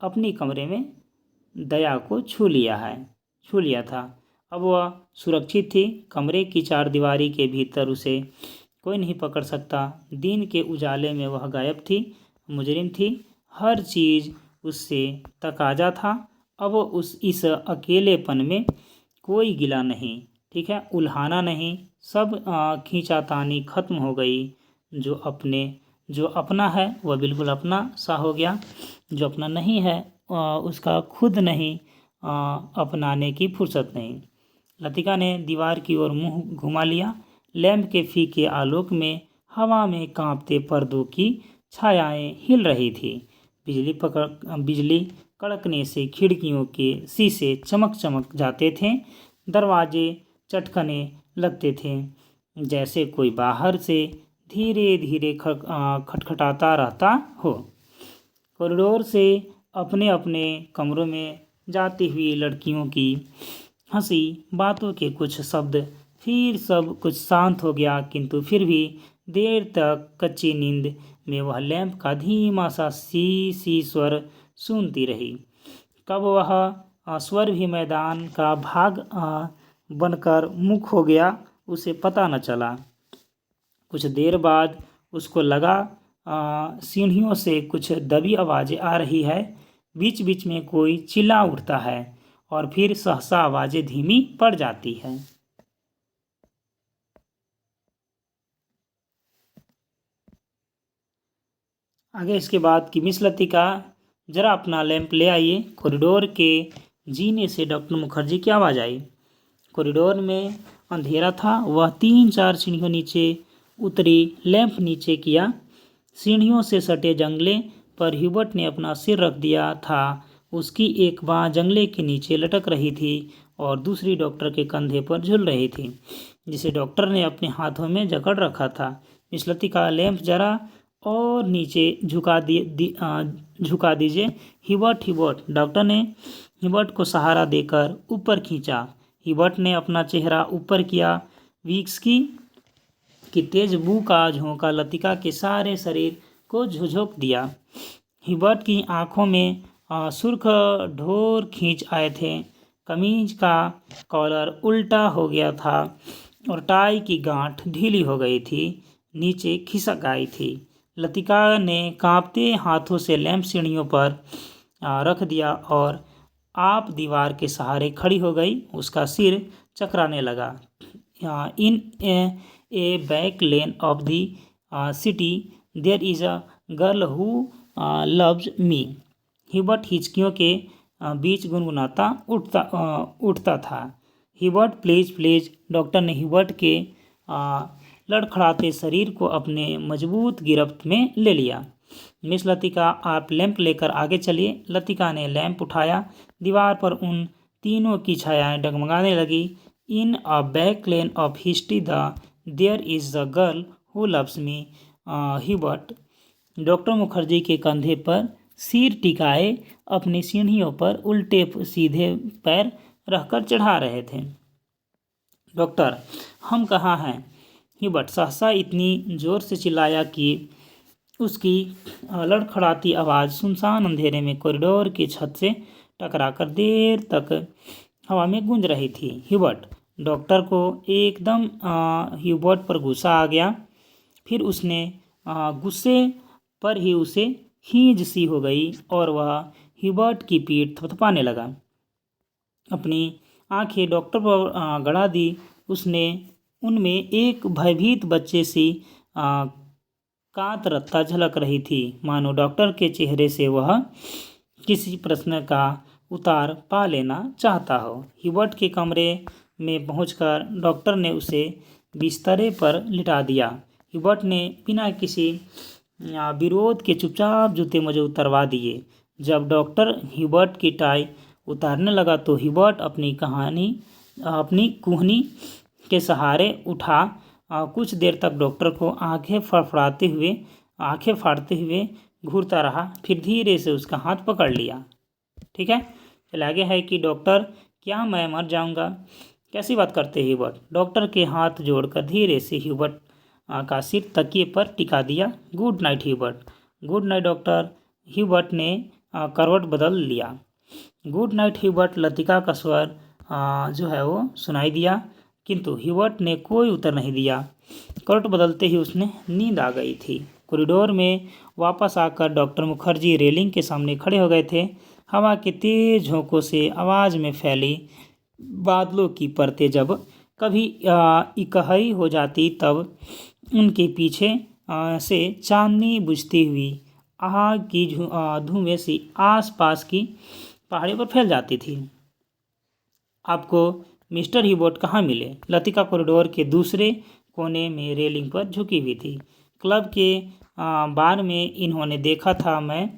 अपनी कमरे में दया को छू लिया था। अब वह सुरक्षित थी। कमरे की चारदीवारी के भीतर उसे कोई नहीं पकड़ सकता। दिन के उजाले में वह गायब थी, मुजरिम थी। हर चीज़ उससे तकाजा था। अब इस अकेलेपन में कोई गिला नहीं, ठीक है, उल्हाना नहीं। सब खींचातानी खत्म हो गई। जो अपना है वह बिल्कुल अपना सा हो गया। जो अपना नहीं है उसका खुद नहीं अपनाने की फुर्सत नहीं। लतिका ने दीवार की ओर मुंह घुमा लिया। लैंप के फीके आलोक में हवा में कांपते पर्दों की छायाएं हिल रही थी। बिजली कड़कने से खिड़कियों के शीशे चमक जाते थे। दरवाजे चटकने लगते थे, जैसे कोई बाहर से धीरे धीरे खटखटाता रहता हो। कॉरिडोर से अपने अपने कमरों में जाती हुई लड़कियों की हंसी, बातों के कुछ शब्द, फिर सब कुछ शांत हो गया। किंतु फिर भी देर तक कच्ची नींद में वह लैंप का धीमा सा सी स्वर सुनती रही। कब वह स्वर भी मैदान का भाग बनकर मुख हो गया, उसे पता न चला। कुछ देर बाद उसको लगा सीढ़ियों से कुछ दबी आवाज़ें आ रही है। बीच बीच में कोई चिल्ला उठता है और फिर सहसा आवाज़ें धीमी पड़ जाती है। आगे इसके बाद कि मिस लतिका, जरा अपना लैंप ले आइए। कॉरिडोर के जीने से डॉक्टर मुखर्जी की आवाज़ आई। कॉरिडोर में अंधेरा था। वह 3-4 सीढ़ियों नीचे उतरी, लैंप नीचे किया। सीढ़ियों से सटे जंगले पर ह्यूबर्ट ने अपना सिर रख दिया था। उसकी एक बाँ जंगले के नीचे लटक रही थी और दूसरी डॉक्टर के कंधे पर झूल रही थी, जिसे डॉक्टर ने अपने हाथों में जकड़ रखा था। मिस लतिका, लैंप जरा और नीचे झुका दीजिए। ह्यूबर्ट। डॉक्टर ने ह्यूबर्ट को सहारा देकर ऊपर खींचा। ह्यूबर्ट ने अपना चेहरा ऊपर किया। विस्की की तेज बू का झोंका लतिका के सारे शरीर को झुझोंक दिया। ह्यूबर्ट की आंखों में सुर्ख ढोर खींच आए थे। कमीज का कॉलर उल्टा हो गया था और टाई की गांठ ढीली हो गई थी, नीचे खिसक आई थी। लतिका ने कांपते हाथों से लैंप सीढ़ियों पर रख दिया और आप दीवार के सहारे खड़ी हो गई। उसका सिर चकराने लगा। In a back lane of the city there is a girl who loves me. Hubert हिचकियों के बीच गुनगुनाता उठता था। Hubert please. डॉक्टर ने ह्यूबर्ट के लड़खड़ाते शरीर को अपने मजबूत गिरफ्त में ले लिया। मिस लतिका, आप लैंप लेकर आगे चलिए। लतिका ने लैंप उठाया। दीवार पर उन तीनों की छायाएं डगमगाने लगी। In a back lane of history there is the girl who loves me. Hubert doctor Mukherjee के कंधे पर सिर टिकाए अपनी सीढ़ियों पर उल्टे सीधे पैर रखकर चढ़ा रहे थे। डॉक्टर, हम कहाँ हैं? ह्यूबर्ट सहसा इतनी जोर से चिल्लाया कि उसकी लड़खड़ाती आवाज़ सुनसान अंधेरे में कॉरिडोर की छत से टकराकर देर तक हवा में गूंज रही थी। ह्यूबर्ट। डॉक्टर को एकदम ह्यूबर्ट पर गुस्सा आ गया। फिर उसने गुस्से पर ही उसे खींच सी हो गई और वह ह्यूबर्ट की पीठ थपथपाने लगा। अपनी आंखें डॉक्टर पर गड़ा दी। उसने उनमें एक भयभीत बच्चे सी कातरता झलक रही थी, मानो डॉक्टर के चेहरे से वह किसी प्रश्न का उत्तर पा लेना चाहता हो। ह्यूबर्ट के कमरे में पहुंचकर डॉक्टर ने उसे बिस्तरे पर लिटा दिया। ह्यूबर्ट ने बिना किसी विरोध के चुपचाप जूते मोजे उतरवा दिए। जब डॉक्टर ह्यूबर्ट की टाई उतारने लगा तो ह्यूबर्ट अपनी कूहनी के सहारे उठा। कुछ देर तक डॉक्टर को आंखें फड़फड़ाते हुए आंखें फाड़ते हुए घूरता रहा, फिर धीरे से उसका हाथ पकड़ लिया। ठीक है, चल आगे है कि डॉक्टर, क्या मैं मर जाऊंगा? कैसी बात करते ह्यूबर्ट? डॉक्टर के हाथ जोड़कर धीरे से ह्यूबर्ट का सिर तकिए पर टिका दिया। Good night Hubert. Good night doctor. Hubert ने करवट बदल लिया। गुड नाइट ह्यूबर्ट, लतिका का स्वर जो है वो सुनाई दिया, किंतु ह्यूबर्ट ने कोई उत्तर नहीं दिया। करवट बदलते ही उसने नींद आ गई थी। कॉरिडोर में वापस आकर डॉक्टर मुखर्जी रेलिंग के सामने खड़े हो गए थे। हवा के तेज झोंकों से आवाज में फैली बादलों की परतें जब कभी इकट्ठी हो जाती, तब उनके पीछे से चांदनी बुझती हुई आग की धुएं सी आसपास की पहाड़ियों पर फैल जाती थी। आपको मिस्टर ह्यूबर्ट कहाँ मिले? लतिका कॉरिडोर के दूसरे कोने में रेलिंग पर झुकी हुई थी। क्लब के बार में इन्होंने देखा था। मैं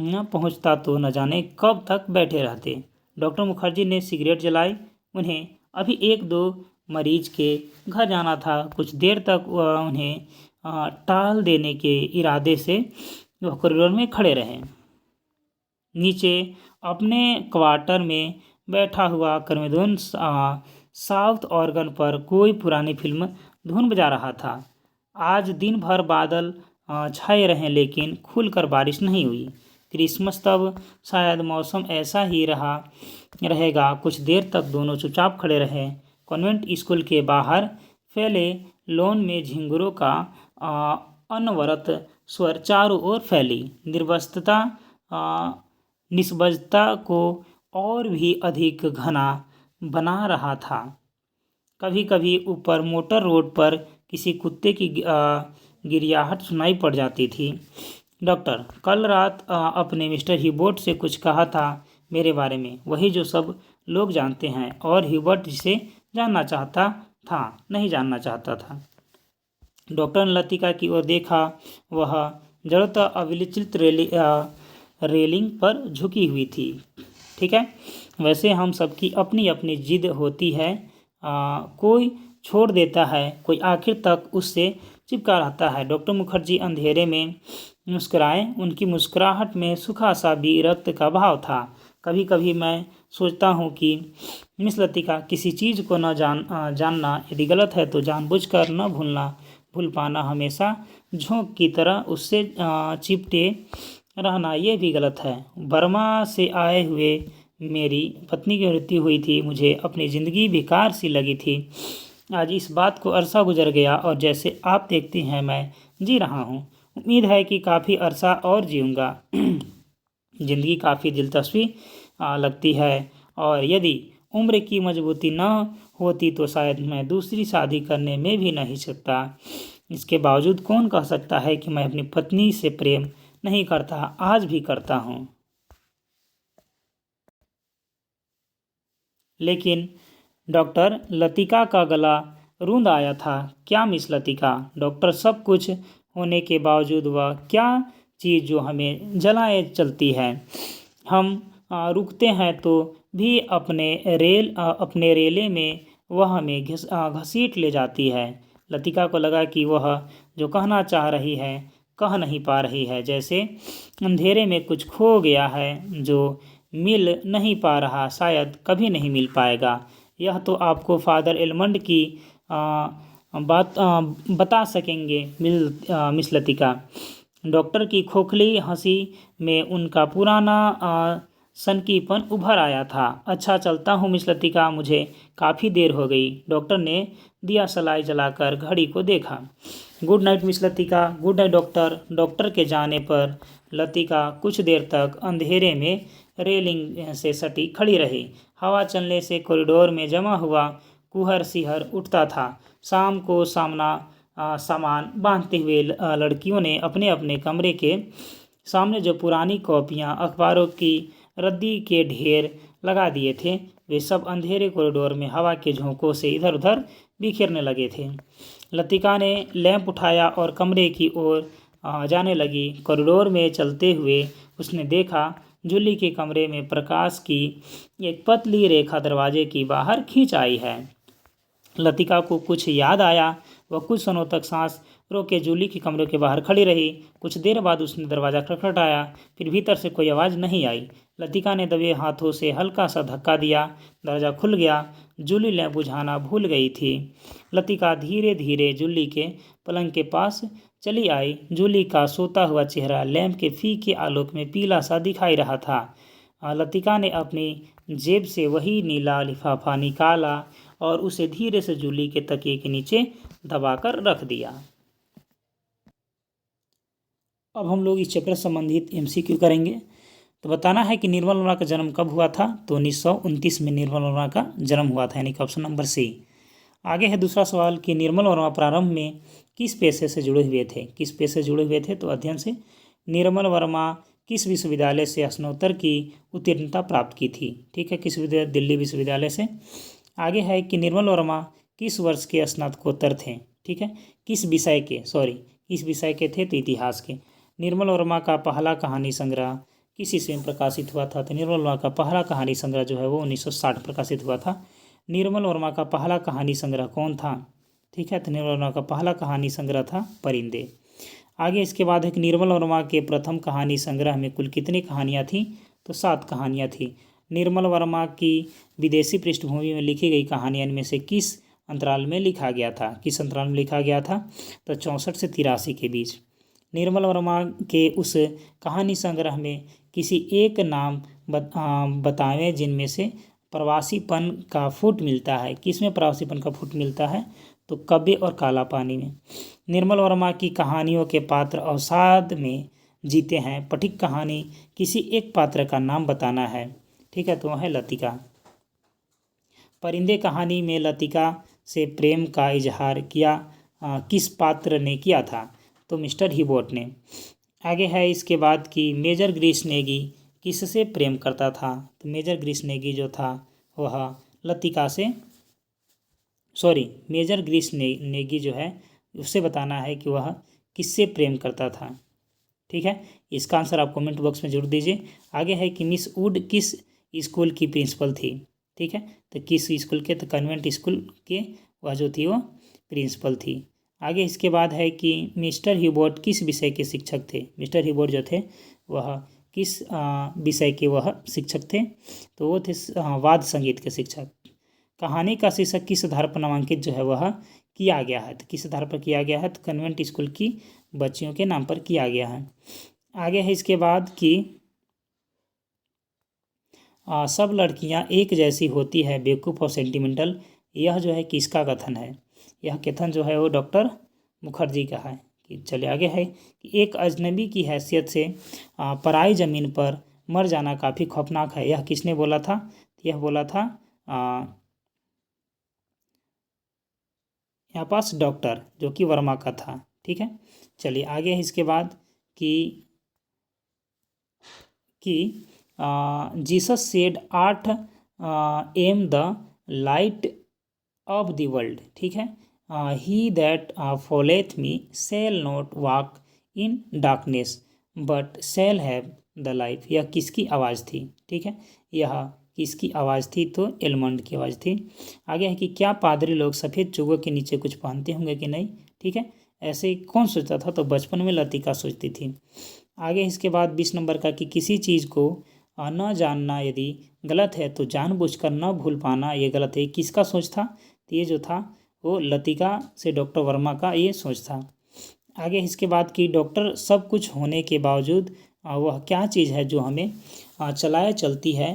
न पहुंचता तो न जाने कब तक बैठे रहते। डॉक्टर मुखर्जी ने सिगरेट जलाई। उन्हें अभी 1-2 मरीज के घर जाना था। कुछ देर तक उन्हें टाल देने के इरादे से वह कॉरिडोर में खड़े रहे। नीचे अपने क्वार्टर में बैठा हुआ कर्मेदोन साउथ ऑर्गन पर कोई पुरानी फिल्म धुन बजा रहा था। आज दिन भर बादल छाए रहे, लेकिन खुलकर बारिश नहीं हुई। क्रिसमस तब शायद मौसम ऐसा ही रहेगा। कुछ देर तक दोनों चुपचाप खड़े रहे। कॉन्वेंट स्कूल के बाहर फैले लॉन में झिंगुरों का अनवरत स्वर चारों ओर फैली निस्तब्धता को और भी अधिक घना बना रहा था। कभी कभी ऊपर मोटर रोड पर किसी कुत्ते की गिरियाहट सुनाई पड़ जाती थी। डॉक्टर, कल रात अपने मिस्टर ह्यूबर्ट से कुछ कहा था मेरे बारे में, वही जो सब लोग जानते हैं, और ह्यूबर्ट जिसे जानना चाहता था नहीं जानना चाहता था। डॉक्टर ने लतिका की ओर देखा। वह जड़ता अविचलित रेलिंग पर झुकी हुई थी। ठीक है, वैसे हम सबकी अपनी अपनी जिद होती है। कोई छोड़ देता है, कोई आखिर तक उससे चिपका रहता है। डॉक्टर मुखर्जी अंधेरे में मुस्कुराए। उनकी मुस्कुराहट में सूखा सा विरक्त का भाव था। कभी कभी मैं सोचता हूँ कि मिस लतिका, किसी चीज़ को न जानना यदि गलत है तो जानबूझकर न भूल पाना, हमेशा झोंक की तरह उससे चिपटे रहना, ये भी गलत है। बर्मा से आए हुए मेरी पत्नी की मृत्यु हुई थी। मुझे अपनी ज़िंदगी बेकार सी लगी थी। आज इस बात को अरसा गुजर गया और जैसे आप देखती हैं मैं जी रहा हूँ। उम्मीद है कि काफ़ी अरसा और जीऊँगा। ज़िंदगी काफ़ी दिलचस्पी लगती है, और यदि उम्र की मजबूती न होती तो शायद मैं दूसरी शादी करने में भी नहीं सकता। इसके बावजूद कौन कह सकता है कि मैं अपनी पत्नी से प्रेम नहीं करता? आज भी करता हूँ। लेकिन डॉक्टर, लतिका का गला रूंध आया था। क्या मिस लतिका? डॉक्टर, सब कुछ होने के बावजूद वह क्या चीज़ जो हमें जलाए चलती है। हम रुकते हैं तो भी अपने रेले में वह हमें घसीट ले जाती है। लतिका को लगा कि वह जो कहना चाह रही है कह नहीं पा रही है, जैसे अंधेरे में कुछ खो गया है जो मिल नहीं पा रहा, शायद कभी नहीं मिल पाएगा। यह तो आपको फादर एलमंड की बात बता सकेंगे मिस लतिका। डॉक्टर की खोखली हंसी में उनका पुराना सनकीपन उभर आया था। अच्छा, चलता हूँ मिस लतिका, मुझे काफ़ी देर हो गई। डॉक्टर ने दिया सलाई जलाकर घड़ी को देखा। Good night miss Latika. Good night doctor. Doctor के जाने पर लतिका कुछ देर तक अंधेरे में रेलिंग से सटी खड़ी रही। हवा चलने से कॉरिडोर में जमा हुआ कुहर सिहर उठता था। शाम को सामान बांधते हुए लड़कियों ने अपने अपने कमरे के सामने जो पुरानी कॉपियाँ, अखबारों की रद्दी के ढेर लगा दिए थे, वे सब अंधेरे कॉरिडोर में हवा के झोंकों से इधर उधर बिखरने लगे थे। लतिका ने लैंप उठाया और कमरे की ओर जाने लगी। कॉरिडोर में चलते हुए उसने देखा जूली के कमरे में प्रकाश की एक पतली रेखा दरवाजे की बाहर खींच आई है। लतिका को कुछ याद आया। वह कुछ क्षणों तक सांस रोके जूली के कमरे के बाहर खड़ी रही। कुछ देर बाद उसने दरवाज़ा खटखटाया, फिर भीतर से कोई आवाज़ नहीं आई। लतिका ने दबे हाथों से हल्का सा धक्का दिया। दरवाज़ा खुल गया। जूली लैंप बुझाना भूल गई थी। लतिका धीरे धीरे जूली के पलंग के पास चली आई। जूली का सोता हुआ चेहरा लैंप के फीके आलोक में पीला सा दिखाई रहा था। लतिका ने अपनी जेब से वही नीला लिफाफा निकाला और उसे धीरे से जूली के तकिए के नीचे दबाकर रख दिया। अब हम लोग इस चैप्टर संबंधित MCQ करेंगे। तो बताना है कि निर्मल वर्मा का जन्म कब हुआ था। तो 1929 में निर्मल वर्मा का जन्म हुआ था, यानी कि ऑप्शन नंबर सी। आगे है दूसरा सवाल कि निर्मल वर्मा प्रारंभ में किस पेशे से जुड़े हुए थे। किस पेशे से जुड़े हुए थे, तो अध्ययन से। निर्मल वर्मा किस विश्वविद्यालय से स्नातक की उत्तीर्णता प्राप्त की थी। ठीक है, किस विद्यालय, दिल्ली विश्वविद्यालय से। आगे है कि निर्मल वर्मा किस वर्ष के स्नातकोत्तर थे। ठीक है, किस विषय के थे, तो इतिहास के। निर्मल वर्मा का पहला कहानी संग्रह किस ईस्वी में प्रकाशित हुआ था। तो निर्मल वर्मा का पहला कहानी संग्रह जो है वो 1960 प्रकाशित हुआ था। निर्मल वर्मा का पहला कहानी संग्रह कौन था। ठीक है, तो निर्मल वर्मा का पहला कहानी संग्रह था परिंदे। आगे इसके बाद है कि निर्मल वर्मा के प्रथम कहानी संग्रह में कुल कितनी कहानियाँ थीं। तो 7 कहानियाँ थीं। निर्मल वर्मा की विदेशी पृष्ठभूमि में लिखी गई कहानियाँ में से किस अंतराल में लिखा गया था। किस अंतराल में लिखा गया था, तो 64 से 83 के बीच। निर्मल वर्मा के उस कहानी संग्रह में किसी एक नाम बतावें जिनमें से प्रवासीपन का फुट मिलता है। किसमें प्रवासीपन का फुट मिलता है, तो कब्बे और काला पानी में। निर्मल वर्मा की कहानियों के पात्र अवसाद में जीते हैं। पथिक कहानी किसी एक पात्र का नाम बताना है। ठीक है, तो वह है लतिका। परिंदे कहानी में लतिका से प्रेम का इजहार किस पात्र ने किया था, तो मिस्टर हिबोट ने। आगे है इसके बाद कि मेजर ग्रीस नेगी किससे प्रेम करता था। तो मेजर ग्रीस नेगी जो था वह लतिका से, मेजर ग्रीस नेगी जो है उससे बताना है कि वह किससे प्रेम करता था। ठीक है, इसका आंसर आप कमेंट बॉक्स में जरूर दीजिए। आगे है कि मिस वुड किस स्कूल की प्रिंसिपल थी। ठीक है, तो किस स्कूल के, तो कन्वेंट स्कूल के वह जो थी वो प्रिंसिपल थी। आगे इसके बाद है कि मिस्टर हिबोट किस विषय के शिक्षक थे। मिस्टर हिबोट जो थे वह किस विषय के वह शिक्षक थे, तो वो थे वाद्य संगीत के शिक्षक। कहानी का शीर्षक किस आधार पर नामांकित जो है वह किया गया है। तो किस आधार पर किया गया है, तो कन्वेंट स्कूल की बच्चियों के नाम पर किया गया है। आगे है इसके बाद कि सब लड़कियां एक जैसी होती है, बेवकूफ़ और सेंटिमेंटल, यह जो है किसका कथन है। यह कथन जो है वो डॉक्टर मुखर्जी का है। कि चले आगे है कि एक अजनबी की हैसियत से पराई ज़मीन पर मर जाना काफ़ी खौफनाक है। यह किसने बोला था, यह बोला था यहाँ पास डॉक्टर, जो कि वर्मा का था। ठीक है, चलिए आगे है इसके बाद कि Jesus said 8 am the light of the world. ठीक है, he that followeth me shall not walk in darkness but shall have the life. यह किसकी आवाज़ थी। ठीक है, यह किसकी आवाज़ थी, तो एलमंड की आवाज़ थी। आगे है कि क्या पादरी लोग सफ़ेद चोगों के नीचे कुछ पहनते होंगे कि नहीं। ठीक है, ऐसे कौन सोचता था, तो बचपन में लतिका सोचती थी। आगे इसके बाद 20 नंबर का कि किसी चीज़ को न जानना यदि गलत है तो जानबूझकर न भूल पाना ये गलत है। किसका सोच था, तो ये जो था वो लतिका से डॉक्टर वर्मा का ये सोच था। आगे इसके बाद कि डॉक्टर सब कुछ होने के बावजूद वह क्या चीज़ है जो हमें चलाए चलती है।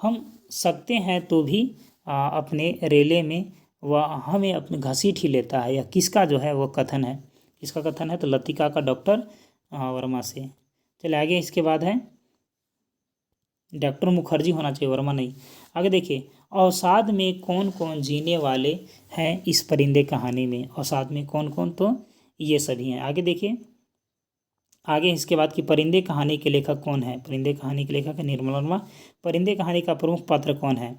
हम सकते हैं तो भी अपने रेले में वह हमें अपने घसीट ही लेता है। यह किसका जो है वो कथन है, किसका कथन है, तो लतिका का डॉक्टर वर्मा से। चलिए आगे इसके बाद है डॉक्टर मुखर्जी होना चाहिए, वर्मा नहीं। आगे देखिए अवसाद में कौन कौन जीने वाले हैं इस परिंदे कहानी में। अवसाद में कौन कौन, तो ये सभी हैं। आगे देखिए आगे इसके बाद कि परिंदे कहानी के लेखक कौन है। परिंदे कहानी के लेखक है निर्मल वर्मा। परिंदे कहानी का प्रमुख पात्र कौन है।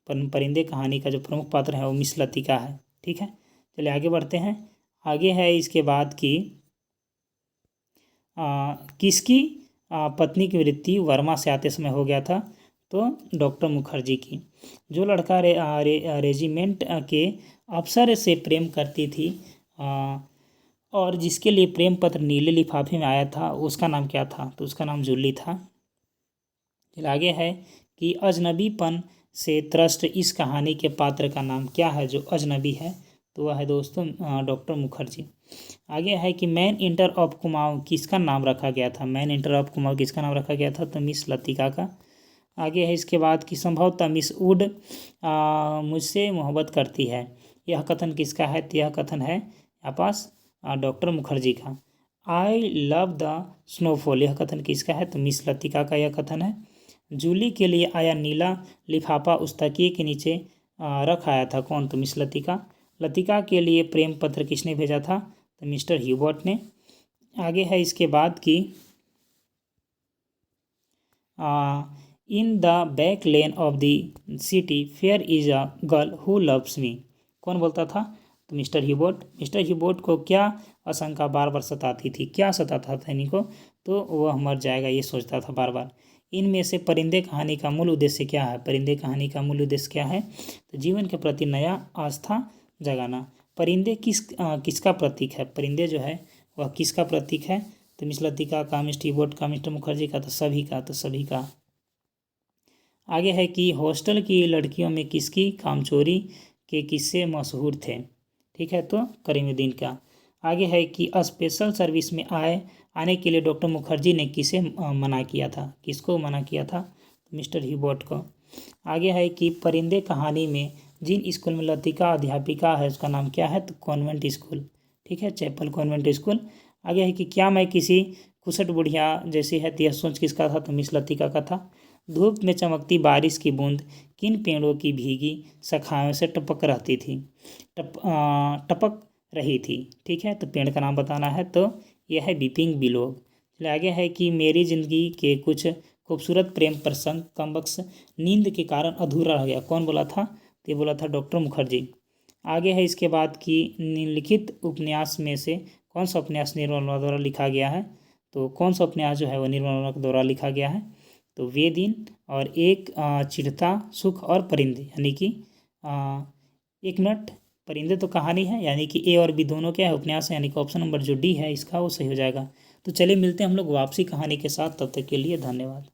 परिंदे कहानी का जो प्रमुख पात्र है वो मिस लतिका है। ठीक है, चलिए आगे बढ़ते हैं। आगे है इसके बाद कि किसकी पत्नी की मृत्यु वर्मा से आते समय हो गया था, तो डॉक्टर मुखर्जी की। जो लड़का रेजिमेंट के अफसर से प्रेम करती थी और जिसके लिए प्रेम पत्र नीले लिफाफे में आया था उसका नाम क्या था? तो उसका नाम जूली था। फिर आगे है कि अजनबीपन से त्रस्त इस कहानी के पात्र का नाम क्या है जो अजनबी है? तो वह है दोस्तों डॉक्टर मुखर्जी। आगे है कि मैन इंटर ऑफ कुमाऊँ किसका नाम रखा गया था? मैन इंटर ऑफ कुमाऊँ किसका नाम रखा गया था? तो मिस लतिका का। आगे है इसके बाद कि संभवतः मिस वुड मुझसे मोहब्बत करती है, यह कथन किसका है? तो यह कथन है यहाँ पास डॉक्टर मुखर्जी का। आई लव द स्नोफॉल, यह कथन किसका है? तो मिस लतिका का यह कथन है। जूली के लिए आया नीला लिफाफा उस तकिए के नीचे रख आया था, कौन? तो मिस लतिका। लतिका के लिए प्रेम पत्र किसने भेजा था? तो मिस्टर ह्यूबर्ट ने। आगे है इसके बाद कि in the back lane of the city fair is a girl who loves मी, कौन बोलता था? तो मिस्टर ह्यूबर्ट। मिस्टर ह्यूबर्ट को क्या आशंका बार बार सताती थी? क्या सताता था इन्हीं को? तो वह मर जाएगा ये सोचता था बार बार। इनमें से परिंदे कहानी का मूल उद्देश्य क्या है? परिंदे कहानी का मूल उद्देश्य क्या है? तो जीवन के प्रति नया आस्था जगाना। परिंदे किसका प्रतीक है? परिंदे जो है वह किसका प्रतीक है? तो मिस लतिका का, मिस्टर ह्यूबर्ट का, मिस्टर मुखर्जी का, तो सभी का, तो सभी का। आगे है कि हॉस्टल की लड़कियों में किसकी कामचोरी के किस्से मशहूर थे? ठीक है, तो करीमुद्दीन का। आगे है कि स्पेशल सर्विस में आने के लिए डॉक्टर मुखर्जी ने किसे मना किया था? किसको मना किया था? तो मिस्टर ह्यूबर्ट को। आगे है कि परिंदे कहानी में जिन स्कूल में लतिका अध्यापिका है उसका नाम क्या है? तो कॉन्वेंट स्कूल। ठीक है, चैपल कॉन्वेंट स्कूल। आगे है कि क्या मैं किसी खुसट बुढ़िया जैसी है? तो यह सोच किसका था? तो मिस लतिका का था। धूप में चमकती बारिश की बूंद किन पेड़ों की भीगी शाखाओं से टपक रही थी? ठीक है, तो पेड़ का नाम बताना है, तो यह है वीपिंग बिलो। चलिए आगे है कि मेरी जिंदगी के कुछ खूबसूरत प्रेम प्रसंग कमबख्श नींद के कारण अधूरा रह गया, कौन बोला था? तो ये बोला था डॉक्टर मुखर्जी। आगे है इसके बाद कि निम्नलिखित उपन्यास में से कौन सा उपन्यास निर्मल वर्मा द्वारा लिखा गया है? तो कौन सा उपन्यास जो है वो निर्मल वर्मा द्वारा लिखा गया है? तो वे दिन और एक चिढ़ता सुख और परिंदे, यानी कि 1 मिनट। परिंदे तो कहानी है, यानी कि ए और बी दोनों क्या है? उपन्यास है, यानी कि ऑप्शन नंबर जो डी है इसका वो सही हो जाएगा। तो चलिए मिलते हैं हम लोग वापसी कहानी के साथ, तब तक के लिए धन्यवाद।